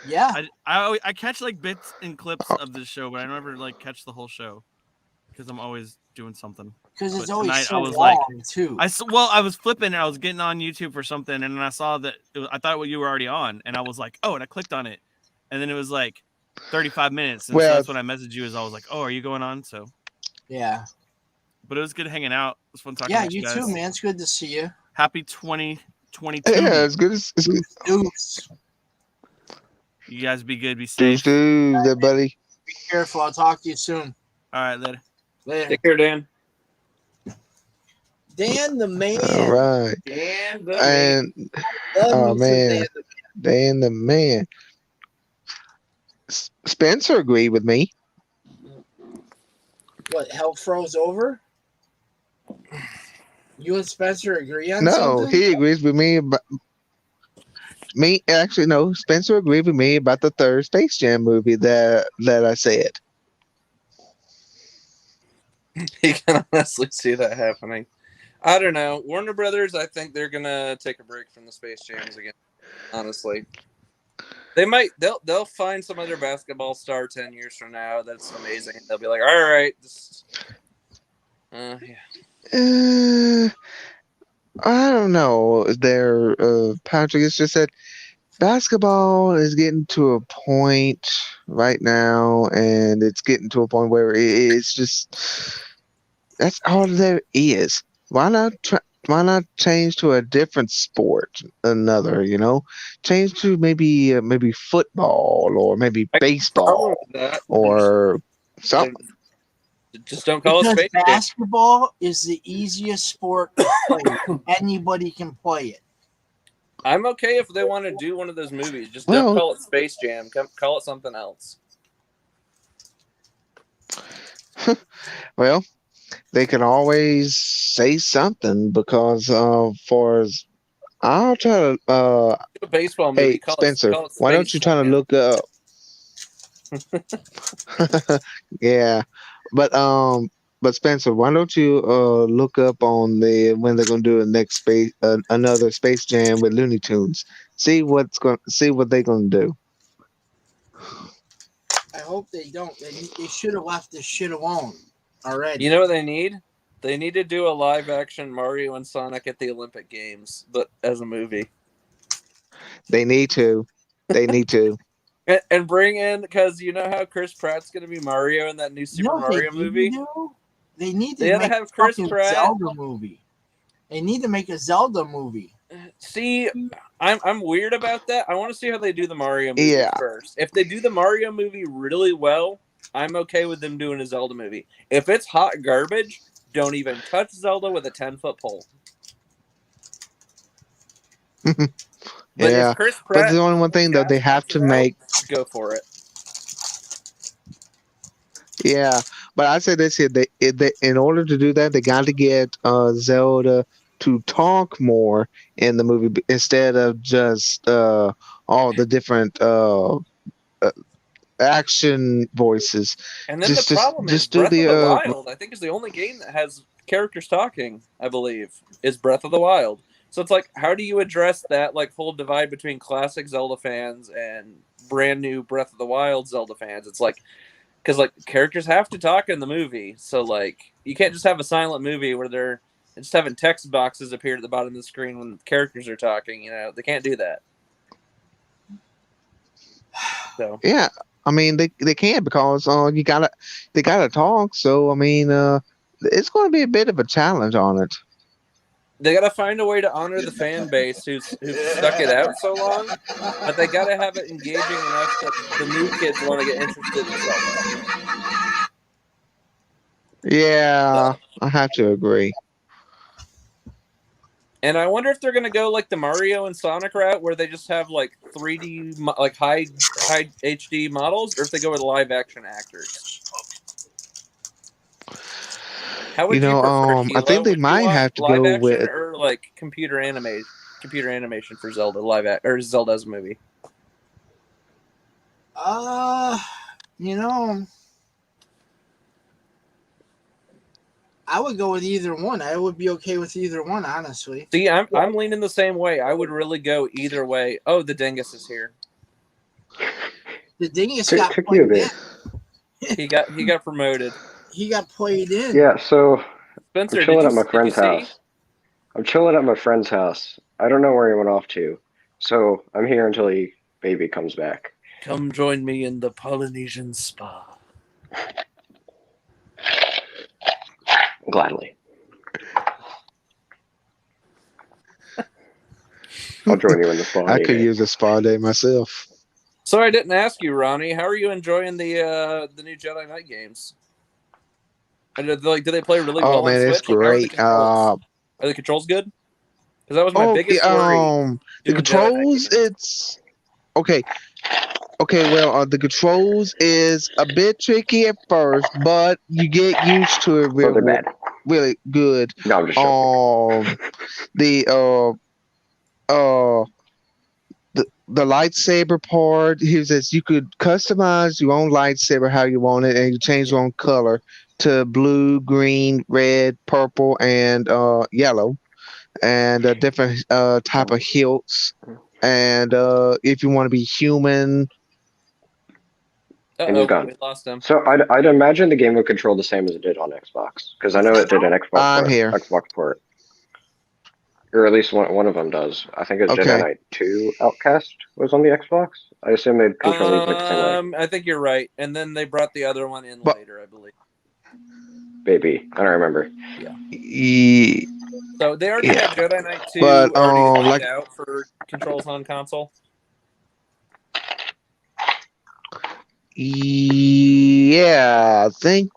Yeah, I catch like bits and clips of the show, but I never like catch the whole show because I'm always doing something. Because it's always tonight, so I was long like, too. I was flipping and I was getting on YouTube for something, and then I saw that I thought you were already on, and I was like, oh, and I clicked on it, and then it was like 35 minutes, and so that's when I messaged you. As I was like, oh, are you going on? So yeah. But it was good hanging out. It was fun talking to you guys. Yeah, you too, man. It's good to see you. Happy 2022. Yeah, it's good. You guys be good. Be safe. There, buddy. Be careful. I'll talk to you soon. All right, later. Take care, Dan. Dan the man. All right. Dan the man. Oh, man. Dan the man. Spencer agreed with me. What, hell froze over? You and Spencer agree on something? No, he agrees with me about actually no, Spencer agreed with me about the third Space Jam movie that I said. You can honestly see that happening. I don't know. Warner Brothers, I think they're gonna take a break from the Space Jams again. Honestly. They'll find some other basketball star 10 years from now that's amazing. They'll be like, all right, I don't know. Patrick has just said basketball is getting to a point right now, and it's getting to a point where it's just that's all there is. Why not change to a different sport? Another, change to maybe football or maybe I problem baseball with that. or Then something. just don't call it Because Space Jam. basketball is the easiest sport to play. Anybody can play it. I'm okay if they want to do one of those movies. Just don't Well, call it Space Jam. Call it something else. well, they can always say something because for as I'll try to Do a baseball movie. hey Spencer, Call it why don't Space you try to Jam. look up yeah. But Spencer, why don't you look up on the when they're gonna do a next space another Space Jam with Looney Tunes. See what they're gonna do. I hope they don't. They should have left this shit alone already. You know what they need? They need to do a live action Mario and Sonic at the Olympic Games, but as a movie. They need to. They need to. And bring in, because you know how Chris Pratt's going to be Mario in that new You Super know what Mario they need movie? to do? They need They to gotta make have a Chris fucking Pratt. Zelda movie. They need to make a Zelda movie. See, I'm weird about that. I want to see how they do the Mario movie Yeah. first. If they do the Mario movie really well, I'm okay with them doing a Zelda movie. If it's hot garbage, don't even touch Zelda with a 10-foot pole. But Yeah. if Chris But Pratt there's and only the one whole thing though, they cast have wants to it out, make go for it. yeah. But I say this here, they in order to do that, they got to get Zelda to talk more in the movie instead of just all the different uh, action voices. And then the problem is Just do Breath of the the Wild, I think, is the only game that has characters talking, I believe, is Breath of the Wild. So it's like, how do you address that like whole divide between classic Zelda fans and brand new Breath of the Wild Zelda fans? It's like, because like characters have to talk in the movie, so like you can't just have a silent movie where they're just having text boxes appear at the bottom of the screen when characters are talking. You know, they can't do that. So yeah. I mean they can't because they gotta talk. So I mean it's going to be a bit of a challenge on it. they gotta find a way to honor the fan base who's stuck it out so long, but they gotta have it engaging enough that the new kids want to get interested in Zelda. Yeah, I have to agree. And I wonder if they're gonna go like the Mario and Sonic route, where they just have like 3D, like high HD models, or if they go with live action actors. How would you prefer, I think Kilo? they Would you might want have to live go action with or like computer animation for Zelda or Zelda as a movie? You know, I would go with either one. I would be okay with either one, honestly. See, I'm leaning the same way. I would really go either way. Oh, the dingus is here. The Dingus got Took you a played bit. in. He got promoted. He got played in. Yeah, so I'm Spencer, chilling at my did you friend's see? house. I'm chilling at my friend's house. I don't know where he went off to, so I'm here until baby comes back. Come join me in the Polynesian spa. Gladly. I'll join you in the spa. I could use a spa day myself. So I didn't ask you, Ronnie. How are you enjoying the new Jedi Knight games? And do they play really well Man, on it's Switch? Like, how are the great. controls? Are the controls good? Because that was my biggest worry. The doing Jedi Knight controls, games. it's okay. Okay, well, the controls is a bit tricky at first, but you get used to it Oh, they're bad. really good. No, I'm just joking. The the lightsaber part, here says you could customize your own lightsaber how you want it, and you change your own color to blue, green, red, purple, and yellow, and different type of hilts. And if you want to be human, And he's gone. We lost him. So I'd imagine the game would control the same as it did on Xbox, because I know it did an I'm here. Xbox port. Or at least one of them does. I think it's Okay. Jedi Knight 2 Outcast was on the Xbox. I assume they'd control it like the same way. I think you're right. And then they brought the other one in later, I believe. Baby. I don't remember. Yeah. So they already Yeah. had Jedi Knight 2 But, already laid like- out for controls on console. Yeah, I think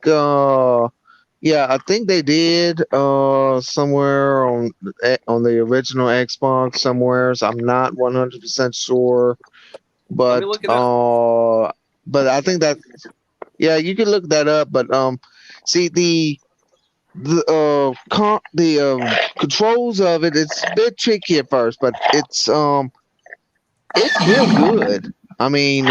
they did somewhere on the original Xbox somewhere. So I'm not 100% sure, Let me but look it up. but I think that you can look that up. But see the controls of it's a bit tricky at first, but it's real good. I mean,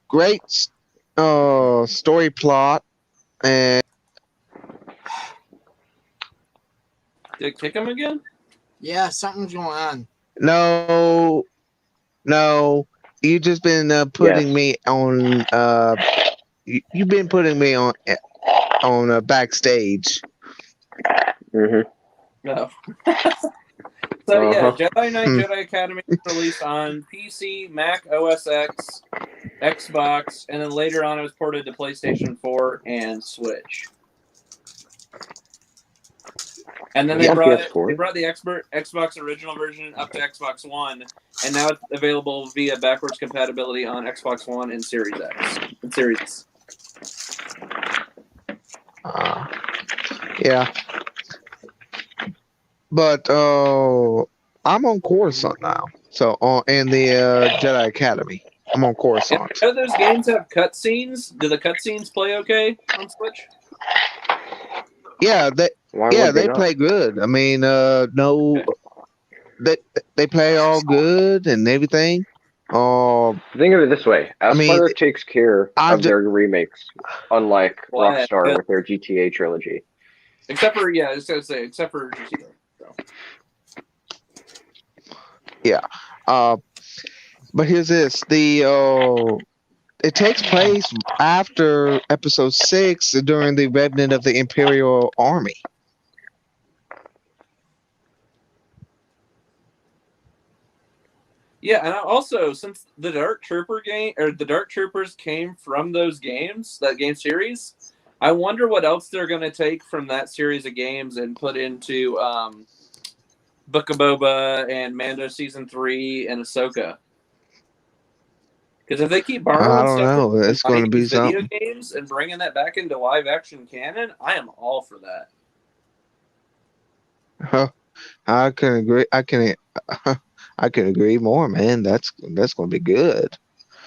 great story plot. And Did it kick him again? Yeah, something's going on. no, you just been putting Yes. me on. You've been putting me on backstage. Mm-hmm. No. So yeah, Uh-huh. Jedi Knight Hmm. Jedi Academy was released on PC, Mac OS X, Xbox, and then later on it was ported to PlayStation 4 and Switch. And then they Yeah, brought PS4. the Xbox original version up to Xbox One, and now it's available via backwards compatibility on Xbox One and Series X and Series S. Yeah, but I'm on Coruscant now. So in the Jedi Academy, I'm on And Coruscant. I know those games have cutscenes. Do the cutscenes play okay on Switch? Yeah, Why would they not? play good. I mean, no, they play all good and everything. Think of it this way: Aspire takes care of their remakes, unlike Well, Rockstar with their GTA trilogy. Except for I was gonna say except for GTA. So. Yeah. But here's this: it takes place after Episode 6 during the remnant of the Imperial Army. Yeah, and also since the Dark Troopers came from those games, that game series, I wonder what else they're going to take from that series of games and put into Book of Boba and Mando Season 3 and Ahsoka. Because if they keep I borrowing don't stuff know. from It's going to be 90s video something. games and bringing that back into live action canon, I am all for that. I can agree. I can agree more, man. That's going to be good.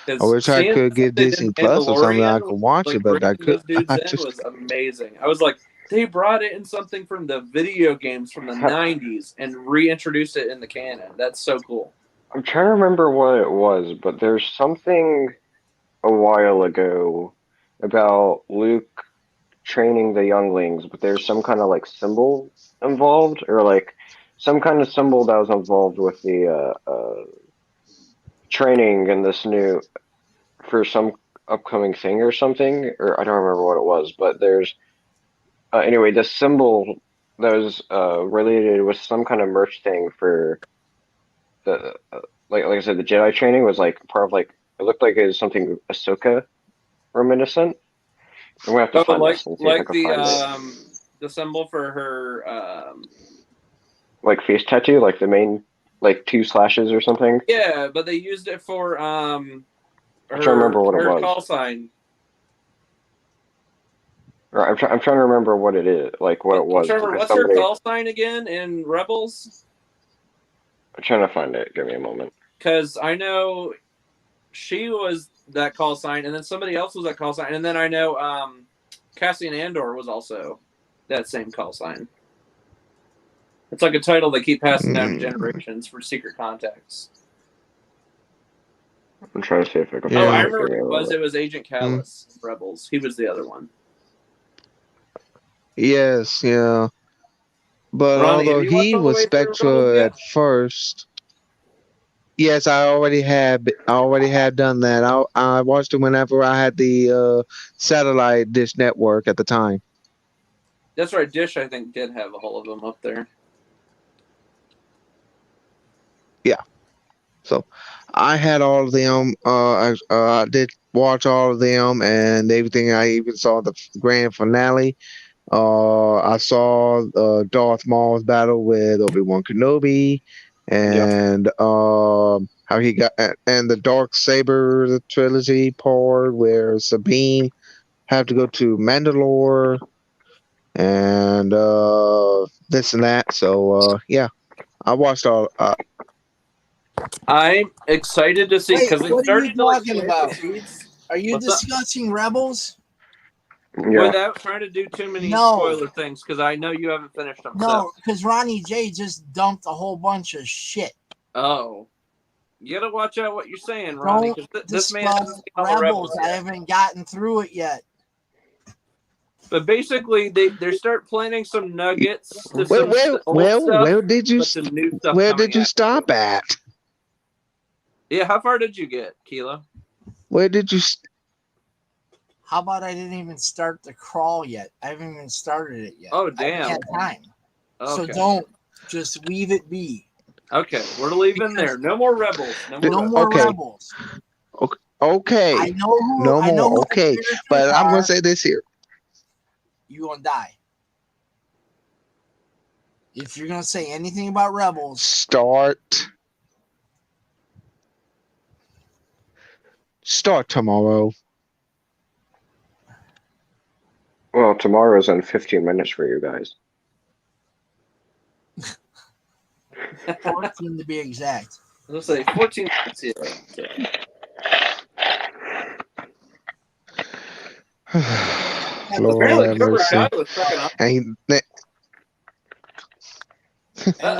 I wish I Seeing could get they did Disney Plus or something I Mandalorian, could watch it, but I bringing those could. dudes I in just was amazing. I was like, they brought it in something from the video games from the 90s and reintroduced it in the canon. That's so cool. I'm trying to remember what it was, but there's something a while ago about Luke training the younglings, but there's some kind of like symbol involved, or like some kind of symbol that was involved with the training in this new for some upcoming thing or something, or I don't remember what it was, but there's anyway, the symbol that was related with some kind of merch thing for the like I said, the Jedi training was like part of like it looked like it was something Ahsoka reminiscent. I'm gonna have to find this and see if I can find it. The symbol for her Like face tattoo, like the main like 2 slashes or something. yeah, but they used it for I'm trying to remember what it was. call sign. Or I'm trying to remember what it is, like what it was. What's her call sign again in Rebels? I'm trying to find it. Give me a moment. Because I know she was that call sign, and then somebody else was that call sign, and then I know Cassian Andor was also that same call sign. It's like a title they keep passing down to generations for secret contacts. I'm trying to see if I can find Oh, I it. remember it was Agent Callus in Rebels. He was the other one. Yes, yeah. But Ronnie, have although you watched he all the was way through Rebels Spectra yet? at first, yes, I already had. I already had done that. I watched it whenever I had the satellite dish network at the time. That's right. Dish, I think, did have a whole of them up there. Yeah. So I had all of them. I did watch all of them and everything. I even saw the grand finale. I saw Darth Maul's battle with Obi-Wan Kenobi, and how he got and the Dark Saber trilogy part where Sabine had to go to Mandalore and this and that. So yeah, I watched all. I'm excited to see Wait, because they what are you started to like talking plant about? the seeds. Are you What's up? discussing Rebels? Yeah. Without trying to do too many No. spoiler things, because I know you haven't finished them. No, because Ronnie J just dumped a whole bunch of shit. Oh, you gotta watch out what you're saying, Ronnie. Don't This man hasn't discuss seen all the Rebels. I yet. haven't gotten through it yet. But basically, they start planting some nuggets to Well, some old stuff, where did you but some new stuff where coming did you out. stop at? Yeah, how far did you get, Kilo? Where did you? How about I didn't even start the crawl yet? I haven't even started it yet. Oh, I haven't damn. had time. So Okay. don't. Just leave it be. Okay, we're leaving there. No more rebels. No more Okay. Rebels. Okay. I know who. No I know more. who the Okay. characters But I'm are. gonna say this here. You gonna die. If you're gonna say anything about Rebels, Start tomorrow. Well, tomorrow's in 15 minutes for you guys. 14 to be exact. Let's say 14 minutes here. Lord Apparently, have Cobra mercy. Kai was fucking up. And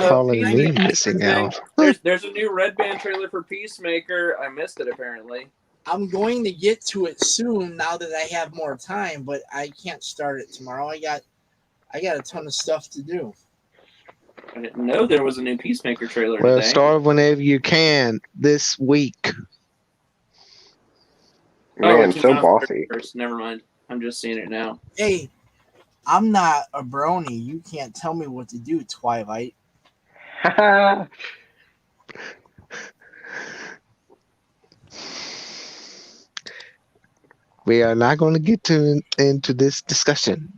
calling me missing out. There's a new Red Band trailer for Peacemaker. I missed it apparently. I'm going to get to it soon now that I have more time, but I can't start it tomorrow. I got a ton of stuff to do. I didn't know there was a new Peacemaker trailer Well, today. start whenever you can this week. Man, it's so on bossy. first. Never mind. I'm just seeing it now. Hey, I'm not a brony. You can't tell me what to do, Twilight. We are not going to get into this discussion.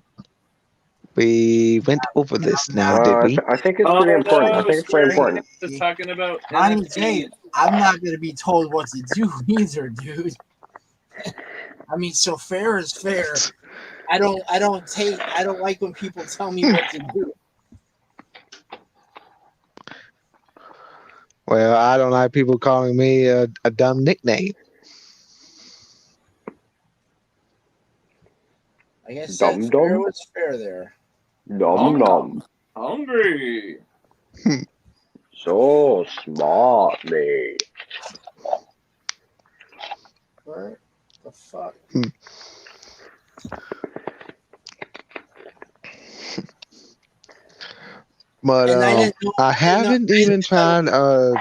We went over this now, did we? I think it's pretty important. I think it's pretty important. Just talking about Ronnie NFTs. J, I'm not going to be told what to do either, dude. I mean, so fair is fair. I don't like when people tell me what to do. Well, I don't like people calling me a dumb nickname. Like I said, Dum fair dum. was fair there. Nom nom. Hungry. So smart, me. What the fuck? But And I didn't know, I haven't even tried. Go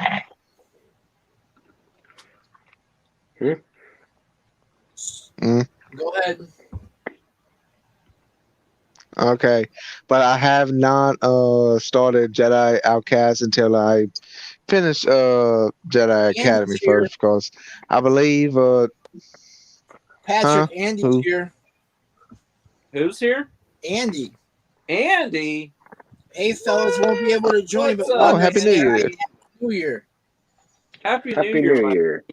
ahead. Okay, but I have not started Jedi Outcast until I finish Jedi Academy here. first, because I believe Patrick, Huh? Andy's Who? here. Who's here? Andy. Andy. Hey, fellas, won't be able to join, What's but up? Oh, one Happy next New year. Year. Happy New Year. Happy Happy New Year. New Year.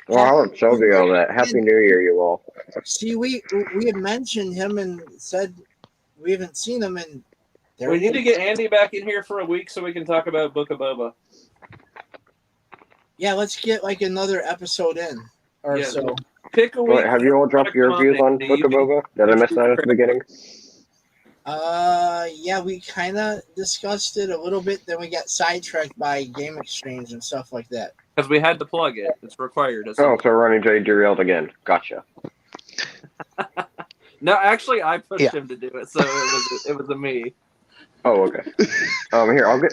Well, I would tell you all that. Happy New Year, you all. See, we had mentioned him and said we haven't seen him, and there We he need to is. get Andy back in here for a week so we can talk about Book of Boba. Yeah, let's get like another episode in or Yeah. so. Pick a week. Wait, have you all dropped your views on Book of Boba? Did I miss that at the beginning? Yeah, we kind of discussed it a little bit. Then we got sidetracked by Game Exchange and stuff like that. Because we had to plug it. It's required. Oh, so Ronnie J derailed again. Gotcha. No, actually, I pushed Yeah. him to do it, so it was a me. Oh, okay. Here, I'll get.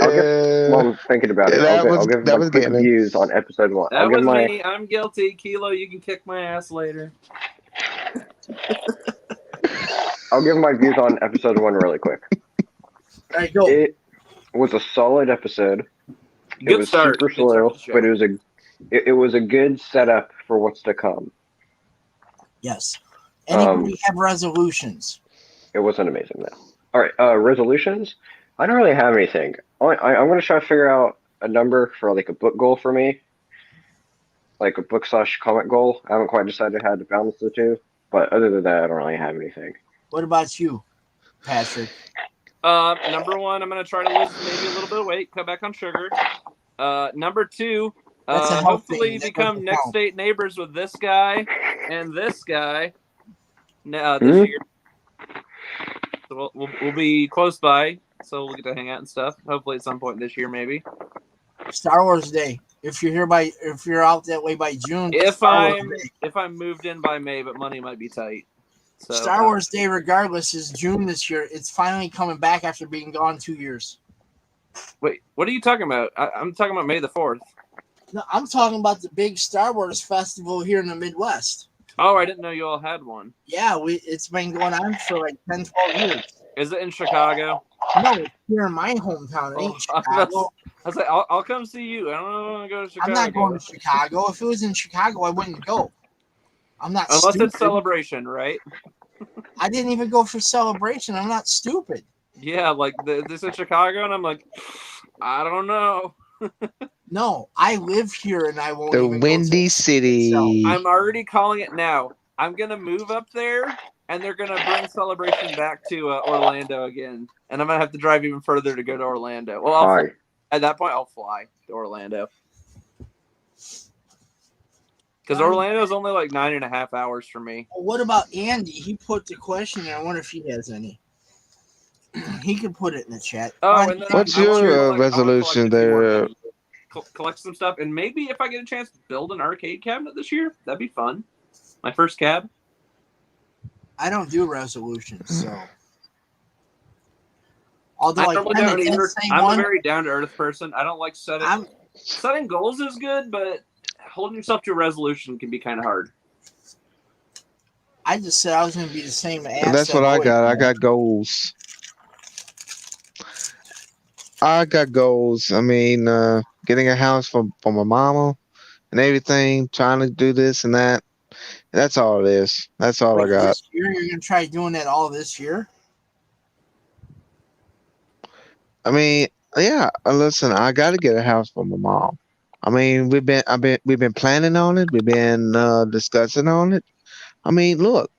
While I'm thinking about it, I'll give my quick gaming. views on episode 1. That was me. I'm guilty. Kilo, you can kick my ass later. I'll give my views on episode 1 really quick. All right, go. It was a solid episode. It Good was start. super Good start slow, to the show. but it was a good setup for what's to come. Yes. Anybody have resolutions? It wasn't amazing though. All right, resolutions. I don't really have anything. I'm gonna try to figure out a number for like a book goal for me, like a book/comic goal. I haven't quite decided how to balance the two, but other than that, I don't really have anything. What about you, Patrick? Number one, I'm gonna try to lose maybe a little bit of weight, cut back on sugar. Number two, That's a health hopefully thing. That become doesn't next count. state neighbors with this guy and this guy this Hmm? year. So we'll be close by, so we'll get to hang out and stuff. Hopefully at some point this year, maybe. Star Wars Day. If you're out that way by June, If Star Wars Day. I'm moved in by May, but money might be tight. So Star Wars Day, regardless, is June this year. It's finally coming back after being gone 2 years. Wait, what are you talking about? I'm talking about May the 4th. No, I'm talking about the big Star Wars festival here in the Midwest. Oh, I didn't know you all had one. Yeah, it's been going on for like 10, 12 years. Is it in Chicago? No, it's here in my hometown. It ain't Chicago. I was like, I'll come see you. I don't want to go to Chicago. I'm not going to Chicago. If it was in Chicago, I wouldn't go. I'm not Unless stupid. it's Celebration, right? I didn't even go for Celebration. I'm not stupid. Yeah, like this in Chicago, and I'm like, I don't know. No, I live here and I won't. The even Windy City. I'm already calling it now. I'm gonna move up there, and they're gonna bring Celebration back to Orlando again, and I'm gonna have to drive even further to go to Orlando. Well, at that point, I'll fly to Orlando because Orlando is only like 9.5 hours for me. Well, what about Andy? He put the question there. I wonder if he has any. He can put it in the chat. Oh, and then What's I wanna your collect- resolution I wanna collect a few more there? things. Collect some stuff, and maybe if I get a chance to build an arcade cabinet this year, that'd be fun. My first cab. I don't do resolutions, so. Although I I normally kind don't of either. did say I'm one. a very down to earth person. I don't like setting goals is good, but holding yourself to a resolution can be kind of hard. I just said I was going to be the same ass. That's what I got. I got goals. I mean, getting a house for my mama and everything, trying to do this and that. That's all it is. That's all I got. This year, you're going to try doing that all this year? I mean, yeah. Listen, I got to get a house for my mom. I mean, we've been planning on it. We've been discussing on it. I mean, look.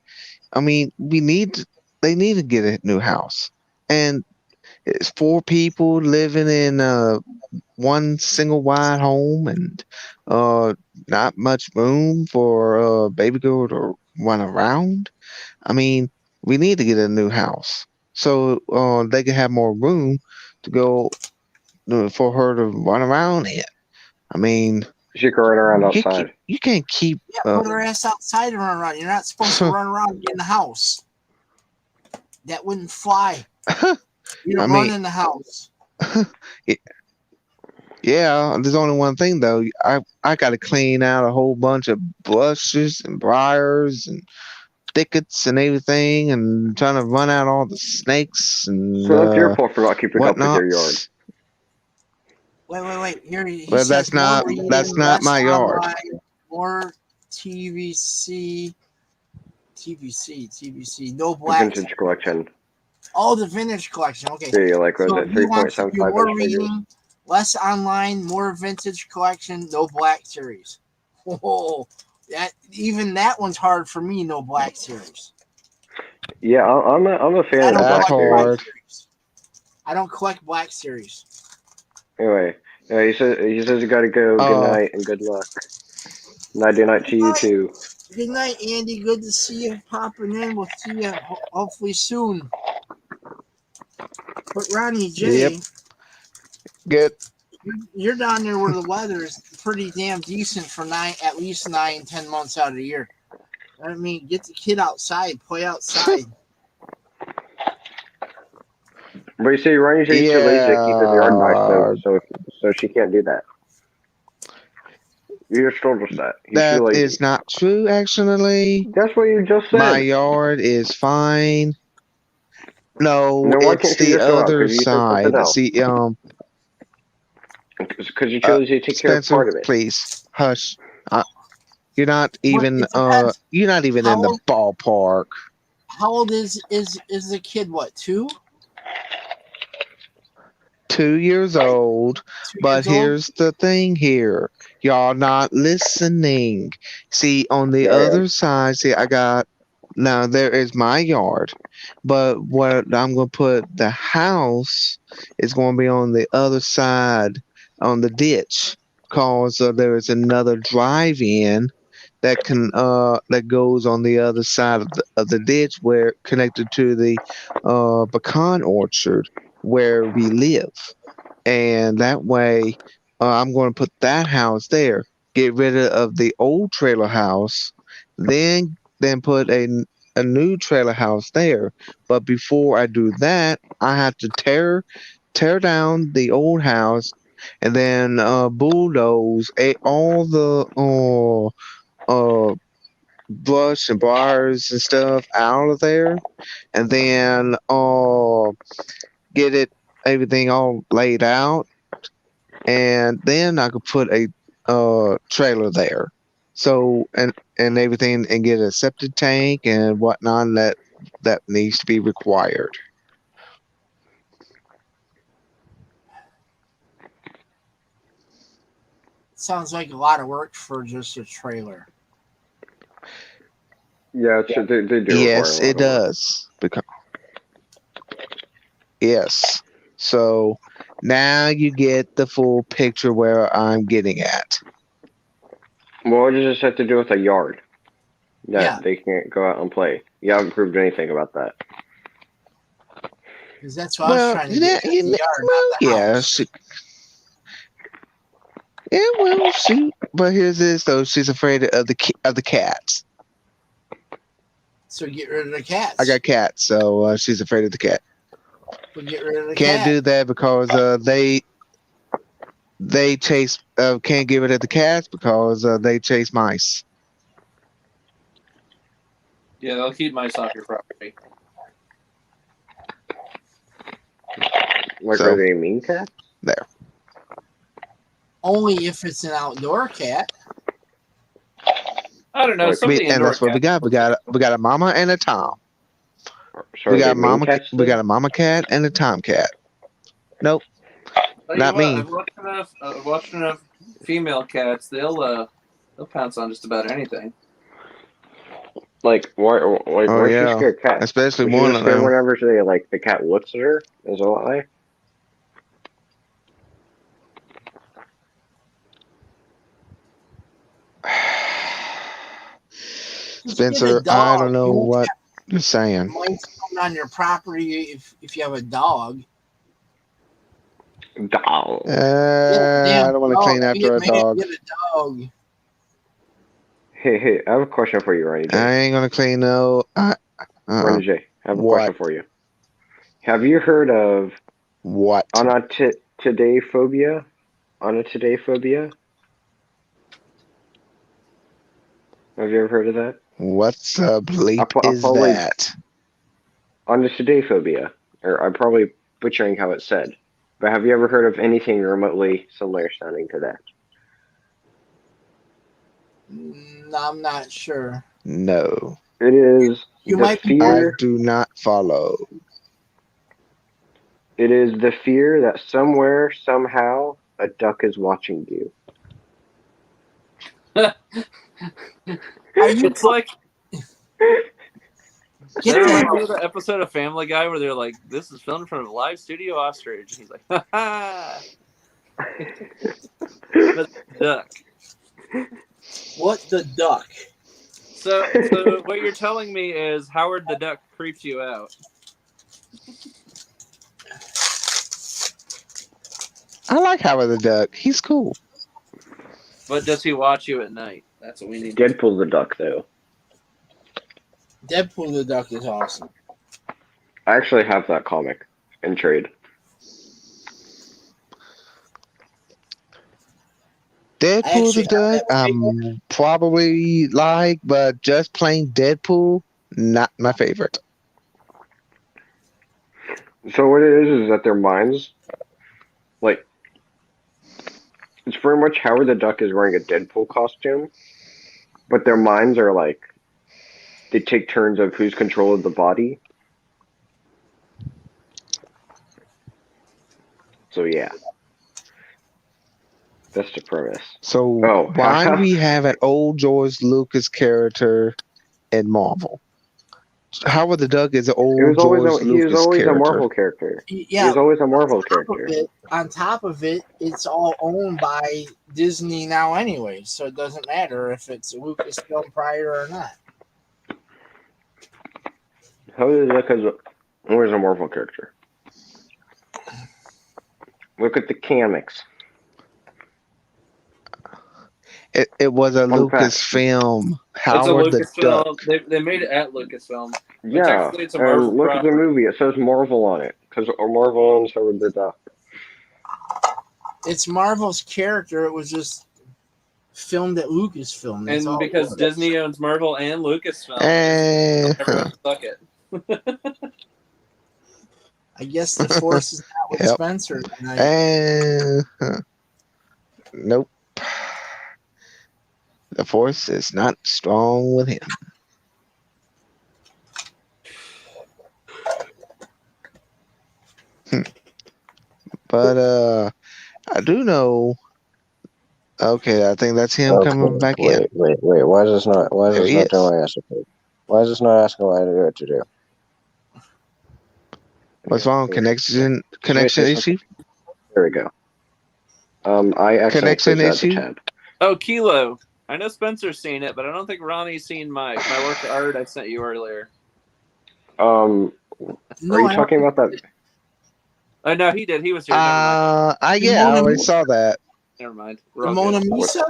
I mean, they need to get a new house, and it's 4 people living in one single wide home, and not much room for baby girl to run around. I mean, we need to get a new house so they can have more room to go for her to run around in. I mean, she can run around outside. You can't keep. Put her ass outside and run around. You're not supposed to run around in the house. That wouldn't fly. You run in the house. Yeah, there's only one thing though. I got to clean out a whole bunch of bushes and briars and thickets and everything, and trying to run out all the snakes and. So that's your fault for not keeping up with your yard. Wait. Here, he Well, says that's not my yard. Online, more TVC. No black. Vintage collection. Oh, the vintage collection. Okay. Yeah, like was it 3.75 more inch reading, less online, more vintage collection, no black series. Oh, that one's hard for me. No black series. Yeah, I'm a fan of black series. I don't collect black series. Anyway, he says you got to go. Good night and good luck. Nighty night to you too. Good night, Andy. Good to see you popping in. We'll see you hopefully soon. But Ronnie J, Yep. Good. You're down there where the weather is pretty damn decent for at least 9-10 months out of the year. I mean, get the kid outside, play outside. But you see, Ronnie J's too lazy to keep his yard nice, so she can't do that. You just told us that. That is not true, actually. That's what you just said. My yard is fine. No, it's the other side. See, because you chose to take care of part of it. Please, hush. You're not even it depends. you're not even How in the old- ballpark. How old is the kid? What, 2? 2 years Right. old. 2 But years old. here's the thing here. Y'all not listening. See, on the Yeah, other side, see, I got now there is my yard. But what I'm gonna put the house is gonna be on the other side on the ditch. Cause there is another drive in that goes on the other side of the ditch where connected to the pecan orchard where we live, and that way I'm going to put that house there, get rid of the old trailer house, then put a new trailer house there. But before I do that, I have to tear down the old house and then bulldoze all the brush and briars and stuff out of there, and then get it everything all laid out, and then I could put a trailer there. So and everything, and get a septic tank and whatnot that needs to be required. Sounds like a lot of work for just a trailer. yeah, they do require Yes, a lot it of work. does. Because yes. So now you get the full picture where I'm getting at. Well, what does this have to do with a yard that Yeah. they can't go out and play? You haven't proved anything about that. Because that's what I was Well, trying to get at, the yard, not the yeah, house. yeah. Well, but here's this though. She's afraid of the cats. So get rid of the cats. I got cats, so she's afraid of the cat. We'll get rid of the Can't cat. do that because they chase. Can't give it at the cats because they chase mice. Yeah, they'll keep mice off your property. Like, So- are they mean cats? There. Only if it's an outdoor cat. I don't know. Like, Some of the And indoor that's what we cats- got. We got a mama and a tom. So We are got they a mean mama. cats? We got a mama cat and a tom cat. Nope. Tell Not you what, me. I've watched enough female cats. They'll pounce on just about anything. Like, why? Like, Oh why is yeah, she scared of cats? especially Is she one just of scared them. whenever the cat looks at her? Is that why? Just get a Spencer, dog. I don't know You won't what you're saying. have mice coming on your property if you have a dog. Dog. I don't want to clean after a dog. Get a dog. Hey, I have a question for you, Ronnie J. I ain't gonna clean no. Ronnie J, I have a What? question for you. Have you heard of What? Onatodaephobia? Onatodaephobia? Have you ever heard of that? What's a bleep I'll is probably- that? Onatodaephobia. Or I'm probably butchering how it's said. But have you ever heard of anything remotely similar sounding to that? I'm not sure. No, It is You the might be- I fear. do not follow. It is the fear that somewhere, somehow, a duck is watching you. Are you It's like get that that? reminds me of the episode of Family Guy where they're like, "This is filmed from a live studio ostrich." And he's like, "Ha ha!" But duck. What the duck? So what you're telling me is Howard the Duck creeps you out. I like Howard the Duck. He's cool. But does he watch you at night? That's what we need. Deadpool the duck, though. Deadpool the duck is awesome. I actually have that comic in trade. Deadpool the actually have Duck, that probably like, but just plain Deadpool, not my favorite. So what it is that their minds, like, it's very much Howard the Duck is wearing a Deadpool costume, but their minds are like they take turns of who's control of the body. So yeah, that's the premise. So Oh, why do we have an old George Lucas character in Marvel? Howard the Duck is an old George he was Lucas always a character. Marvel character. He Yeah, was always a Marvel character. on top of it, it's all owned by Disney now anyway, so it doesn't matter if it's Lucasfilm prior or not. How did that? Because always a Marvel character. Look at the comics. It was a Fun fact. Lucasfilm. It's a Howard the Duck. Lucasfilm. They made it at Lucasfilm. But Yeah, technically it's a Marvel and look at the property. movie. It says Marvel on it because Marvel owns Howard the Duck. It's Marvel's character. It was just filmed at Lucasfilm. That's And all it because was. Disney owns Marvel and Lucasfilm, everyone suck it. I guess the force is not with Yep. Spencer tonight. Nope. The force is not strong with him. But I do know. Okay, I think that's him coming back in. Wait. Why is this not? Why is There this he not is. doing what I asked it to do? Why is this not asking what I do it to do? What's wrong? Connection issue? There we go. I accidentally Connection closed out the issue? tab. Oh, Kilo. I know Spencer's seen it, but I don't think Ronnie's seen my work of art I sent you earlier. Are you I talking about that? Oh, no, he did. He was here. Never mind. I already saw that. Never mind. The Mona Lisa?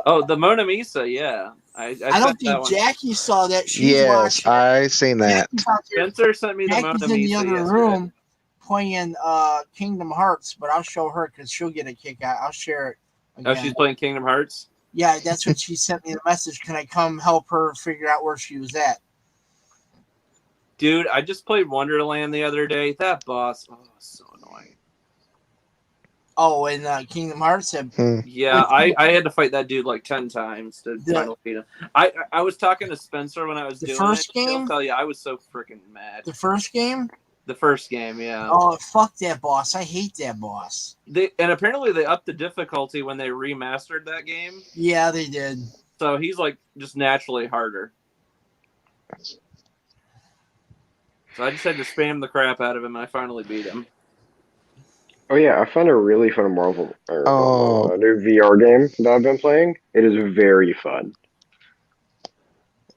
Oh, the Mona Lisa, yeah. I don't sent that think one. Jackie saw that. She's Yes, watching. I seen that. Jackie's out there. Spencer sent me the Jackie's Mona in the Lisa other yesterday. room playing Kingdom Hearts, but I'll show her because she'll get a kick out. I'll share it. Oh, Again. she's playing Kingdom Hearts? Yeah, that's what she sent me the message. Can I come help her figure out where she was at? Dude, I just played Wonderland the other day. That boss, so annoying. Oh, and Kingdom Hearts have. Yeah, I had to fight that dude like 10 times to finally beat him. I was talking to Spencer when I was doing first it. game? He'll tell you, I was so freaking mad. The first game? The first game, yeah. Oh, fuck that boss. I hate that boss. And apparently they upped the difficulty when they remastered that game. Yeah, they did. So he's like just naturally harder. So I just had to spam the crap out of him, and I finally beat him. Oh yeah, I found a really fun Marvel new VR game that I've been playing. It is very fun.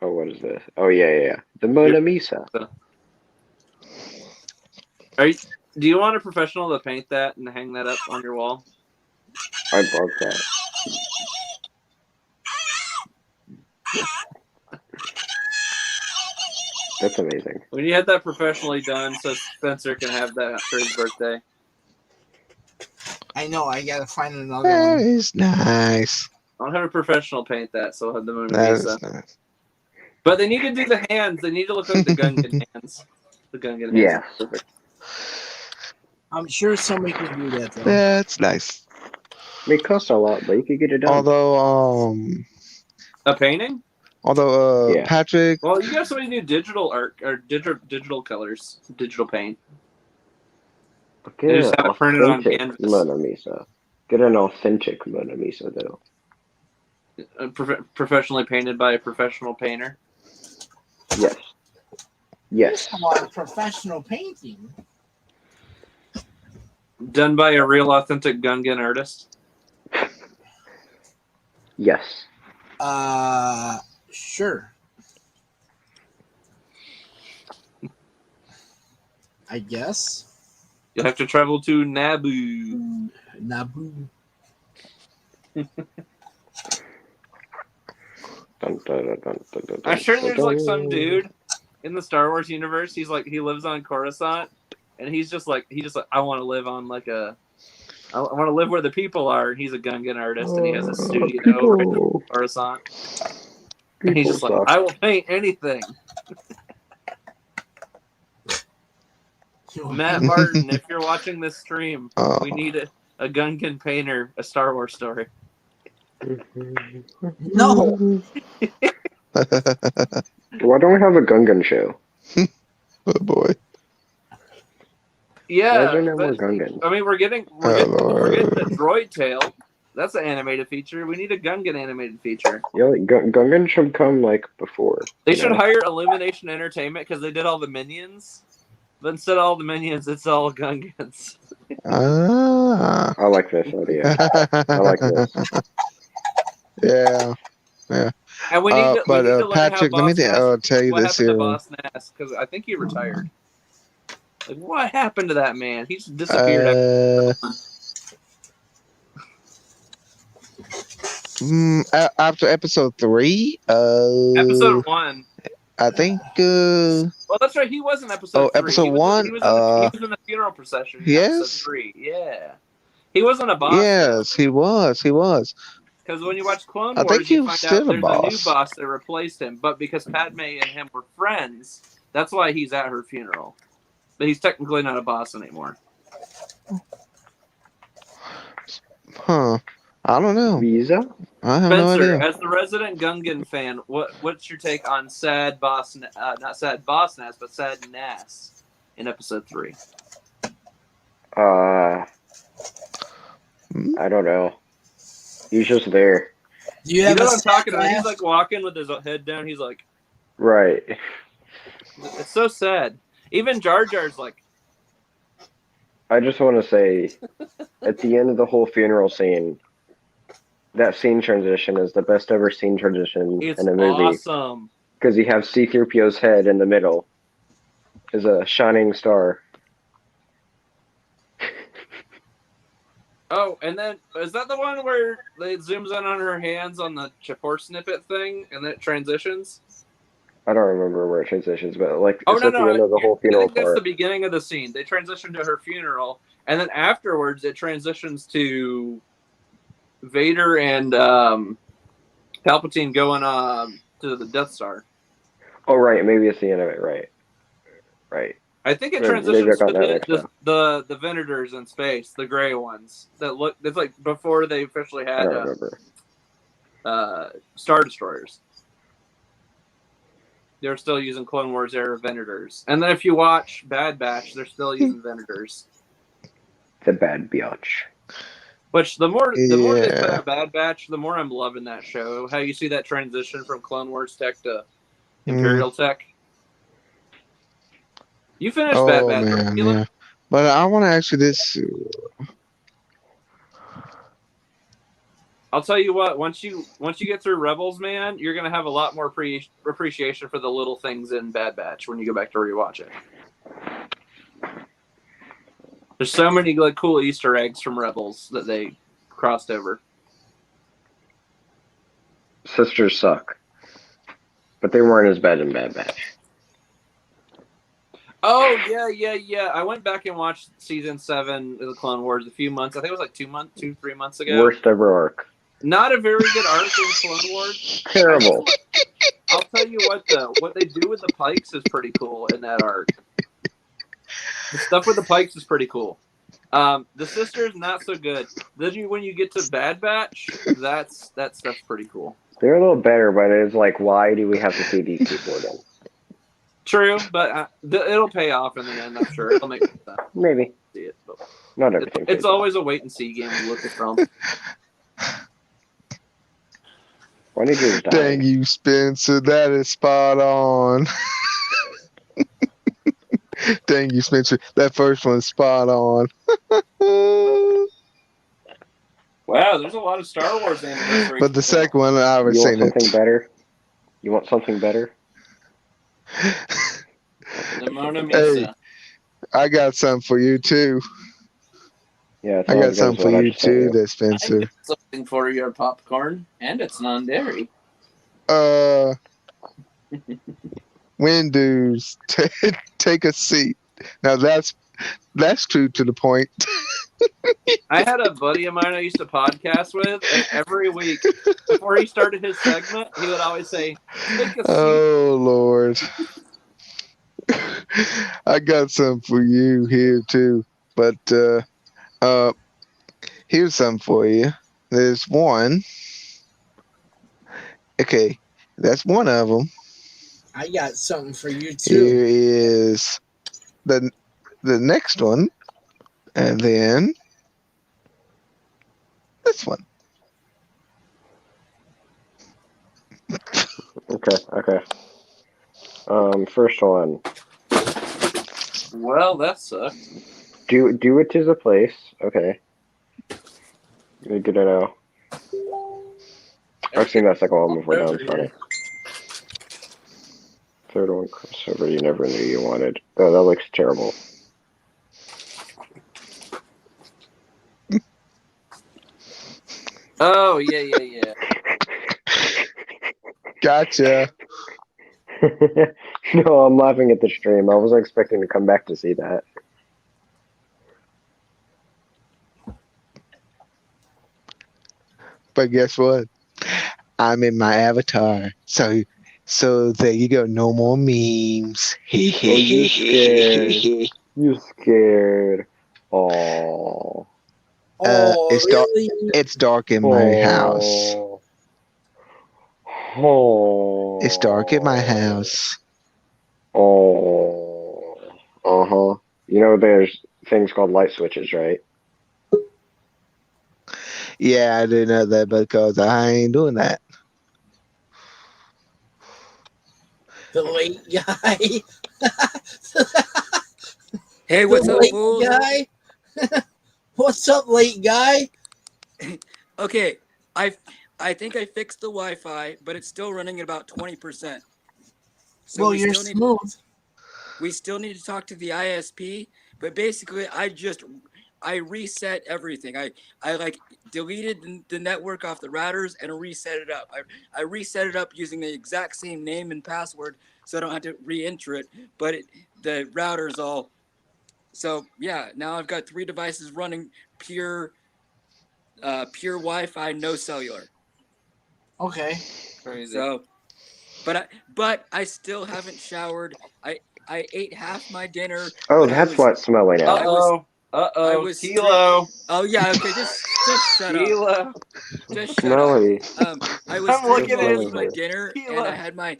Oh, what is this? Oh yeah. The Mona Lisa. Do you want a professional to paint that and hang that up on your wall? I broke that. That's amazing. When you had that professionally done, so Spencer can have that for his birthday. I know. I gotta find another That one. is nice. I'll have a professional paint that, so I'll have the Mona That Lisa. is nice. But they need to do the hands. They need to look like the Gungan hands. The Gungan hands. Yeah. Perfect. I'm sure somebody can do that though. That's nice. It costs a lot, but you could get it done. Although A painting? Yeah. Patrick. Well, you got so many new digital art or digital colors, digital paint. Get They just an have it printed on authentic canvas. Mona Lisa. Get an authentic Mona Lisa though. Professionally painted by a professional painter. Yes. Come on, professional painting. Done by a real authentic Gungan artist. Yes. Sure. I guess. You'll have to travel to Naboo. Naboo. I'm sure there's like some dude in the Star Wars universe. He lives on Coruscant, and he's just like I want to live on like I want to live where the people are. And he's a Gungan artist, and he has a studio over in Coruscant. And he's just like, I will paint anything. Matt Martin, if you're watching this stream, we need a Gungan painter, a Star Wars story. No. Why don't we have a Gungan show? Oh boy. Why is Yeah, there no more but Gungans? I mean, we're getting Oh, a Lord. droid tail. That's an animated feature. We need a Gungan animated feature. Yeah, like Gungan should come like before. They you should know? hire Illumination Entertainment because they did all the minions. But instead of all the minions, it's all Gungans. Ah. I like this idea. I like this. Yeah. And we need to learn how Patrick, let me Boss Nass. tell you What this happened to here. Boss Nass? Because I think he retired. Like, what happened to that man? He's disappeared. After episode 3, Episode 1. I think. Well, that's right. He was in episode 3. Episode He was, 1. he was in the funeral procession in episode Yes. 3. Yeah. He wasn't a boss. Yes, he was. He was. Because when you watch Clone I Wars, think he you was find still out a there's a new boss. boss that replaced him. But because Padme and him were friends, that's why he's at her funeral. But he's technically not a boss anymore. Huh. I don't know. Visa? I have Spencer, no idea. as the resident Gungan fan, what's your take on sad boss? Not sad boss Nass, but sad Nass in episode 3. I don't know. He's just there. Do you You have know a what I'm talking about? Nass? He's like walking with his head down. He's like, Right. it's so sad. Even Jar Jar's like, I just want to say, at the end of the whole funeral scene, that scene transition is the best ever scene transition it's in a movie. awesome. Because you have C-3PO's head in the middle as a shining star. Oh, and then is that the one where it zooms in on her hands on the chipper snippet thing, and then it transitions? I don't remember where it transitions, but like Oh it's no, at the end of the whole I funeral think that's the part. beginning of the scene. They transition to her funeral, and then afterwards it transitions to Vader and Palpatine going to the Death Star. Oh right, maybe it's the end of it. Right. I think it Maybe I transitions got to that mixed up. the Venators in space, the gray ones that look. It's like before they officially I had don't remember. Star Destroyers. They're still using Clone Wars era Venators, and then if you watch Bad Batch, they're still using Venators. The Bad Biatch. Which the more they Yeah. put out Bad Batch, the more I'm loving that show. How you see that transition from Clone Wars tech to Imperial tech. You finished Bad Oh, Batch, right, man, Keelan? yeah. But I want to ask you this. I'll tell you what. Once you get through Rebels, man, you're gonna have a lot more appreciation for the little things in Bad Batch when you go back to rewatch it. There's so many like cool Easter eggs from Rebels that they crossed over. Sisters suck, but they weren't as bad in Bad Batch. Oh yeah. I went back and watched season 7 of the Clone Wars a few months. I think it was like 3 months ago. Worst ever arc. Not a very good arc in Clone Wars. Terrible. I'll tell you what though, what they do with the Pikes is pretty cool in that arc. The stuff with the Pikes is pretty cool. The sisters not so good. Then when you get to Bad Batch, that stuff's pretty cool. They're a little better, but it's like, why do we have to see these people again? True, but it'll pay off in the end. I'm sure it'll make sense. Maybe. See it, but Not everything. it's always a wait and see game when you look at film. Why did you die? Dang you, Spencer. That is spot on. Dang you, Spencer. That first one's spot on. Wow, there's a lot of Star Wars anniversaries. But the second one, I haven't You want seen it. something better? You want something better? The Mona Misa. Hey, I got something for you, too. Yeah, it's I all got good something is for what I you, just said, too, yeah. there, I Spencer. got something for your popcorn, and it's non-dairy. Windows, take a seat. Now that's true to the point. I had a buddy of mine I used to podcast with, and every week before he started his segment, he would always say, "Take a seat." Oh Lord, I got some for you here too. But here's some for you. There's one. Okay, that's one of them. I got something for you too. Here is the next one, and then this one. Okay. First one. Well, that sucked. Do it to the place. Okay. Good to know. I've seen that second one before. That one's funny. Third one, crossover you never knew you wanted. Oh, that looks terrible. Oh, yeah. Gotcha. No, I'm laughing at the stream. I wasn't expecting to come back to see that. But guess what? I'm in my avatar. So there you go. No more memes. Oh, you scared. You scared. Oh. Oh, really? It's dark in my house. Oh. It's dark in my house. Oh. Uh-huh. You know there's things called light switches, right? Yeah, I didn't know that because I ain't doing that. The late guy. Hey, what's The up, late fools? guy. What's up, late guy? Okay, I think I fixed the Wi-Fi, but it's still running at about 20%. So Well, we you're still need smooth. we still need to talk to the ISP, but basically I reset everything. I like deleted the network off the routers and reset it up. I reset it up using the exact same name and password, so I don't have to re-enter it. But the router's all. So yeah, now I've got 3 devices running pure Wi-Fi, no cellular. Okay. Crazy. So, but I still haven't showered. I ate half my dinner. Oh, that's what's smelling out. I was Kilo. Oh yeah, okay, just shut up. Kilo. Just shut Smelly. up. I was I'm looking streaming at with my it. dinner, Kilo. and I had my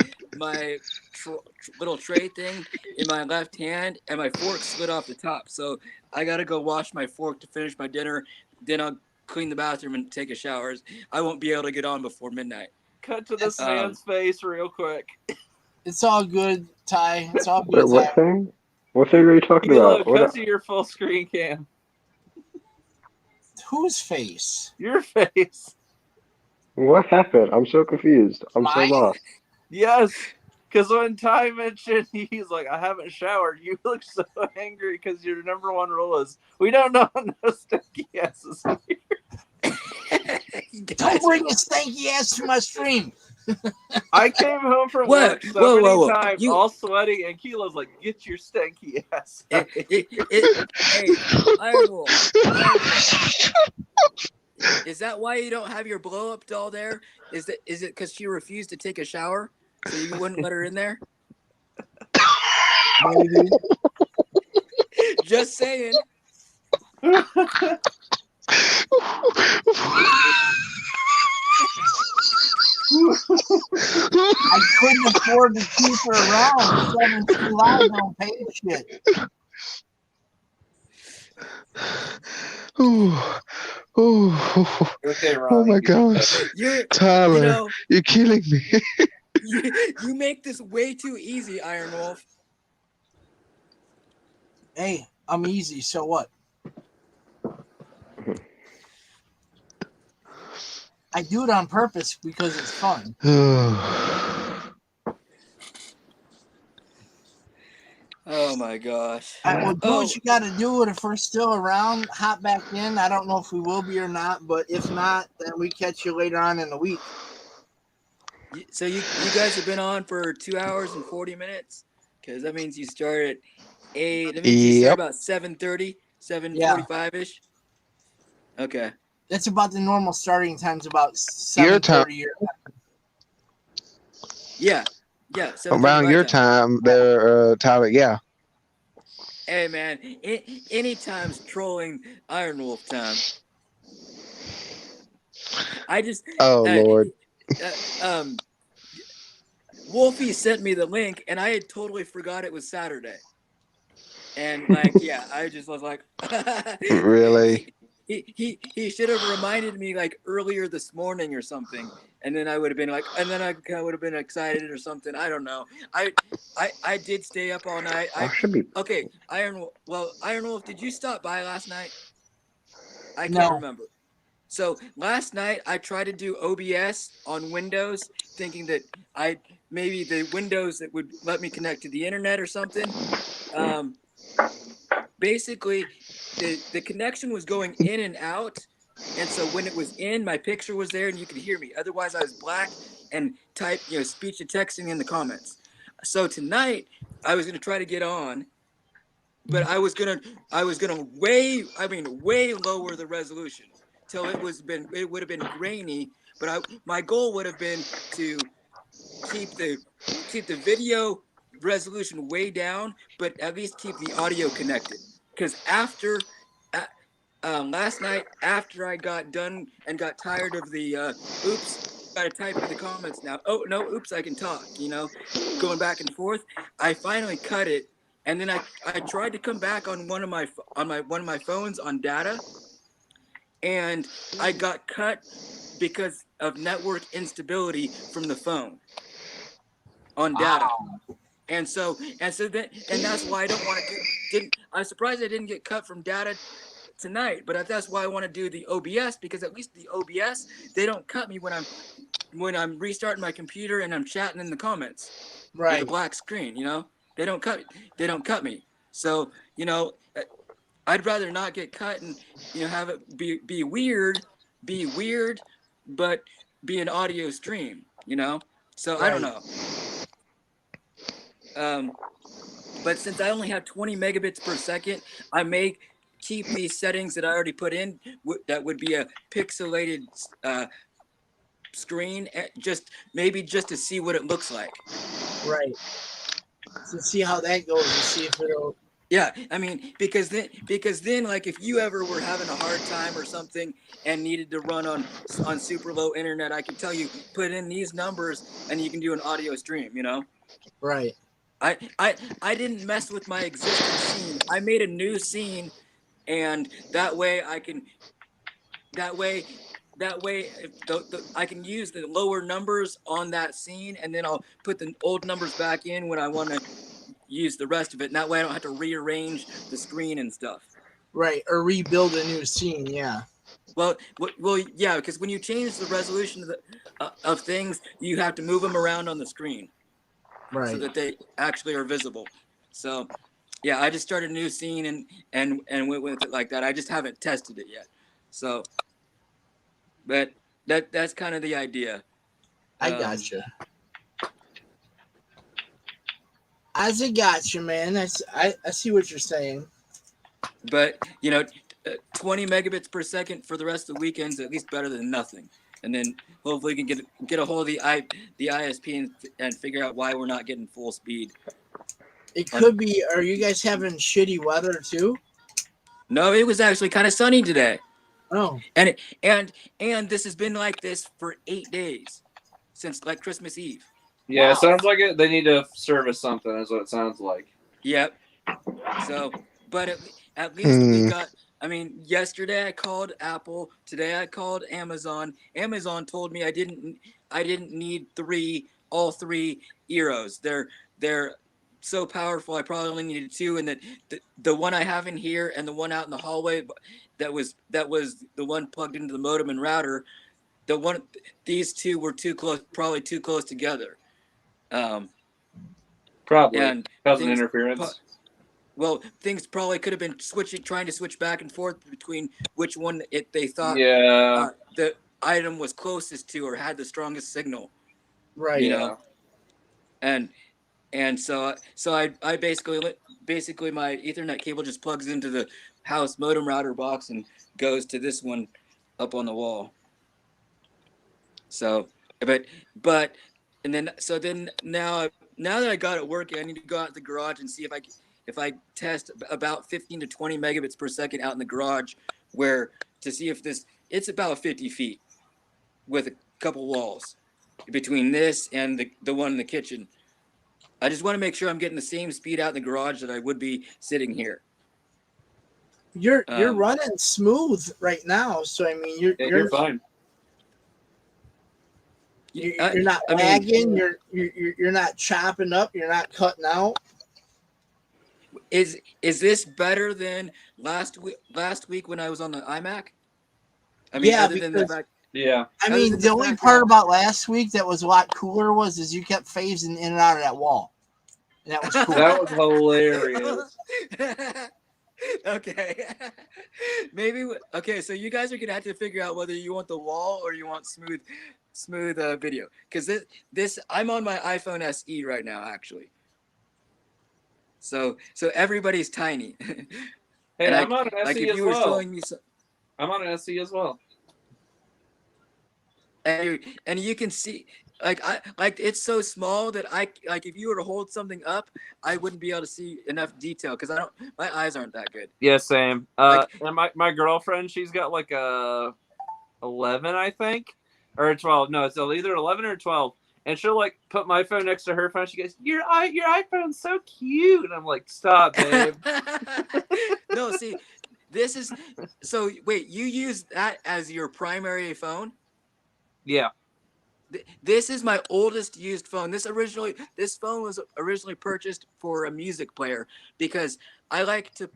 little tray thing in my left hand, and my fork slid off the top. So I gotta go wash my fork to finish my dinner. Then I'll clean the bathroom and take a shower. I won't be able to get on before midnight. Cut to this man's face real quick. It's all good, Ty. It's all Wait, good. what thing? What thing are you talking Kilo, about? cut to your full screen cam. Whose face? Your face. What happened? I'm so confused. I'm so Mine? lost. Yes. Because when Ty mentioned he's like, I haven't showered, you look so angry because your number one rule is we don't know no stinky asses here. Don't bring a stanky ass to my stream. I came home from Whoa, work so whoa, many whoa, whoa. times, all sweaty, and Kilo's like, get your stanky ass out of here. Hey, Iron Wolf. Is that why you don't have your blow up doll there? Is it because she refused to take a shower, so you wouldn't let her in there? Maybe. Just saying. I couldn't afford to keep her around. 7 lives don't pay shit. Okay, Ron. Oh my gosh. Tyler, you're killing me. You make this way too easy, Iron Wolf. Hey, I'm easy, so what? I do it on purpose because it's fun. Oh my gosh. Well, do what you got to do. And if we're still around, hop back in. I don't know if we will be or not, but if not, then we catch you later on in the week. So you guys have been on for 2 hours and 40 minutes? Because that means you start at 8. That means you start about 7:30, 7:45-ish. Okay. That's about the normal starting time's about 7:30. Yeah. Around your time there, Tyler, yeah. Hey man, any time's trolling Iron Wolf time. I just Lord. Wolfie sent me the link, and I had totally forgot it was Saturday. And like, yeah, I just was like, Really? he should have reminded me like earlier this morning or something, and then I would have been like, and then I kind of would have been excited or something. I don't know. I did stay up all night. I should be. Okay, Iron Wolf, did you stop by last night? I can't No. remember. So last night I tried to do OBS on Windows, thinking that maybe the Windows that would let me connect to the internet or something. Basically, the connection was going in and out, and so when it was in, my picture was there and you could hear me. Otherwise, I was black and type speech to texting in the comments. So tonight I was gonna try to get on, but I was gonna way lower the resolution till it would have been grainy. But my goal would have been to keep the video resolution way down, but at least keep the audio connected. Because last night, after I got done and got tired of the oops, gotta type in the comments now. Oh no, oops, I can talk. Going back and forth. I finally cut it, and then I tried to come back on one of my phones on data, and I got cut because of network instability from the phone on data. Wow. And that's why I don't want to I'm surprised I didn't get cut from data tonight, but that's why I want to do the OBS, because at least the OBS, they don't cut me when I'm restarting my computer and I'm chatting in the comments. Right. With a black screen, they don't cut me. So, I'd rather not get cut and have it be weird, but be an audio stream, So I don't know. But since I only have 20 megabits per second, I may keep these settings that I already put in. That would be a pixelated screen, just to see what it looks like. Right. To see how that goes and see if it'll. Yeah, I mean, because then, like, if you ever were having a hard time or something and needed to run on super low internet, I can tell you, put in these numbers and you can do an audio stream. Right. I didn't mess with my existing scene. I made a new scene, and that way I can use the lower numbers on that scene, and then I'll put the old numbers back in when I want to use the rest of it. And that way I don't have to rearrange the screen and stuff. Right, or rebuild a new scene. Yeah. Well, yeah, because when you change the resolution of things, you have to move them around on the screen. Right. So that they actually are visible. So, yeah, I just started a new scene and went with it like that. I just haven't tested it yet. So, but that's kind of the idea. I gotcha. I gotcha, man. I see what you're saying. But 20 megabits per second for the rest of the weekend's at least better than nothing. And then hopefully we can get a hold of the ISP and figure out why we're not getting full speed. It could be. Are you guys having shitty weather too? No, it was actually kind of sunny today. Oh. And this has been like this for 8 days since like Christmas Eve. Yeah, wow. It sounds like they need to service something. Is what it sounds like. Yep. So, but at least we got. I mean, yesterday I called Apple. Today I called Amazon. Amazon told me I didn't need all three Eros. They're so powerful. I probably only needed 2, and that the one I have in here and the one out in the hallway, that was the one plugged into the modem and router. These 2 were too close, probably too close together. Probably and causing interference. Well, things probably could have been trying to switch back and forth between which one they thought the item was closest to or had the strongest signal. Right. And so I basically my Ethernet cable just plugs into the house modem router box and goes to this one up on the wall. So, but and then now that I got it working, I need to go out to the garage and see if I test about 15 to 20 megabits per second out in the garage, to see if it's about 50 feet with a couple walls. between this and the one in the kitchen. I just want to make sure I'm getting the same speed out in the garage that I would be sitting here. You're running smooth right now, so I mean You're fine. You're not lagging. You're not chopping up. You're not cutting out. Is this better than last week when I was on the iMac? I mean, Yeah, other than the because- fact, Yeah. I Other mean, than the the only fact part that- about last week that was a lot cooler was you kept phasing in and out of that wall, and that was cool. That was hilarious. Okay. Maybe okay, so you guys are gonna have to figure out whether you want the wall or you want smooth video. Because this I'm on my iPhone SE right now, actually. So everybody's tiny. Hey, And I'm on an SE like if as you were well. showing me I'm on an SE as well. and you can see like it's so small that if you were to hold something up, I wouldn't be able to see enough detail because my eyes aren't that good. Yeah, same. And my girlfriend, she's got like a 11, I think, or a 12. No, it's either 11 or 12. And she'll like put my phone next to her phone. She goes, "Your iPhone's so cute," and I'm like, "Stop, babe." No, see, this is so. Wait, you use that as your primary phone? Yeah. This is my oldest used phone. This phone was originally purchased for a music player because I like to.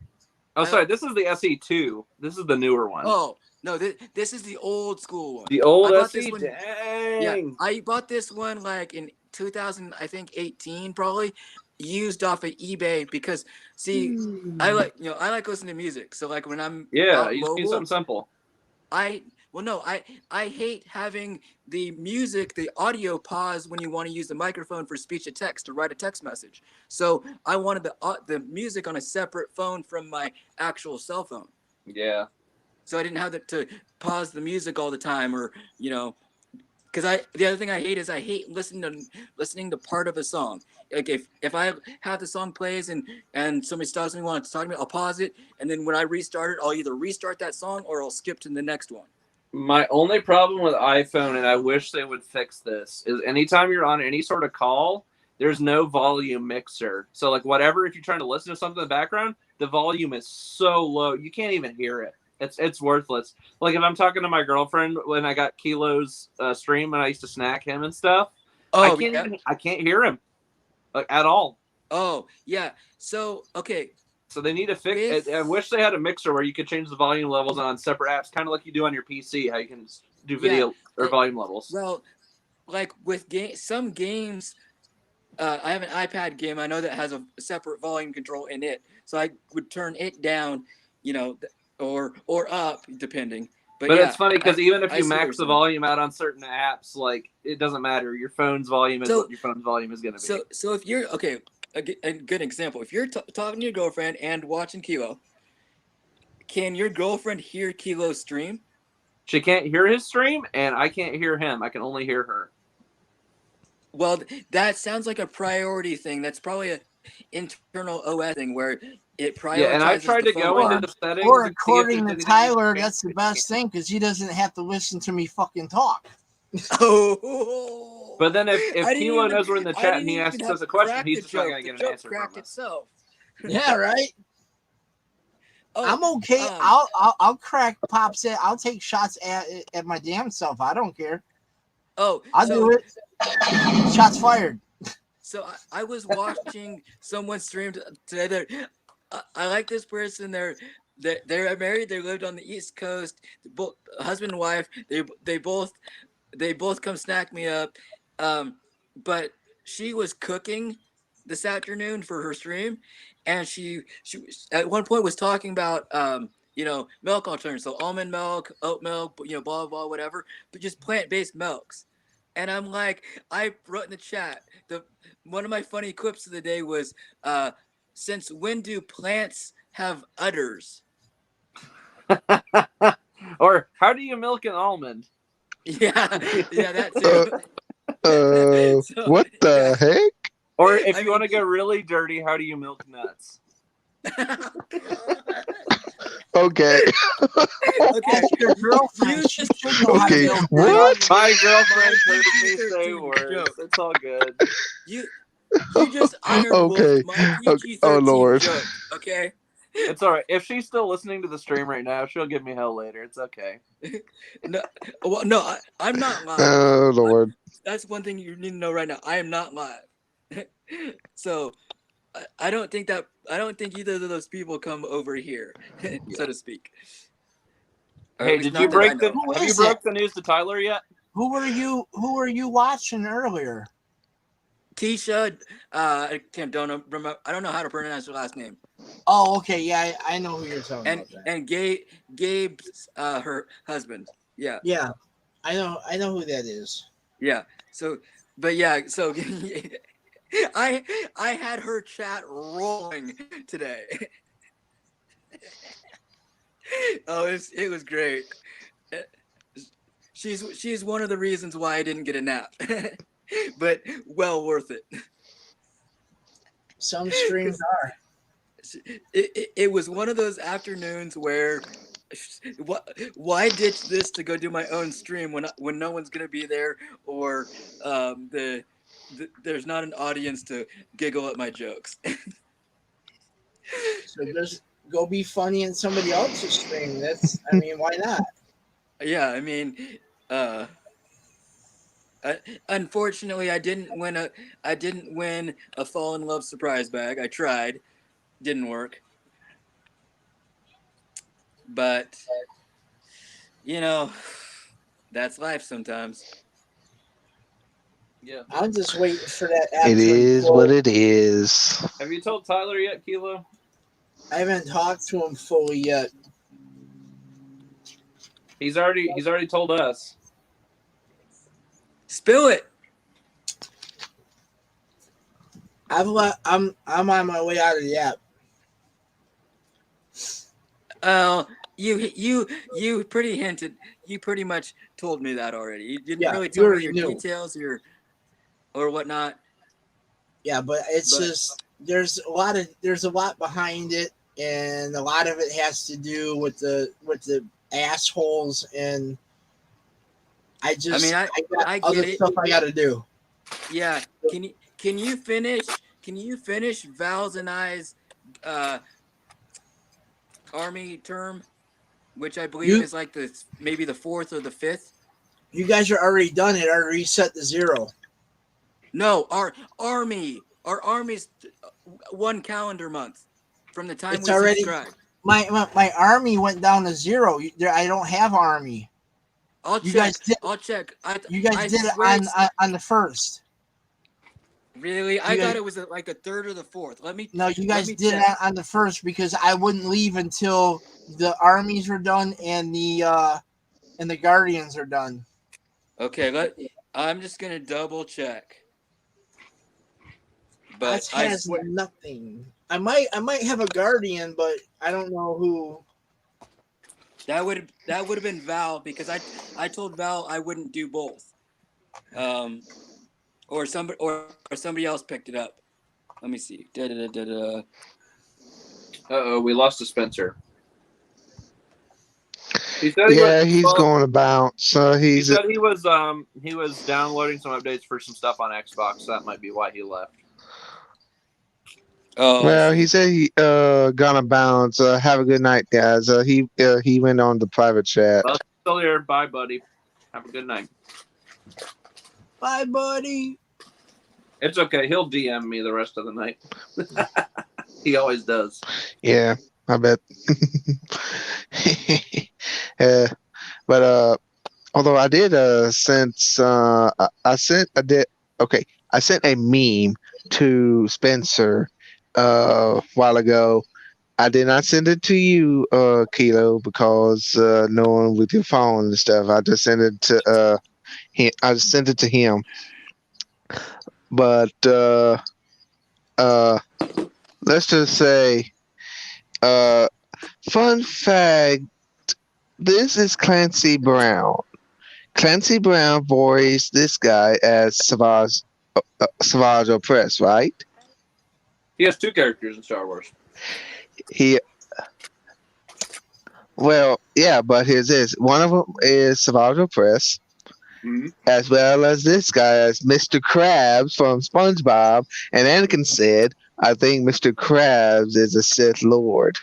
Oh, sorry. This is the SE2. This is the newer one. Oh no, this is the old school one. The old I bought SE. this one- Dang. Yeah, I bought this one like in 2000, I think 18 probably, used off of eBay because see, I like listening to music. So like when I'm Yeah, out you just need mobile, something simple. I hate having the music, the audio pause when you want to use the microphone for speech to text to write a text message. So I wanted the music on a separate phone from my actual cell phone. Yeah. So I didn't have to pause the music all the time, or because the other thing I hate is I hate listening to part of a song. Like if I have the song plays and somebody stops me wants to talk to me, I'll pause it, and then when I restart it, I'll either restart that song or I'll skip to the next one. My only problem with iPhone, and I wish they would fix this, is anytime you're on any sort of call, there's no volume mixer. So like whatever, if you're trying to listen to something in the background, the volume is so low you can't even hear it. It's worthless. Like if I'm talking to my girlfriend when I got Kilo's stream and I used to snack him and stuff, I can't hear him like at all. Oh yeah. So okay. So they need to fix it. I wish they had a mixer where you could change the volume levels on separate apps, kind of like you do on your PC, how you can do video or volume levels. Well, like with some games, I have an iPad game. I know that has a separate volume control in it, so I would turn it down, or up depending. But it's funny because even if you max the volume out on certain apps, like it doesn't matter. Your phone's volume is what your phone's volume is going to be. So if you're a good example. If you're talking to your girlfriend and watching Kilo, can your girlfriend hear Kilo's stream? She can't hear his stream, and I can't hear him. I can only hear her. Well, that sounds like a priority thing. That's probably an internal OS thing where it prioritizes. Yeah, and I tried to go into the settings. Or according to Tyler, that's the best thing because he doesn't have to listen to me fucking talk. Oh. But then if Kilo knows we're in the chat and he asks us a question, he's just not going to get an answer from us. Yeah, right. Oh, I'm okay. I'll crack Pop's head. I'll take shots at my damn self. I don't care. Oh, I'll do it. Shots fired. So I was watching someone stream today. I like this person. They're married. They lived on the East Coast. Both husband and wife. They both come snack me up. But she was cooking this afternoon for her stream, and she at one point was talking about milk alternatives, so almond milk, oat milk, blah blah whatever, but just plant-based milks. And I'm like, I wrote in the chat, one of my funny clips of the day was, since when do plants have udders? Or how do you milk an almond? Yeah, that too. What the heck? Or if you want to go really dirty, how do you milk nuts? Okay. Okay, Ask your girlfriend. You She just should know how to Okay. build What? My girlfriend my heard me say PG-13 words. joke. It's all good. You just Iron Okay. Wolfed my Okay. Oh PG-13 Lord. joke. Okay. It's all right. If she's still listening to the stream right now, she'll give me hell later. It's okay. No, well, no, I'm not live. Oh Lord. That's one thing you need to know right now. I am not live. So I don't think either of those people come over here, so to speak. Or at Hey, least did not you that I break the? know. Who Have you is broke it? the news to Tyler yet? Who were you watching earlier? Tisha, I don't remember. I don't know how to pronounce her last name. Oh, okay, yeah, I know who you're talking about. That. And Gabe's her husband. Yeah. Yeah, I know who that is. Yeah. So, but yeah. So, I had her chat rolling today. Oh, it was great. She's one of the reasons why I didn't get a nap, but well worth it. Some streams are. It was one of those afternoons where why ditch this to go do my own stream when no one's gonna be there, or there's not an audience to giggle at my jokes. So just go be funny in somebody else's stream. I mean, why not? Yeah, I mean, unfortunately, I didn't win a fall in love surprise bag. I tried, didn't work. But that's life sometimes. Yeah. I'm just waiting for that app It to is implode. what it is. Have you told Tyler yet, Kilo? I haven't talked to him fully yet. He's already told us. Spill it. I'm on my way out of the app. You pretty hinted. You pretty much told me that already. You didn't really tell me your details or whatnot. Yeah, but just there's a lot behind it, and a lot of it has to do with the assholes, and I got other stuff I got to do. Yeah. Can you finish Val's and I's army term, which I believe is like maybe the 4th or the 5th? You guys are already done it. I already reset the 0. No, our army's 1 calendar month from the time we subscribe. My army went down to 0. I don't have army. I'll check. You guys did it on the 1st. Really? I thought it was like the 3rd or the 4th. No, you guys did it on the 1st because I wouldn't leave until the armies were done and the guardians are done. Okay, I'm just gonna double check. But that has nothing. I might have a guardian, but I don't know who. That would have been Val, because I told Val I wouldn't do both. Or somebody else picked it up. Let me see. Uh-oh, we lost to Spencer. He said he's going about. So he said he was downloading some updates for some stuff on Xbox. So that might be why he left. Oh, well, he said he gonna bounce. Have a good night, guys. He went on the private chat. Well, still here. Bye, buddy. Have a good night. Bye, buddy. It's okay. He'll DM me the rest of the night. He always does. Yeah, I bet. But although I did I sent a meme to Spencer a while ago. I did not send it to you, Kilo, because knowing with your phone and stuff, I just sent it to him. I just sent it to him. But let's just say, fun fact: this is Clancy Brown. Clancy Brown voiced this guy as Savage Opress, right? He has 2 characters in Star Wars. Well, yeah, but here's this. One of them is Survival Press, Mhm. as well as this guy as Mr. Krabs from SpongeBob. And Anakin said, I think Mr. Krabs is a Sith Lord.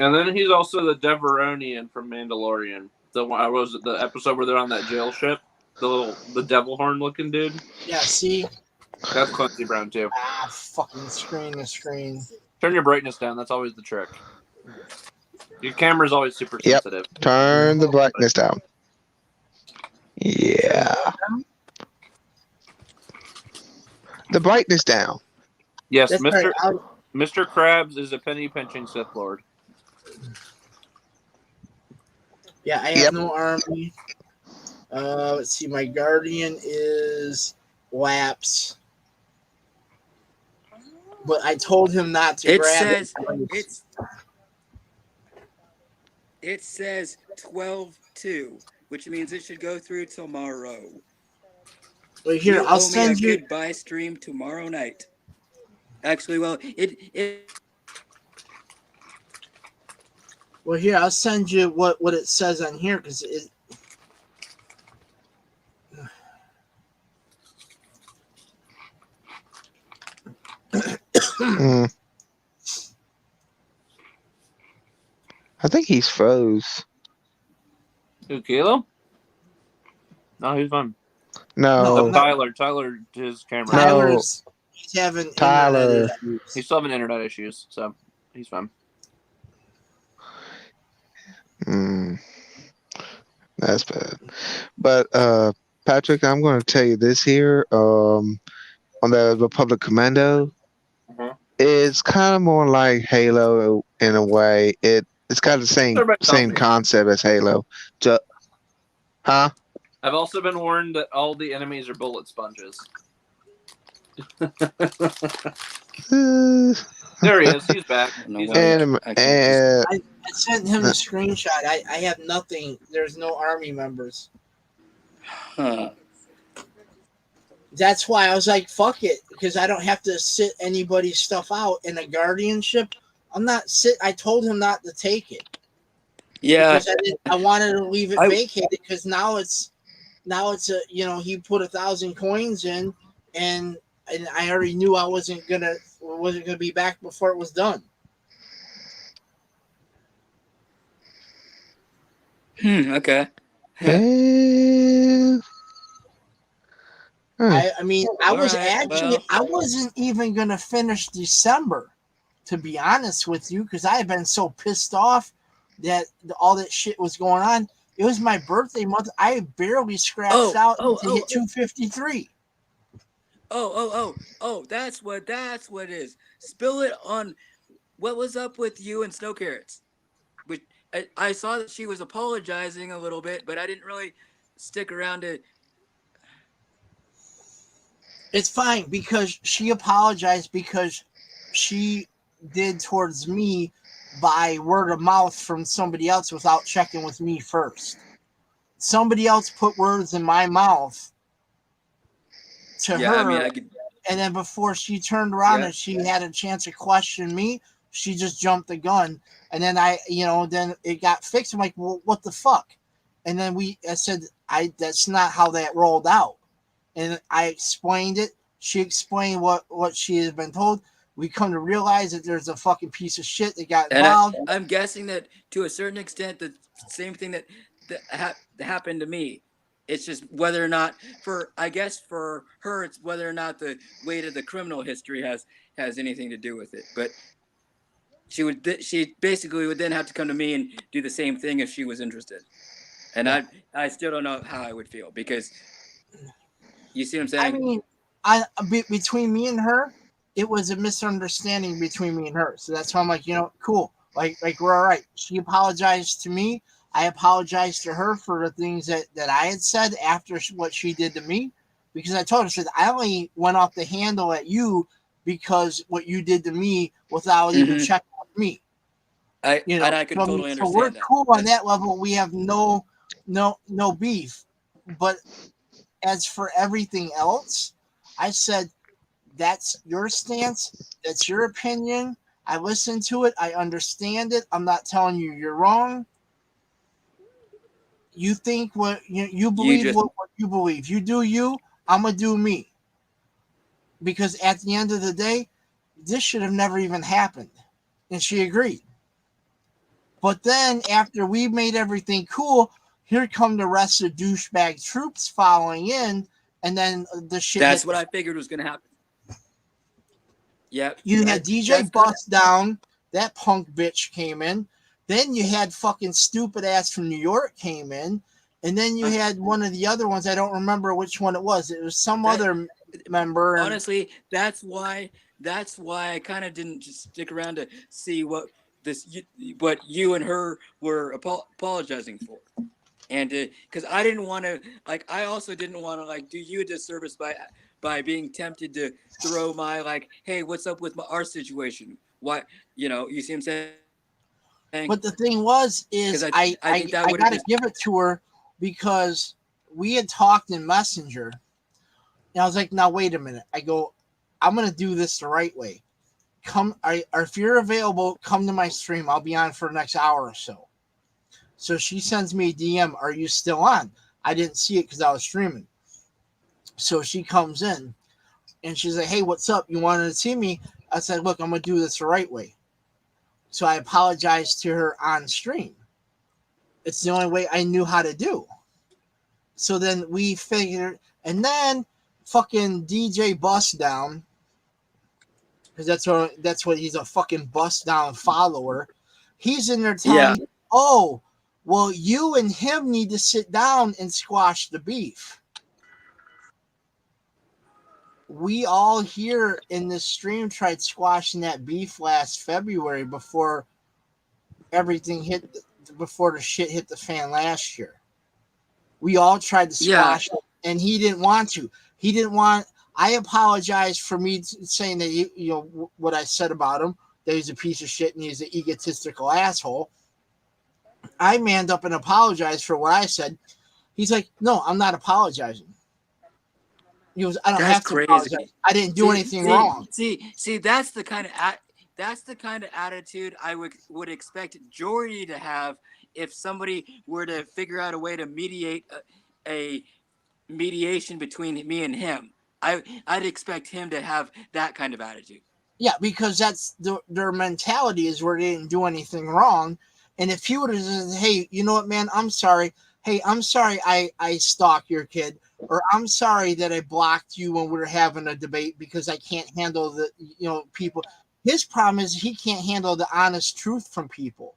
And then he's also the Deveronian from Mandalorian. The one was it the episode where they're on that jail ship? The devil horn looking dude. Yeah, see? That's Clancy Brown too. Fucking the screen. Turn your brightness down. That's always the trick. Your camera's always super Yep. sensitive. Turn the brightness down. Yeah. The brightness down. Yes, That's Mr. right. Mr. Krabs is a penny pinching Sith Lord. Yeah, I have Yep. no army. Let's see. My guardian is Laps, but I told him not to It grab says it. it says 12/2, which means it should go through tomorrow. But here, You I'll owe me send a you. goodbye stream tomorrow night. Actually, well, it Well, here, I'll send you what it says on here because it. Mm. I think he's froze. Who, Kilo? No, he's fine. No. No. Tyler, his camera. Tyler's he's having Tyler. internet issues. He's still having internet issues, so he's fine. That's bad. But Patrick, I'm going to tell you this here. On the Republic Commando, it's kind of more like Halo in a way. It's got the same concept as Halo. Huh? I've also been warned that all the enemies are bullet sponges. There he is. He's back. He's I sent him the screenshot. I have nothing. There's no army members. Huh. That's why I was like, fuck it, because I don't have to sit anybody's stuff out in a guardianship. I told him not to take it. Yeah. Because I wanted to leave it vacated because now it's a he put 1,000 coins in and I already knew I wasn't gonna be back before it was done. Okay. I mean, I was well. I wasn't even gonna finish December, to be honest with you, because I had been so pissed off that all that shit was going on. It was my birthday month. I barely scratched out to hit 253. That's what it is. Spill it on what was up with you and Snow Carrots. Which I saw that she was apologizing a little bit, but I didn't really stick around to. It's fine because she apologized because she did towards me by word of mouth from somebody else without checking with me first. Somebody else put words in my mouth to her. I mean, and then before she turned around and she had a chance to question me, she just jumped the gun. And then then it got fixed. I'm like, well, what the fuck? And then I said, that's not how that rolled out. And I explained it. She explained what she had been told. We come to realize that there's a fucking piece of shit that got involved. And I'm guessing that to a certain extent, the same thing that happened to me. It's just whether or not for her, it's whether or not the weight of the criminal history has anything to do with it. But she basically would then have to come to me and do the same thing if she was interested. And I still don't know how I would feel because you see what I'm saying? I mean, between me and her, it was a misunderstanding between me and her. So that's why I'm like, cool. Like we're all right. She apologized to me. I apologized to her for the things that I had said after what she did to me. Because I told her, I said, I only went off the handle at you because what you did to me without even checking with me. And I can totally understand so we're that. cool on that level. We have no beef. But as for everything else, I said, that's your stance. That's your opinion. I listened to it. I understand it. I'm not telling you you're wrong. You think what you believe what you believe. You do you. I'm gonna do me. Because at the end of the day, this should have never even happened. And she agreed. But then after we made everything cool, here come the rest of the douchebag troops following in, and then the shit. That's what I figured was going to happen. Yep. You had DJ Bust Down, that punk bitch came in. Then you had fucking stupid ass from New York came in, and then you had one of the other ones. I don't remember which one it was. It was some other member. Honestly, that's why I kind of didn't just stick around to see what you and her were apologizing for, and because I didn't want to, like, I also didn't want to like do you a disservice by being tempted to throw my like, hey, what's up with our situation? Why, you see what I'm saying? But the thing is I got to give it to her because we had talked in Messenger. And I was like, now wait a minute. I go, I'm gonna do this the right way. If you're available, come to my stream. I'll be on for the next hour or so. So she sends me a DM. Are you still on? I didn't see it because I was streaming. So she comes in and she's like, hey, what's up? You wanted to see me? I said, look, I'm gonna do this the right way. So I apologized to her on stream. It's the only way I knew how to do. So then we figured, and then fucking DJ Bust Down, because that's what he's a fucking Bust Down follower. He's in there telling me, oh, well, you and him need to sit down and squash the beef. We all here in this stream tried squashing that beef last February before everything before the shit hit the fan last year. We all tried to squash it, and he didn't want to. He didn't want. I apologized for me saying that what I said about him, that he's a piece of shit and he's an egotistical asshole. I manned up and apologized for what I said. He's like, no, I'm not apologizing. He goes, I don't have to apologize. I didn't do anything wrong. See, that's the kind of attitude I would expect Jordy to have if somebody were to figure out a way to mediate a mediation between me and him. I'd expect him to have that kind of attitude. Yeah, because that's their mentality is where they didn't do anything wrong. And if he would have said, hey, you know what, man, I'm sorry. Hey, I'm sorry I stalked your kid. Or I'm sorry that I blocked you when we were having a debate because I can't handle the people. His problem is he can't handle the honest truth from people.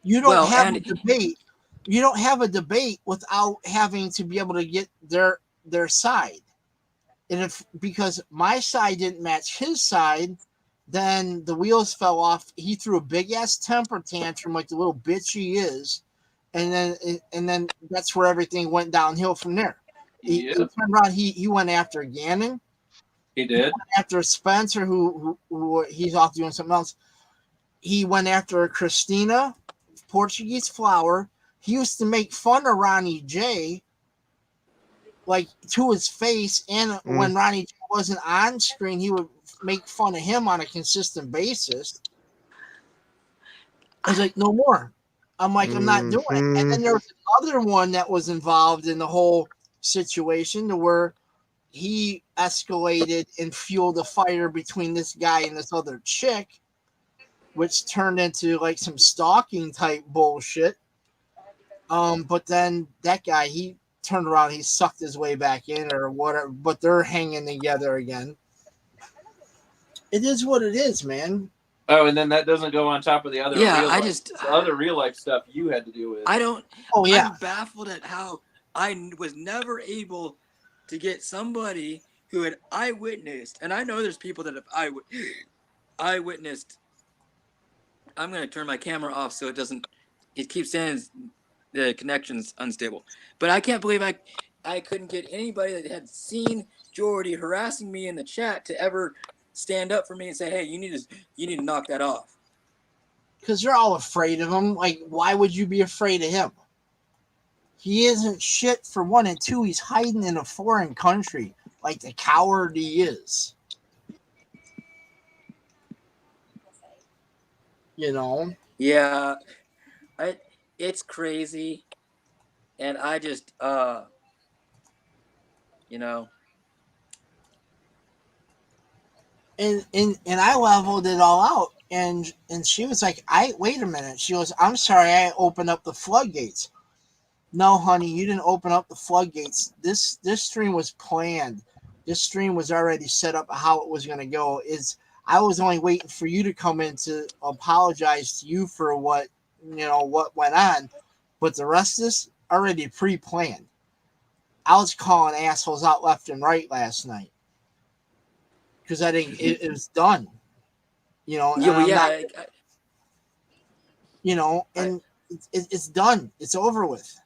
You don't have a debate. You don't have a debate without having to be able to get their side. And because my side didn't match his side, then the wheels fell off. He threw a big ass temper tantrum like the little bitch he is, and then that's where everything went downhill from there. He turned around. He went after Gannon. He did. He went after Spencer, who he's off doing something else. He went after Christina, Portuguese Flower. He used to make fun of Ronnie J, like to his face, and when Ronnie J wasn't on screen, he would make fun of him on a consistent basis. I was like, no more. I'm like, I'm not doing it. And then there was another one that was involved in the whole situation to where he escalated and fueled a fire between this guy and this other chick, which turned into like some stalking type bullshit. But then that guy, he turned around, he sucked his way back in or whatever, but they're hanging together again. It is what it is, man. Oh, and then that doesn't go on top of the other other real life stuff you had to deal with. I'm baffled at how I was never able to get somebody who had eyewitnessed, and I know there's people that have eyewitnessed. I'm going to turn my camera off so it keeps saying the connection's unstable. But I can't believe I couldn't get anybody that had seen Jordy harassing me in the chat to ever stand up for me and say, hey, you need to knock that off. Because you're all afraid of him. Like, why would you be afraid of him? He isn't shit for one, and two, he's hiding in a foreign country like the coward he is. You know, Yeah, it's crazy, and I just you know, and I leveled it all out, and she was like, "I wait a minute." She goes, "I'm sorry, I opened up the floodgates." No, honey, you didn't open up the floodgates. This stream was planned. This stream was already set up how it was going to go. Is I was only waiting for you to come in to apologize to you for what went on, but the rest of this already pre-planned. I was calling assholes out left and right last night because I think it was done. And yeah, well, I'm yeah, not. And it's done. It's over with.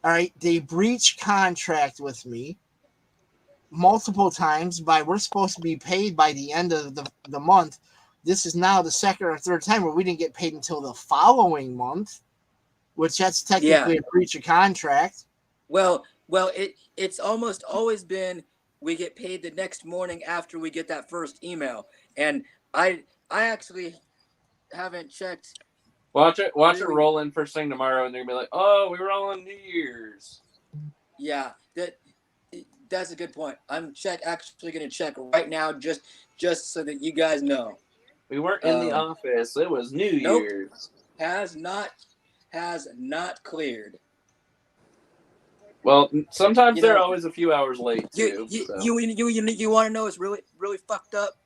All right, they breached contract with me multiple times by we're supposed to be paid by the end of the month. This is now the second or third time where we didn't get paid until the following month, which that's technically yeah. a breach of contract. Well, it's almost always been we get paid the next morning after we get that first email, and I actually haven't checked. Watch it really, roll in first thing tomorrow, and they're gonna be like, "Oh, we were all on New Year's." Yeah, that's a good point. I'm actually going to check right now just so that you guys know. We weren't in the office. It was New Nope. Year's. Has not cleared. Well, sometimes they're always a few hours late You too. So. you want to know it's really fucked up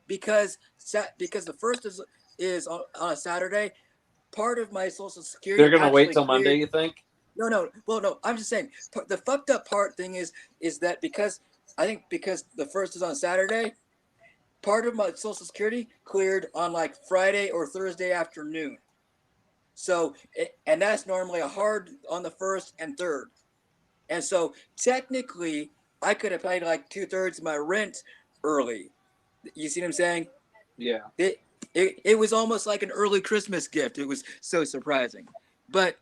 because the first is on a Saturday. Part of my Social Security. They're gonna wait till cleared. Monday, you think? No. Well, no. I'm just saying the fucked up part thing is that because the first is on Saturday, part of my Social Security cleared on like Friday or Thursday afternoon. So, and that's normally a hard on the first and third. And so technically, I could have paid like 2/3 of my rent early. You see what I'm saying? Yeah. It was almost like an early Christmas gift. It was so surprising. But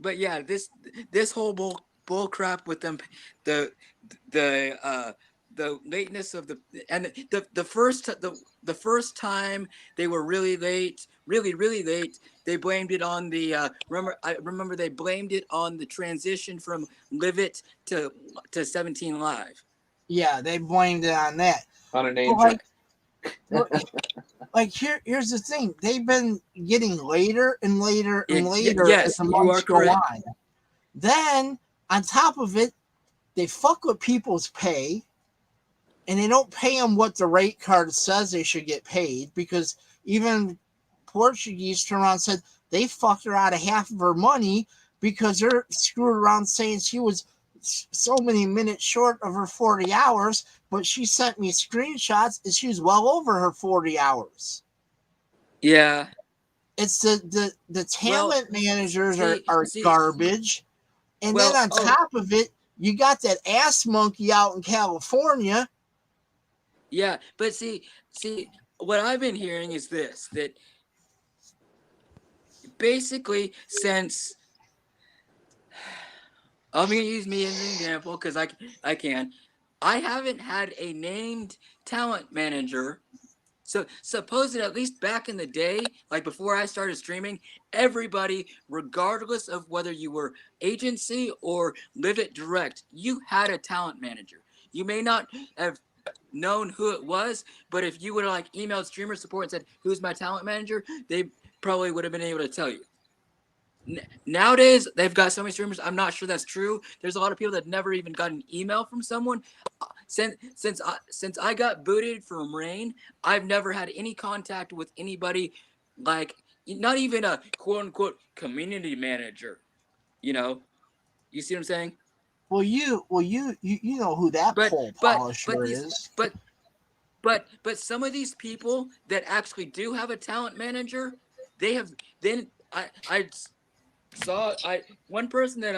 yeah, this whole bull crap with them, the lateness of the first time they were really late, really late. They blamed it on the I remember they blamed it on the transition from Live It to 17 Live. Yeah, they blamed it on that. On a name check. Like here's the thing. They've been getting later and later and later as the months go on. Then on top of it, they fuck with people's pay, and they don't pay them what the rate card says they should get paid, because even Portuguese turned around and said they fucked her out of half of her money because they're screwed around saying she was so many minutes short of her 40 hours, but she sent me screenshots and she was well over her 40 hours. Yeah. It's the talent managers are garbage. And then on top of it, you got that ass monkey out in California. Yeah, but see, what I've been hearing is this, that basically since I'm going to use me as an example because I can. I haven't had a named talent manager. So suppose that at least back in the day, like before I started streaming, everybody, regardless of whether you were agency or Live It Direct, you had a talent manager. You may not have known who it was, but if you would have like emailed streamer support and said, "Who's my talent manager?" they probably would have been able to tell you. Nowadays, they've got so many streamers. I'm not sure that's true. There's a lot of people that never even got an email from someone. Since I got booted from Rain, I've never had any contact with anybody, like not even a quote unquote community manager. You see what I'm saying? Well, you know who that pole polisher is. But some of these people that actually do have a talent manager, they have then I saw one person that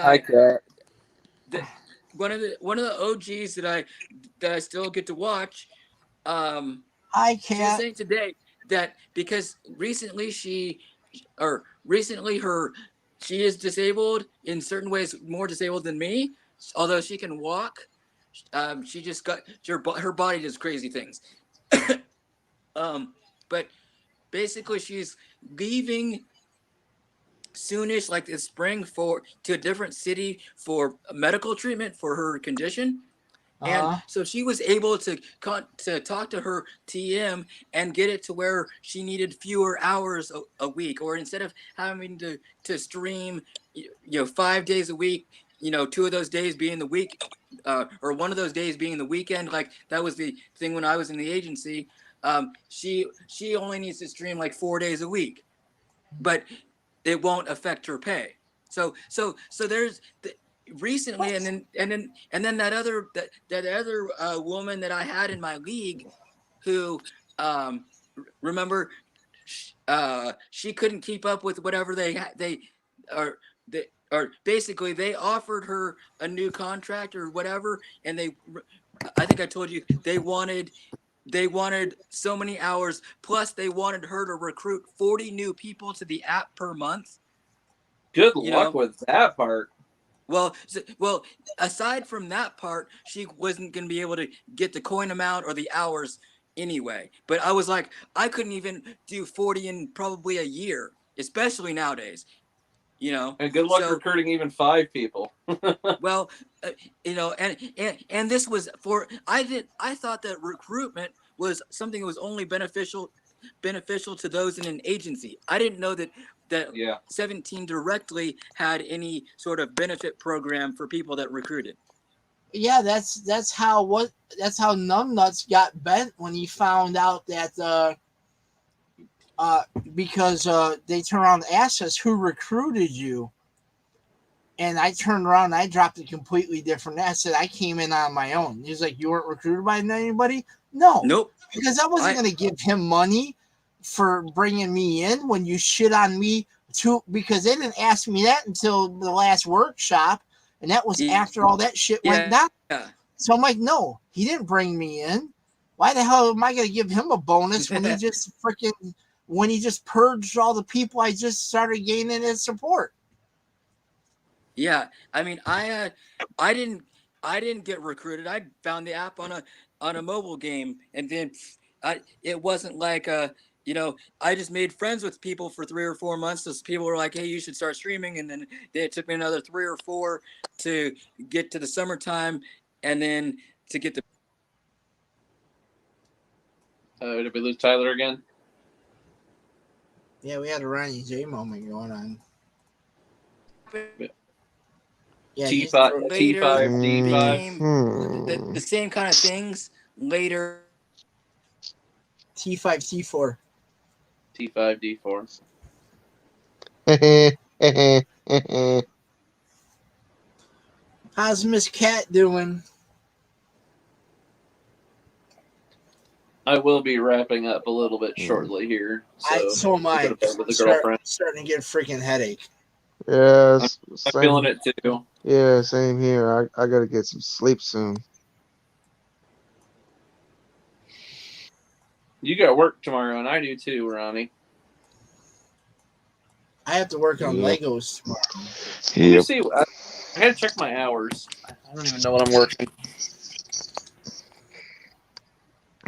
one of the OGs that I still get to watch. She was saying today that because recently she is disabled in certain ways, more disabled than me. Although she can walk, she just got her body does crazy things. But basically she's leaving soonish, like this spring, to a different city for medical treatment for her condition. And so she was able to talk to her TM and get it to where she needed fewer hours a week, or instead of having to stream, 5 days a week, 2 of those days being the week, or one of those days being the weekend. Like that was the thing when I was in the agency. She only needs to stream like 4 days a week, but it won't affect her pay. So there's recently, and then that other woman that I had in my league, who remember, she couldn't keep up with whatever they basically they offered her a new contract or whatever, and I think I told you they wanted so many hours, plus they wanted her to recruit 40 new people to the app per month. Good luck with that part. Well, aside from that part, she wasn't going to be able to get the coin amount or the hours anyway. But I was like, I couldn't even do 40 in probably a year, especially nowadays. And good luck recruiting even 5 people. Well, and this was I thought that recruitment was something that was only beneficial to those in an agency. I didn't know that 17 directly had any sort of benefit program for people that recruited. Yeah, that's how Numbnuts got bent when he found out that because they turned around and asked us who recruited you. And I turned around and I dropped a completely different. I said I came in on my own. He was like, "You weren't recruited by anybody?" No, nope. Because I wasn't going to give him money for bringing me in when you shit on me too. Because they didn't ask me that until the last workshop, and that was after all that shit went down. Yeah. So I'm like, no, he didn't bring me in. Why the hell am I going to give him a bonus when he just purged all the people I just started gaining his support? Yeah, I mean, I didn't get recruited. I found the app on a mobile game, and then it wasn't like I just made friends with people for 3 or 4 months. So people were like, "Hey, you should start streaming," and then it took me another 3 or 4 to get to the summertime, and then to get the. Did we lose Tyler again? Yeah, we had a Ronnie J moment going on. Yeah, T5, later D5. became the same kind of things later. T5, T4. T5, D4. How's Miss Cat doing? I will be wrapping up a little bit shortly here. So am I. With the girlfriend. Starting to get a freaking headache. Yeah, I'm feeling it too. Yeah, same here. I gotta get some sleep soon. You got work tomorrow, and I do too, Ronnie. I have to work on Legos tomorrow. Let me see. I gotta check my hours. I don't even know what I'm working.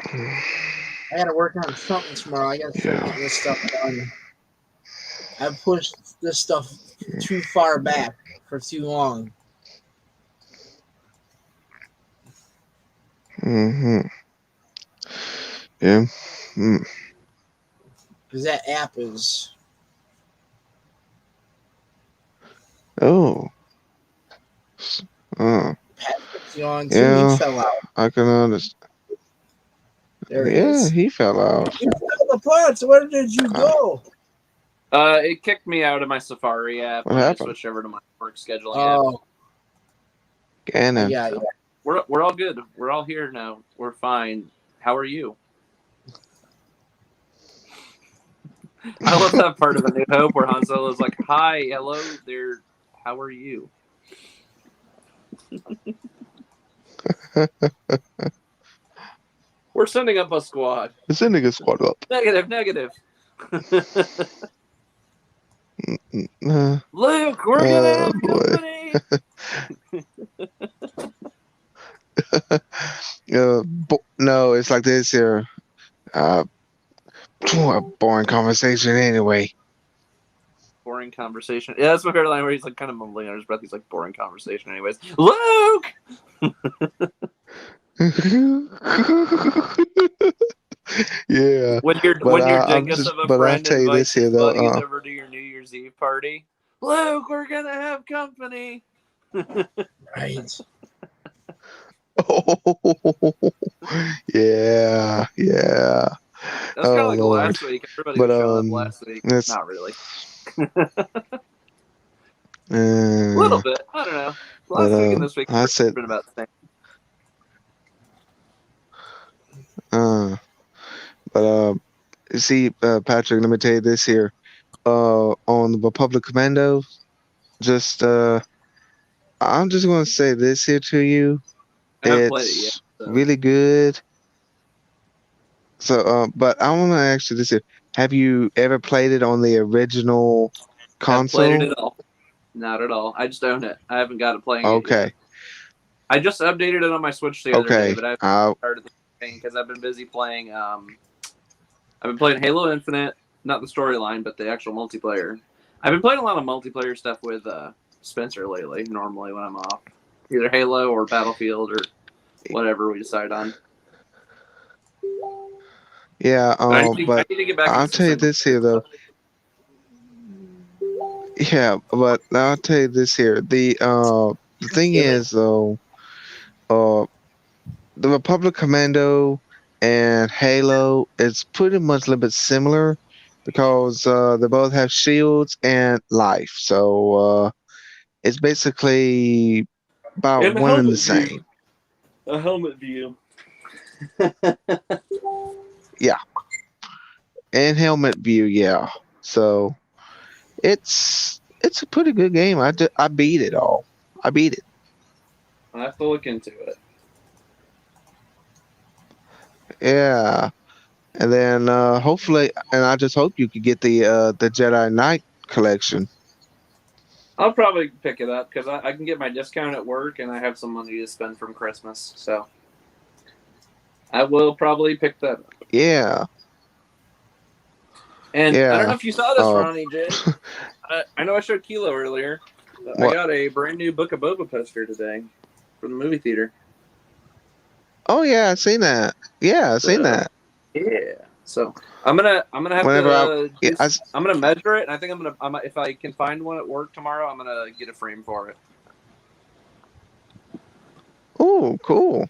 I gotta work on something tomorrow. I gotta start getting this stuff done. I've pushed this stuff too far back for too long. Yeah. Because that app is. Oh. Yeah. He fell out. I can understand. There he is. He fell out. You fell apart. So where did you go? It kicked me out of my Safari app when I switched over to my work scheduling app. Cannon. Yeah. We're all good. We're all here now. We're fine. How are you? I love that part of A New Hope where Han Solo is like, "Hi, hello there. How are you?" We're sending up a squad. We're sending a squad up. Negative. Luke, we're gonna have company. No, it's like this here. A boring conversation anyway. Boring conversation. Yeah, that's my favorite line where he's like kind of mumbling under his breath. He's like, boring conversation anyways. Luke! Yeah, When but your I'm dingus just, of a but I'll friend tell you this invites here his though. buddies over to your New Year's Eve party. Luke, we're gonna have company. Right. Yeah, yeah. That's kind Oh of like Lord, last week. Everybody but was showing up last week. it's Not really. A uh, little bit. I don't know. but Last week and this week I have said been about the same. uh, but see, Patrick, let me tell you this here. On the Republic Commando, just I'm just gonna say this here to you. I haven't played it yet. It's So. really good. So, but I want to ask you this here. Have you ever played it on the original Haven't played it console? at all. Not at all. I just own it. I haven't got it playing it yet. Okay. I just updated it on my Switch the other day, Okay. but I haven't started the thing because I've been busy playing. I've been playing Halo Infinite, not the storyline, but the actual multiplayer. I've been playing a lot of multiplayer stuff with Spencer lately. Normally when I'm off, either Halo or Battlefield or whatever we decide on. Yeah. I need But to get back I'll into tell you this here though. Yeah, but I'll tell you this here. The thing is though, the Republic Commando and Halo is pretty much a little bit similar because they both have shields and life. So it's basically about And one and the helmet same. view. A helmet view. Yeah. And helmet view, yeah. So it's a pretty good game. I beat it all. I beat it. I have to look into it. Yeah. And then hopefully, and I just hope you could get the Jedi Knight collection. I'll probably pick it up because I can get my discount at work and I have some money to spend from Christmas. So I will probably pick that up. Yeah. And Yeah. I don't know if you saw this, Ronnie J. I know I showed Kilo earlier. I got a brand new Book of Boba poster today from the movie theater. Oh yeah, I seen that. Yeah, I seen that. Yeah. So I'm gonna have I'm gonna measure it, and I think if I can find one at work tomorrow, I'm gonna get a frame for it. Oh, cool.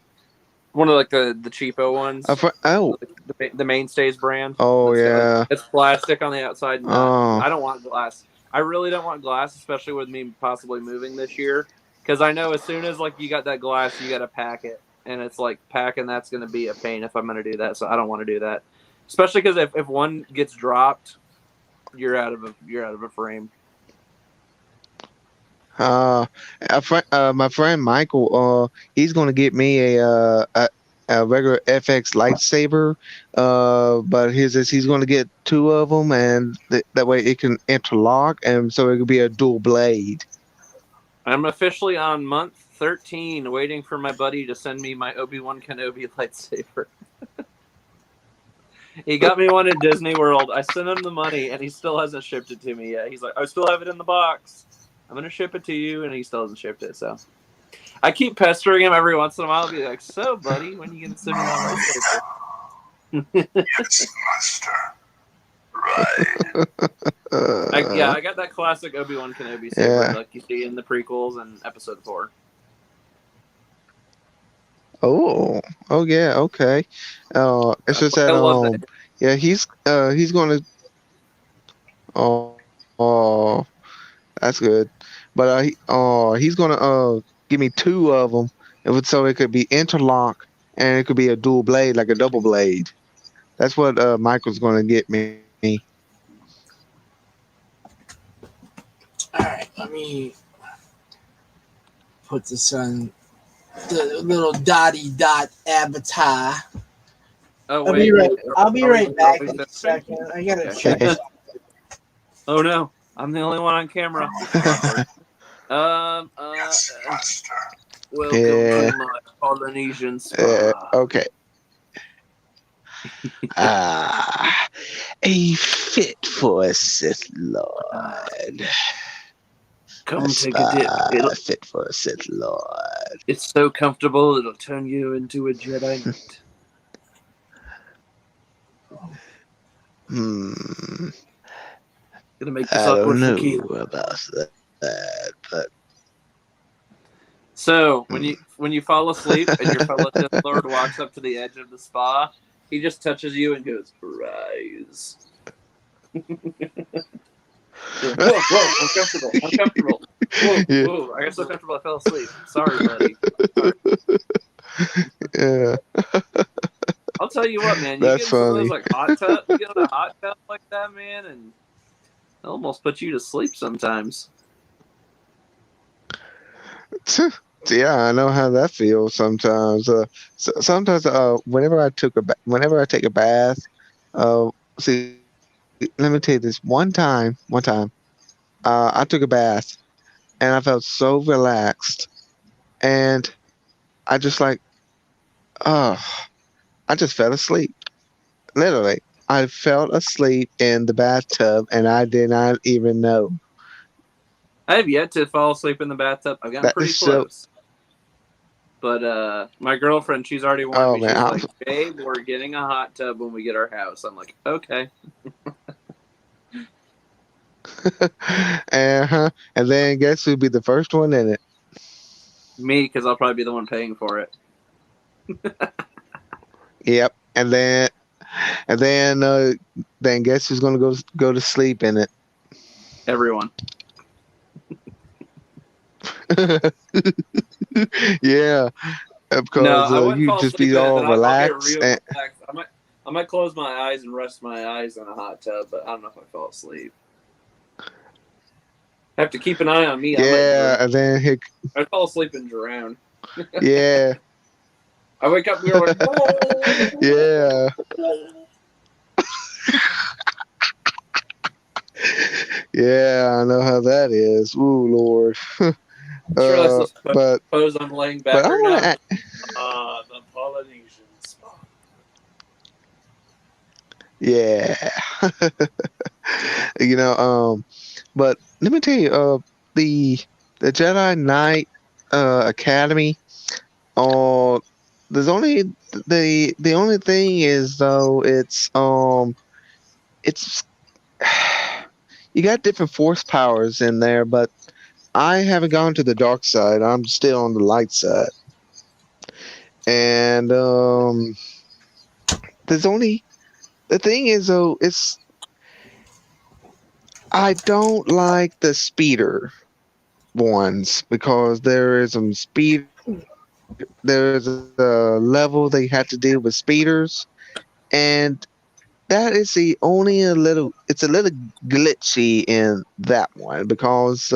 One of like the cheapo ones. The Mainstays brand. Oh yeah. It's plastic on the outside. I don't want glass. I really don't want glass, especially with me possibly moving this year, because I know as soon as like you got that glass, you got to pack it, and it's like packing that's going to be a pain if I'm going to do that. So I don't want to do that, especially because if one gets dropped, you're out of a frame. My friend Michael, he's gonna get me a regular FX lightsaber, but he's gonna get two of them, and that way it can interlock, and so it could be a dual blade. I'm officially on month 13, waiting for my buddy to send me my Obi-Wan Kenobi lightsaber. He got me one at Disney World. I sent him the money, and he still hasn't shipped it to me yet. He's like, I still have it in the box. I'm going to ship it to you, and he still hasn't shipped it. So I keep pestering him every once in a while. I'll be like, so, buddy, when are you going to send me that lightsaber? Yes, master. Right. I got that classic Obi-Wan Kenobi saber like you see in the prequels and Episode 4. Oh yeah, okay. It's just that yeah, he's gonna that's good. But he's gonna give me two of them, so it could be interlock and it could be a dual blade, like a double blade. That's what Michael's gonna get me. All right, let me put this on the little dotty dot avatar. Oh, I'll be right back in a second. I gotta check something. Oh no, I'm the only one on camera. Welcome to my Polynesian spa. Okay. Ah, a fit for a Sith Lord. Come take a dip. Fit for a Sith Lord. It's so comfortable, it'll turn you into a Jedi Knight. Gonna make this I awkward don't for know Keith. about that, but So when you fall asleep and your fellow Sith Lord walks up to the edge of the spa, he just touches you and goes, "Rise." Whoa, uncomfortable. Whoa, yeah. whoa, I got so comfortable I fell asleep. Sorry, buddy. Sorry. Yeah, I'll tell you what, man. You that's get in some of those funny. like hot tub, you get in a hot tub like that, man, and it almost puts you to sleep sometimes. Yeah, I know how that feels sometimes. Sometimes, whenever I take a bath, see, let me tell you this. One time, I took a bath and I felt so relaxed, and I just like, oh, I just fell asleep. Literally, I fell asleep in the bathtub, and I did not even know. I have yet to fall asleep in the bathtub. I've gotten That pretty is so. close. But my girlfriend, she's already warned Oh me. man, She's like, "Babe, we're getting a hot tub when we get our house." I'm like, "Okay." uh-huh. And then guess who'd be the first one in it? Me, because I'll probably be the one paying for it. Yep. And then guess who's gonna go to sleep in it? Everyone. Yeah, No, because I wouldn't you fall just asleep be in it, all but I'll get relaxed. real relaxed. I might close my eyes and rest my eyes in a hot tub, but I don't know if I fall asleep. I have to keep an eye on me. Yeah, and then I fall asleep and drown. yeah, I wake up and you're like, yeah, yeah. I know how that is. Ooh, Lord. sure, that's the But pose I'm laying but back I right want now. to. The Polynesian spa. Yeah. But let me tell you, the Jedi Knight Academy. Uh, there's only the only thing is though it's you got different force powers in there, but I haven't gone to the dark side. I'm still on the light side, and there's only the thing is though it's I don't like the speeder ones because there is some speed. There's a level they had to deal with speeders, and that is the only a little. It's a little glitchy in that one because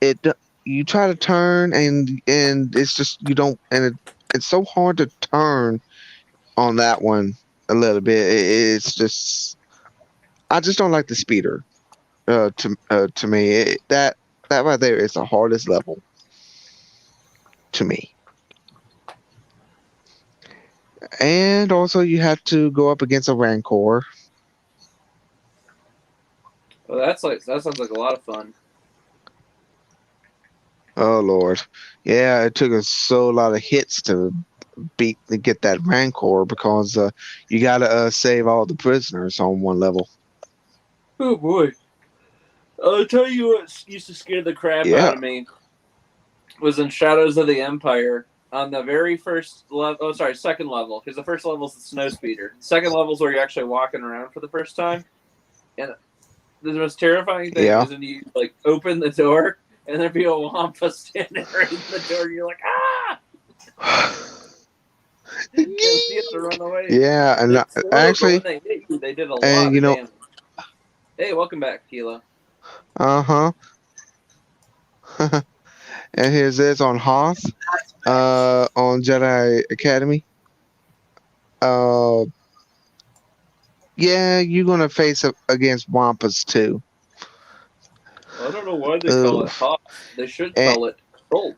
it you try to turn and it's just you don't and it's so hard to turn on that one a little bit. It's just I just don't like the speeder. To me that right there is the hardest level to me. And also, you have to go up against a Rancor. Well, that sounds like a lot of fun. Oh Lord, yeah, it took us so a lot of hits to get that Rancor because you gotta save all the prisoners on one level. Oh boy. I'll tell you what used to scare the crap Yeah, out of me was in Shadows of the Empire on the very first level. Oh, sorry, second level, because the first level is the snow speeder. Second level is where you're actually walking around for the first time. And the most terrifying thing yeah. is when you like open the door and there'd be a Wampa standing right in the door, and you're like, ah! You have to run away. Yeah, and They're slow, but when actually, they hit you, they did a and lot of damage. Hey, welcome back, Kilo. uh huh. And here's this on Hoth, on Jedi Academy. Uh, yeah, you're gonna face up against Wampas too. I don't know why they call it Oof. Hoth. They should And, call it Rolf.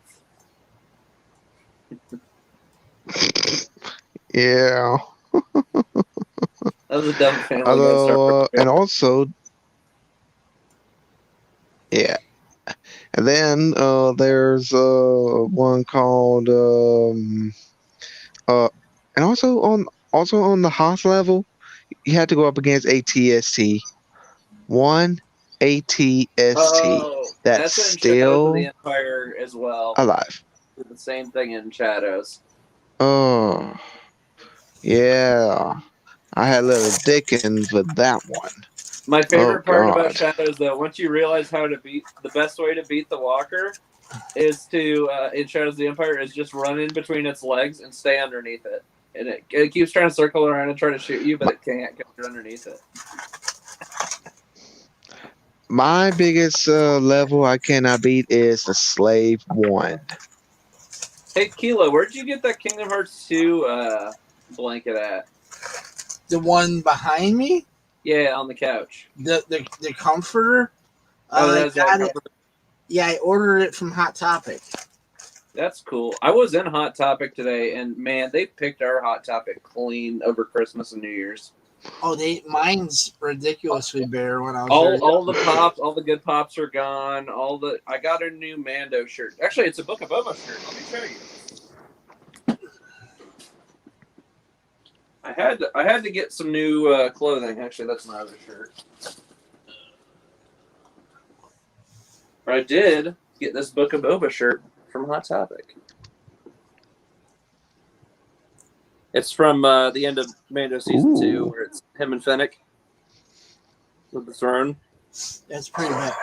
yeah. That was a dumb Family Guy Star Although, Wars and joke. also, yeah. And then there's one called uh, and also on the Hoth level, you had to go up against ATST. One ATST Oh, that's that's in Shadows of the still Empire as well. alive. The same thing in Shadows. Oh, yeah. I had little Dickens with that one. My Oh, favorite part about God. Shadows, though, once you realize how to beat the best way to beat the Walker is to in Shadows of the Empire is just run in between its legs and stay underneath it, and it keeps trying to circle around and try to shoot you, but it can't because you're underneath it. My biggest level I cannot beat is the Slave 1. Hey, Kilo, where'd you get that Kingdom Hearts 2 blanket at? The one behind me, Yeah, on the couch. the comforter. Oh, I that's got it. Yeah, I ordered it from Hot Topic. That's cool. I was in Hot Topic today, and man, they picked our Hot Topic clean over Christmas and New Year's. Oh, mine's ridiculously bare when I was there. All the pops, all the good pops are gone. I got a new Mando shirt. Actually, it's a Book of Boba shirt. Let me show you. I had to get some new clothing. Actually, that's my other shirt. I did get this Book of Boba shirt from Hot Topic. It's from the end of Mando season 2, where it's him and Fennec with the throne. That's pretty bad.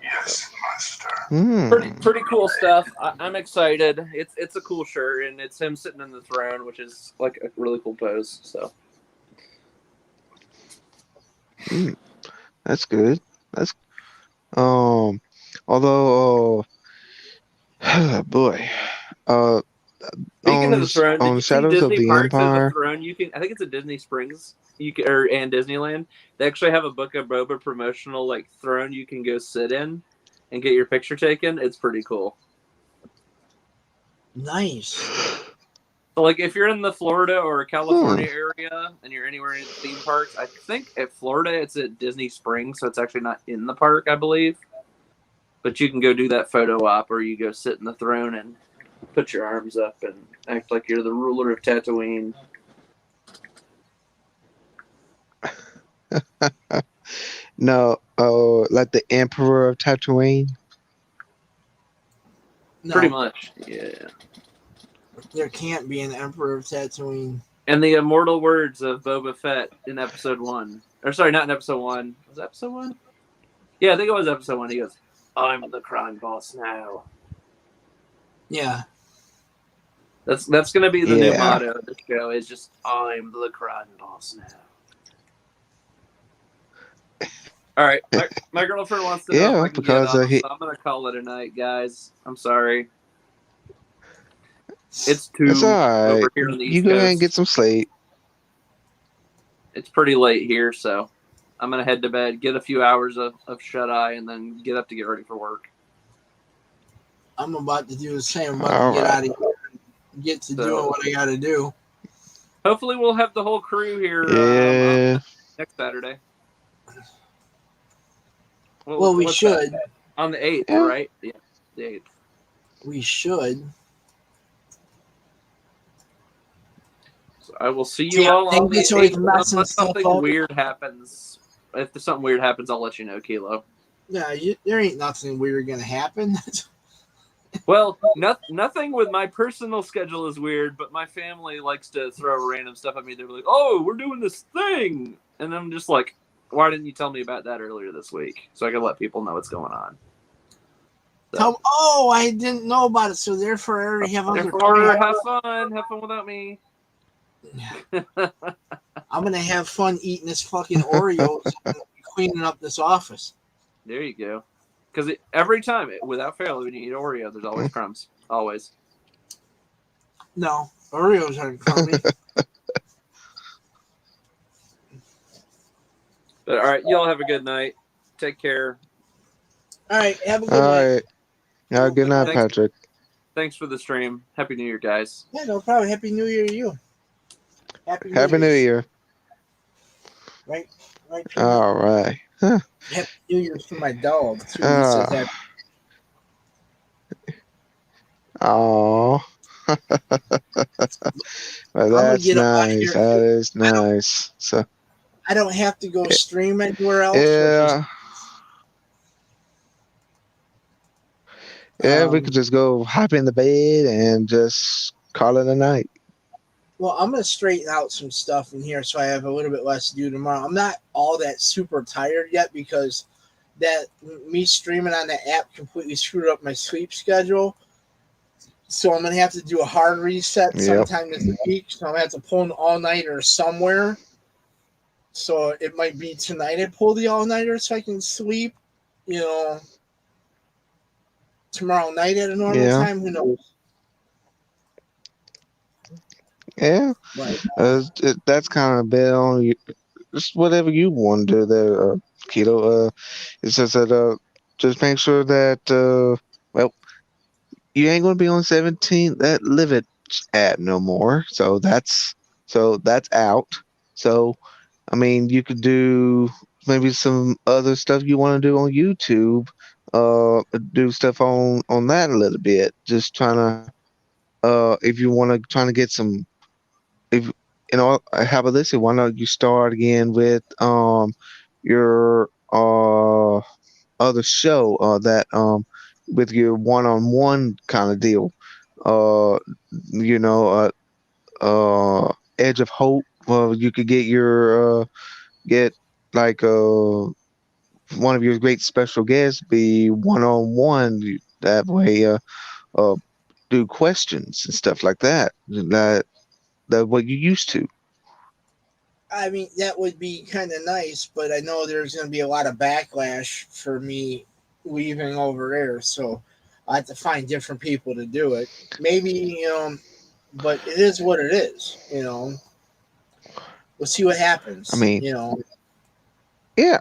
Yes, master. Pretty cool stuff. I'm excited. It's a cool shirt, and it's him sitting in the throne, which is like a really cool pose. So That's good. That's although boy, speaking of the throne, did on you see Shadows of Disney the Parks has a Empire. throne? You can. I think it's at Disney Springs. And Disneyland. They actually have a Book of Boba promotional like throne you can go sit in and get your picture taken. It's pretty cool. Nice. So, like, if you're in the Florida or California area and you're anywhere in the theme parks, I think at Florida it's at Disney Springs, so it's actually not in the park, I believe. But you can go do that photo op, or you go sit in the throne and put your arms up and act like you're the ruler of Tatooine. No, like the Emperor of Tatooine. No, Pretty much, yeah. there can't be an Emperor of Tatooine. And the immortal words of Boba Fett in episode 1. Or sorry, not in episode 1. Was it episode 1? Yeah, I think it was episode 1. He goes, "I'm the crime boss now." Yeah. That's going to be the new Yeah. motto of the show. Is just, "I'm the crime boss now." All right, my girlfriend wants to know if Yeah, I can because get on, he. so I'm going to call it a night, guys. I'm sorry. It's 2 It's all right. over here on the You East go ahead Coast. and get some sleep. It's pretty late here, so I'm going to head to bed, get a few hours of shut-eye, and then get up to get ready for work. I'm about to do the same. I'm about All to get right. out of here and get to doing what I got to do. Hopefully we'll have the whole crew here Yeah. next Saturday. Well, we what's should. that? On the 8th, Yeah. right? Yeah, the 8th. We should. So I will see you See, all I think on the it's always 8th. messing Unless stuff something up. weird happens. If there's something weird happens, I'll let you know, Kilo. Yeah, there ain't nothing weird going to happen. Well, nothing with my personal schedule is weird, but my family likes to throw random stuff at me. They're like, "Oh, we're doing this thing," and I'm just like, "Why didn't you tell me about that earlier this week so I can let people know what's going on?" So, I didn't know about it, so therefore I already have other therefore, have fun without me. I'm going to have fun eating this fucking Oreos and cleaning up this office. There you go. Because every time, without fail, when you eat Oreo, there's always crumbs. Always. No, Oreos aren't crummy. But all right, y'all have a good night. Take care. All right, have a good All night. right. Have a good night, Thanks. Patrick. Thanks for the stream. Happy New Year, guys. Yeah, no problem. Happy New Year to you. Happy Happy New Year. Right, Peanut? All right. Huh. Happy New Year to my dog too. He says happy. Oh. Well, I'm gonna that's get up out of nice. here. That is nice. So, I don't have to go stream anywhere else, which is yeah. Yeah, we could just go hop in the bed and just call it a night. well, I'm gonna straighten out some stuff in here so I have a little bit less to do tomorrow. I'm not all that super tired yet because that me streaming on the app completely screwed up my sleep schedule. So I'm gonna have to do a hard reset Yep. sometime this week. So I'm gonna have to pull an all nighter somewhere. So it might be tonight I pull the all nighter so I can sleep. You know, tomorrow night at a normal Yeah. time. Who knows? Yeah. But That's kind of a bit on you. Just whatever you want to do there, Keto. It's just that just make sure that well, you ain't gonna be on 17 that Live It app no more. So that's out. So I mean, you could do maybe some other stuff you want to do on YouTube. Do stuff on that a little bit. Just trying to if you want to trying to get some if how about this? Why not you start again with your other show that with your one-on-one kind of deal. Uh, you know, Edge of Hope. Well, you could get your get like one of your great special guests be one-on-one. That way, uh, do questions and stuff like that. That what you used to. I mean, that would be kind of nice, but I know there's going to be a lot of backlash for me leaving over there. So I have to find different people to do it. Maybe, but it is what it is. We'll see what I happens. mean, yeah.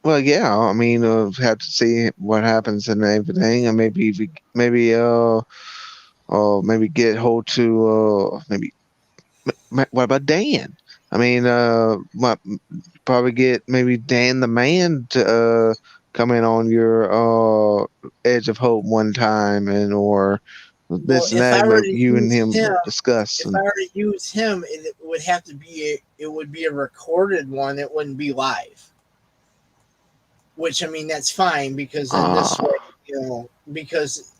Well, yeah. I mean, have to see what happens and everything, and maybe get hold to maybe what about Dan? I mean, probably get maybe Dan the Man to come in on your Edge of Hope one time and or Well, this and if that, I and were maybe to you and use him him, discuss. if And I were to use him, it would have to be a recorded one. It wouldn't be live. Which I mean, that's fine because then this way, because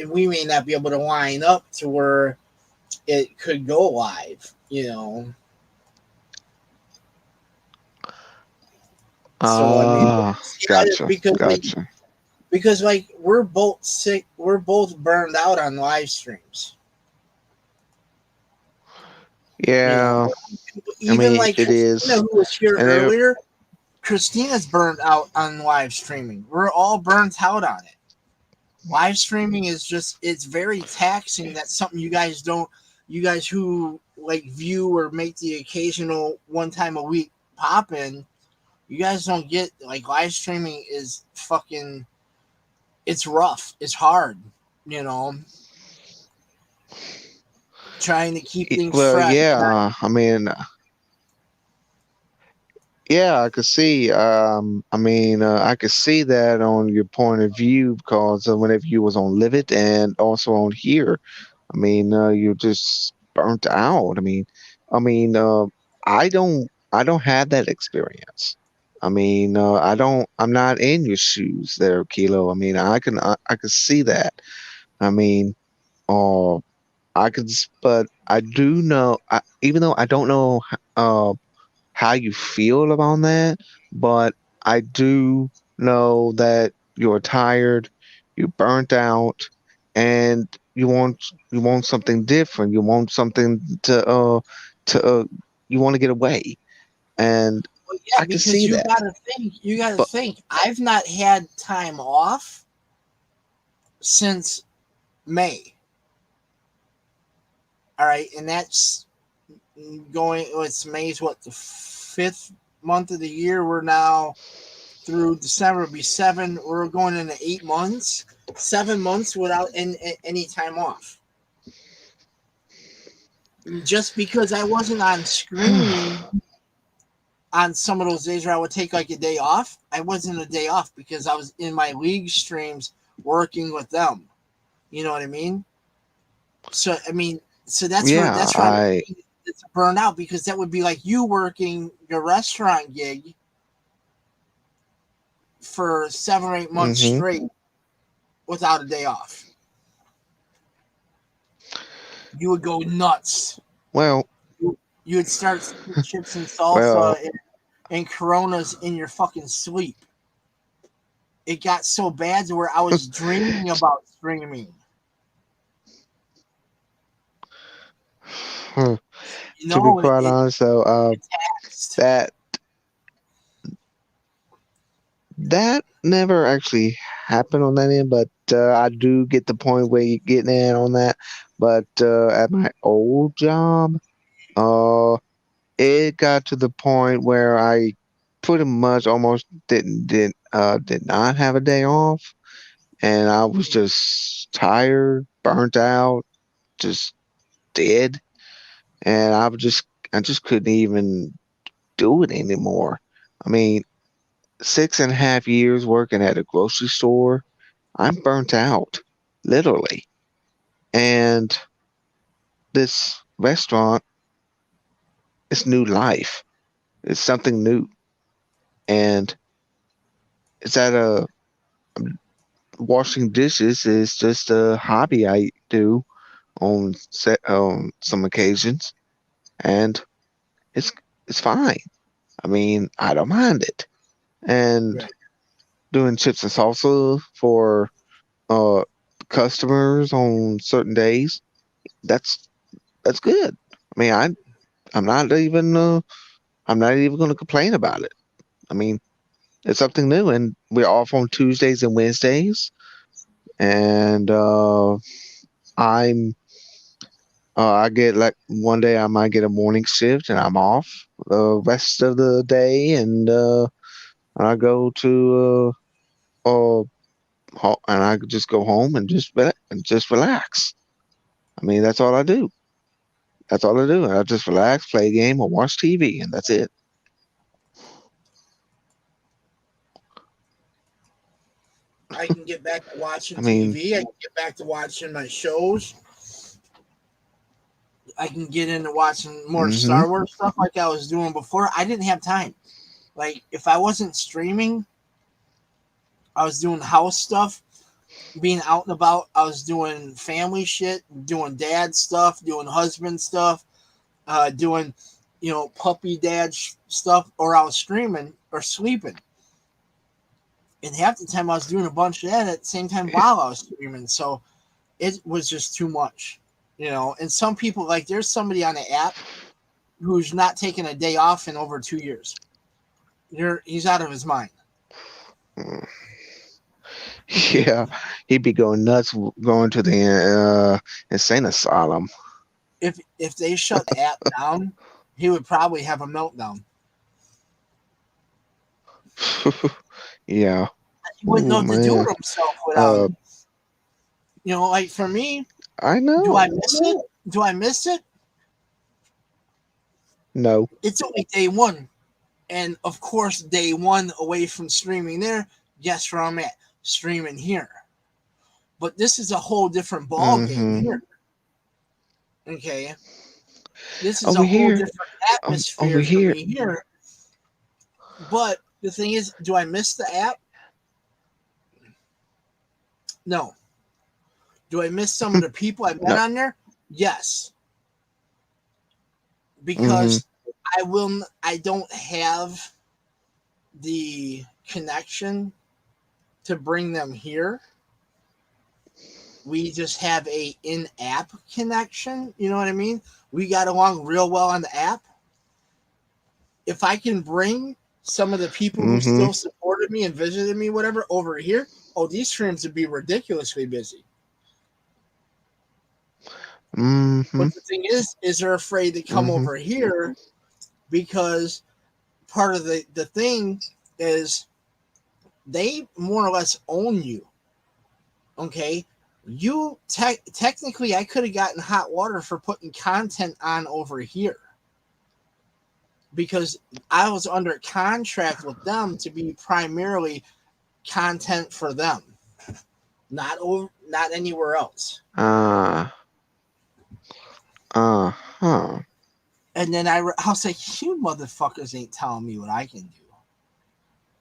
we may not be able to line up to where it could go live. So I mean, gotcha, because gotcha. we're both sick, we're both burned out on live streams. Yeah, I Even mean like it Christina, is, who was here and earlier, Christina's burned out on live streaming. We're all burnt out on it. Live streaming is it's very taxing. That's something you guys don't, you guys who like view or make the occasional one time a week pop in, you guys don't get. Like, live streaming is fucking, it's rough, it's hard, you know trying to keep things well, fresh. yeah. I mean, yeah, I could see. I mean, I could see that on your point of view because whenever you was on Live It and also on here, I mean, you're just burnt out. I don't have that experience. I mean, I'm not in your shoes there, Kilo. I mean, I could see that. I mean, uh, but I do know, even though I don't know, uh, how you feel about that, but I do know that you're tired, you're burnt out, and you want something different. You want something to you want to get away, and Well, yeah, I can because see that. you gotta But think. I've not had time off since May. All right, and that's going. It's May's what, the fifth month of the year. We're now through December. It'll be seven. We're going into 8 months, 7 months without any time off. just because I wasn't on screen on some of those days where I would take like a day off, I wasn't a day off because I was in my league streams working with them. You know what I mean? So I mean, so that's Yeah, where it's burned out, because that would be like you working your restaurant gig for 7 or 8 months Mm-hmm. straight without a day off. You would go nuts. Well, You would start sipping chips and well, salsa and Coronas in your fucking sleep. It got so bad to where I was dreaming about streaming. to You be know, quite honest, though, taxed. that never actually happened on that end, but I do get the point where you're getting at on that. But at my old job, it got to the point where I pretty much almost did not have a day off, and I was just tired, burnt out, just dead, and I just couldn't even do it anymore. I mean, 6.5 years working at a grocery store, I'm burnt out, literally. And this restaurant is new life. It's something new. And it's at a washing dishes is just a hobby I do on some occasions, and it's it's fine. I mean, I don't mind it. And Right. doing chips and salsa for uh customers on certain days, that's that's good. I mean, I'm not even I'm not even going to complain about it. I mean, it's something new, and we're off on Tuesdays and Wednesdays, and I'm I get like one day I might get a morning shift, and I'm off the rest of the day, and I go to and I just go home and just relax. I mean, that's all I do. That's all I do. I just relax, play a game, or watch TV, and that's it. I can get back to watching I mean, TV. I can get back to watching my shows. I can get into watching more mm-hmm, Star Wars stuff like I was doing before. I didn't have time. Like, if I wasn't streaming, I was doing house stuff, being out and about. I was doing family shit, doing dad stuff, doing husband stuff, doing, puppy dad stuff, or I was streaming or sleeping. And half the time I was doing a bunch of that at the same time while I was streaming. So it was just too much, And some people, like, there's somebody on the app who's not taking a day off in over 2 years. He's out of his mind. yeah, he'd be going nuts, going to the insane asylum. If they shut the app down, he would probably have a meltdown. Yeah. He wouldn't know Oh what to do man. with himself without Uh, it. Like, for me, I do I know. miss it? Do I miss it? No. It's only day one. And of course, day one away from streaming there, guess where I'm at? Streaming here. But this is a whole different ball game Mm-hmm. here. Okay. This is Over a whole here. different Over atmosphere for here. me here. But the thing is, do I miss the app? No. Do I miss some of the people I met No. on there? Yes. Mm-hmm. Because I don't have the connection to bring them here. We just have a in-app connection. You know what I mean? We got along real well on the app. If I can bring some of the people who Mm-hmm. still supported me and visited me, whatever, over here, these streams would be ridiculously busy. Mm-hmm. But the thing is they're afraid to come Mm-hmm. over here because part of the thing is they more or less own you. Okay? You technically, I could have gotten hot water for putting content on over here because I was under contract with them to be primarily content for them, not anywhere else. Huh. And then I was like, you motherfuckers ain't telling me what I can do.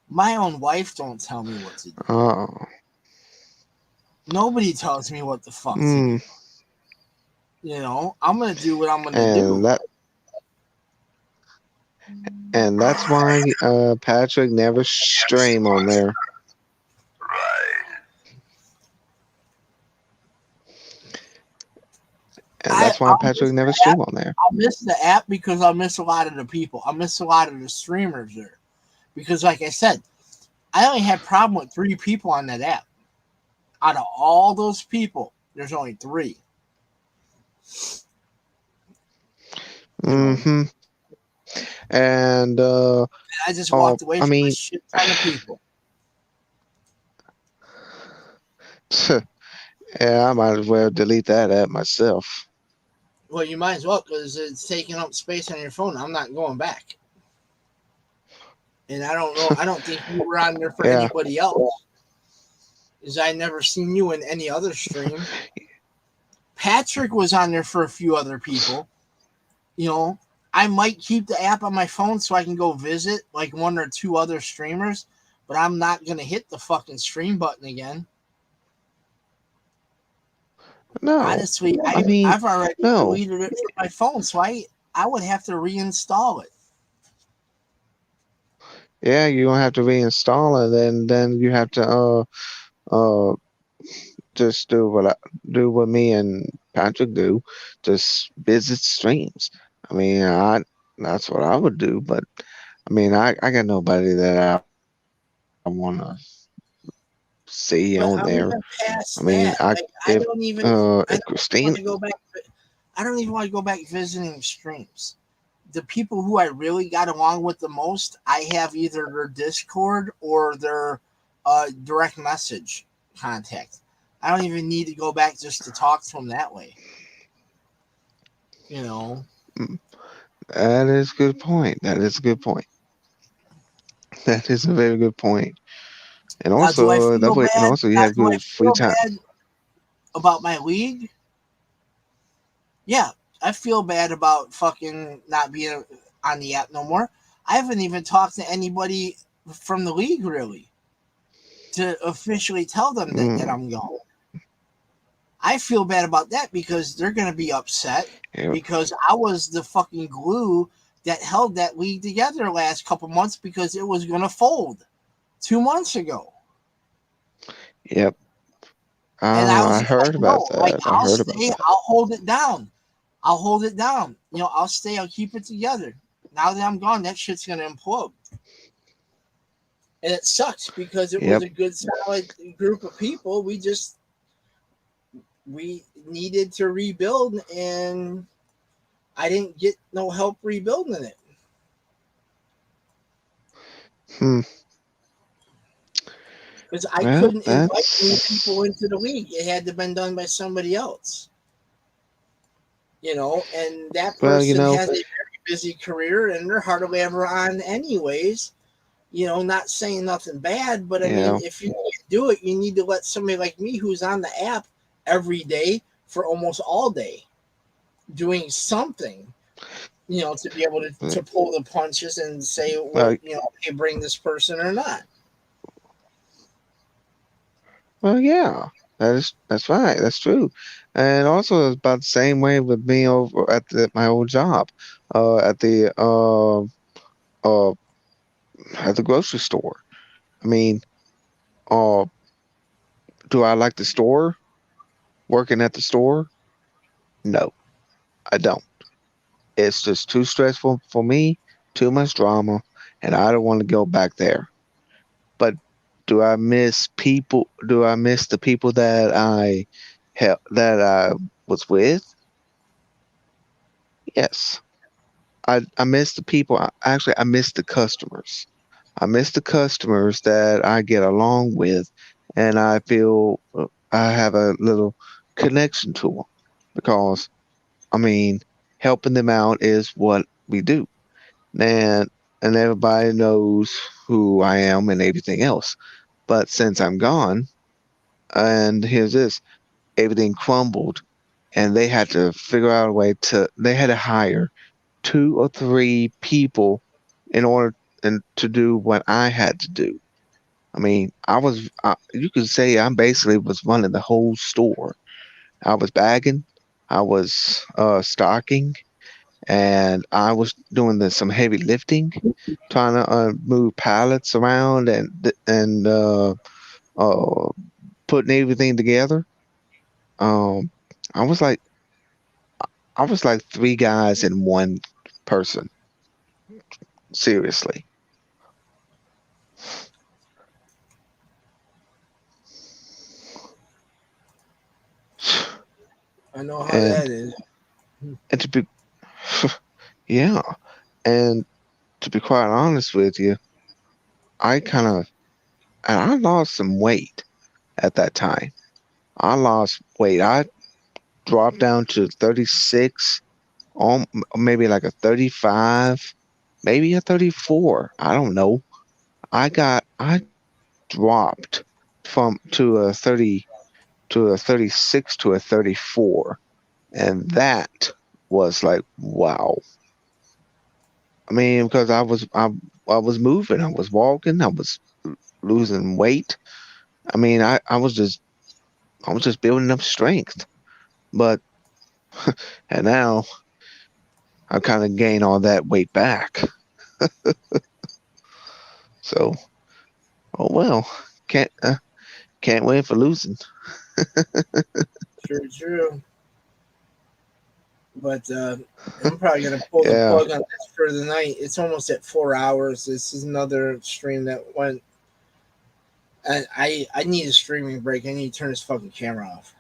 My own wife don't tell me what to do. Oh. Nobody tells me what the fuck to Hmm. do. You know, I'm gonna do what I'm gonna And do. that's why Patrick never stream on there. And that's why Patrick never stream on there. I'll miss the app because I'll miss a lot of the people. I'll miss a lot of the streamers there. Because like I said, I only had problem with 3 people on that app. Out of all those people, there's only 3. Mm-hmm. And I just walked away from a shit ton of people. Yeah, I might as well delete that app myself. Well, you might as well because it's taking up space on your phone. I'm not going back. And I don't know. I don't think you were on there for anybody else. Because I never seen you in any other stream. Patrick was on there for a few other people. You know, I might keep the app on my phone so I can go visit like 1 or 2 other streamers, but I'm not going to hit the fucking stream button again. No. Honestly, I've already deleted it from my phone, so I would have to reinstall it. Yeah, you're gonna have to reinstall it, and then you have to just do what me and Patrick do, just visit streams. I mean, that's what I would do, but I mean, I got nobody that I wanna see But on I'm there. even past I mean, that. I don't even want Christine, to go back. I don't even want to go back visiting streams. The people who I really got along with the most, I have either their Discord or their direct message contact. I don't even need to go back just to talk to them that way. You know. that is a good point. That is a good point. That is a very good point. And Now, do I also that feel way, and bad? also you Now, have do I good free feel time. bad about my league? Yeah, I feel bad about fucking not being on the app no more. I haven't even talked to anybody from the league really to officially tell them that I'm gone. I feel bad about that because they're going to be upset because I was the fucking glue that held that league together the last couple months because it was going to fold 2 months ago. Yep. And I heard about that. like, I heard about that. I'll hold it down. I'll hold it down. You know, I'll stay. I'll keep it together. Now that I'm gone, that shit's going to implode. And it sucks because it was a good, solid group of people. We needed to rebuild, and I didn't get no help rebuilding it. Because I couldn't invite new people into the league. It had to have been done by somebody else. You know, and that person has a very busy career, and they're hardly ever on anyways. You know, not saying nothing bad, but I mean, if you can't do it, you need to let somebody like me who's on the app every day for almost all day doing something, you know, to be able to pull the punches and say, well, you know, hey, bring this person or not. Well, yeah, that's right. That's true. And also, it's about the same way with me over at my old job, at the grocery store. I mean, uh, do I like the store? Working at the store? No, I don't. It's just too stressful for me, too much drama, and I don't want to go back there. But do I miss people? Do I miss the people that I was with? Yes. I miss the people. Actually, I miss the customers. I miss the customers that I get along with, and I feel I have a little connection to them because I mean, helping them out is what we do. And everybody knows who I am and everything else. But since I'm gone, and here's this, everything crumbled, and they had to figure out a way to. They had to hire 2 or 3 people in order and to do what I had to do. I mean, you could say I basically was running the whole store. I was bagging, I was stocking, and I was doing some heavy lifting, trying to move pallets around and putting everything together. Um, I was like I was like 3 guys in one person. Seriously. I know how And that is. and to be yeah, and to be quite honest with you, I kind of and I lost some weight at that time. I lost weight. I dropped down to 36, maybe like a 35, maybe a 34. I don't know. I dropped from to a 30 to a 36 to a 34, and that was like wow. I mean, because I was moving, I was walking, I was losing weight. I mean, I was just building up strength. But and now I kind of gained all that weight back. So, oh well, can't can't win for losing. True. But I'm probably gonna pull the Yeah. plug on this for the night. It's almost at 4 hours. This is another stream that went, and I need a streaming break. I need to turn this fucking camera off.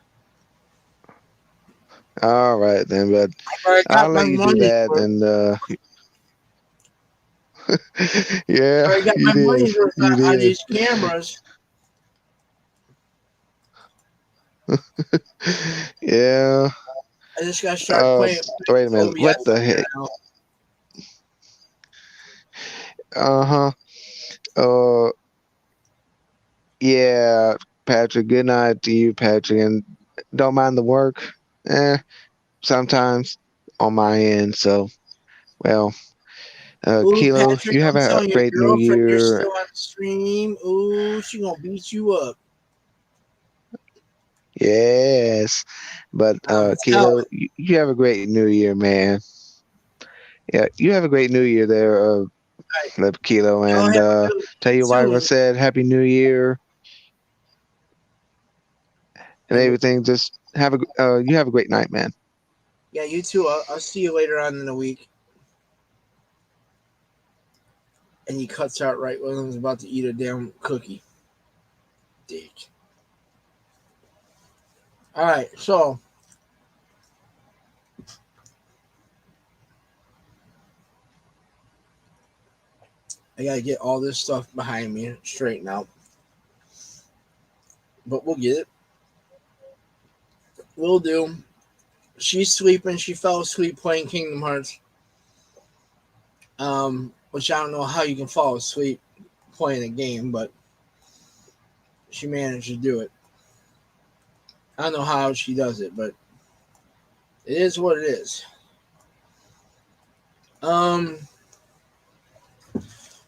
All right then, but I I'll got my let you do money that. worth. And yeah, I got you my did, money's worth you on did. these cameras. Yeah. I just gotta start playing Wait a minute. What OBS the on here heck? now. Uh-huh. Uh, yeah, Patrick. Good night to you, Patrick. And don't mind the work. Sometimes on my end. So, well, Ooh, Kilo, Patrick, you have I'm a telling your great New girlfriend you're Year. still on the stream. Ooh, she gonna beat you up. Yes, but I'm telling. Kilo, you have a great New Year, man. Yeah, you have a great New Year there, Right. Kilo, Y'all and have a good tell one your wife I too. said Happy New Year and And everything. Just you have a great night, man. yeah, you too. I'll see you later on in the week. And he cuts out right when I was about to eat a damn cookie. Dick. All right, so I gotta get all this stuff behind me straightened out, but we'll get it. We'll do. She's sleeping. She fell asleep playing Kingdom Hearts. Which I don't know how you can fall asleep playing a game, but she managed to do it. I don't know how she does it, but it is what it is. Um,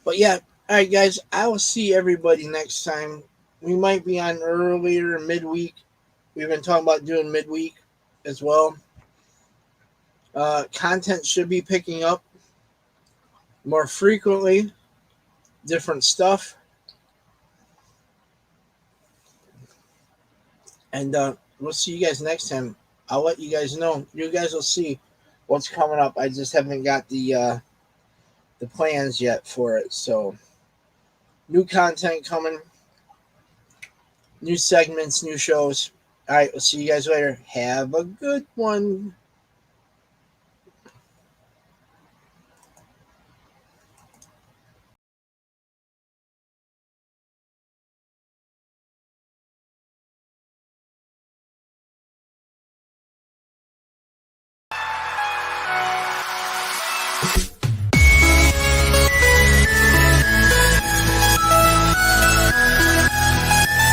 but yeah, all right, guys. I will see everybody next time. We might be on earlier midweek. We've been talking about doing midweek as well. Content should be picking up more frequently, different stuff, and we'll see you guys next time. I'll let you guys know. You guys will see what's coming up. I just haven't got the plans yet for it. So new content coming, new segments, new shows. All right, we'll see you guys later. Have a good one.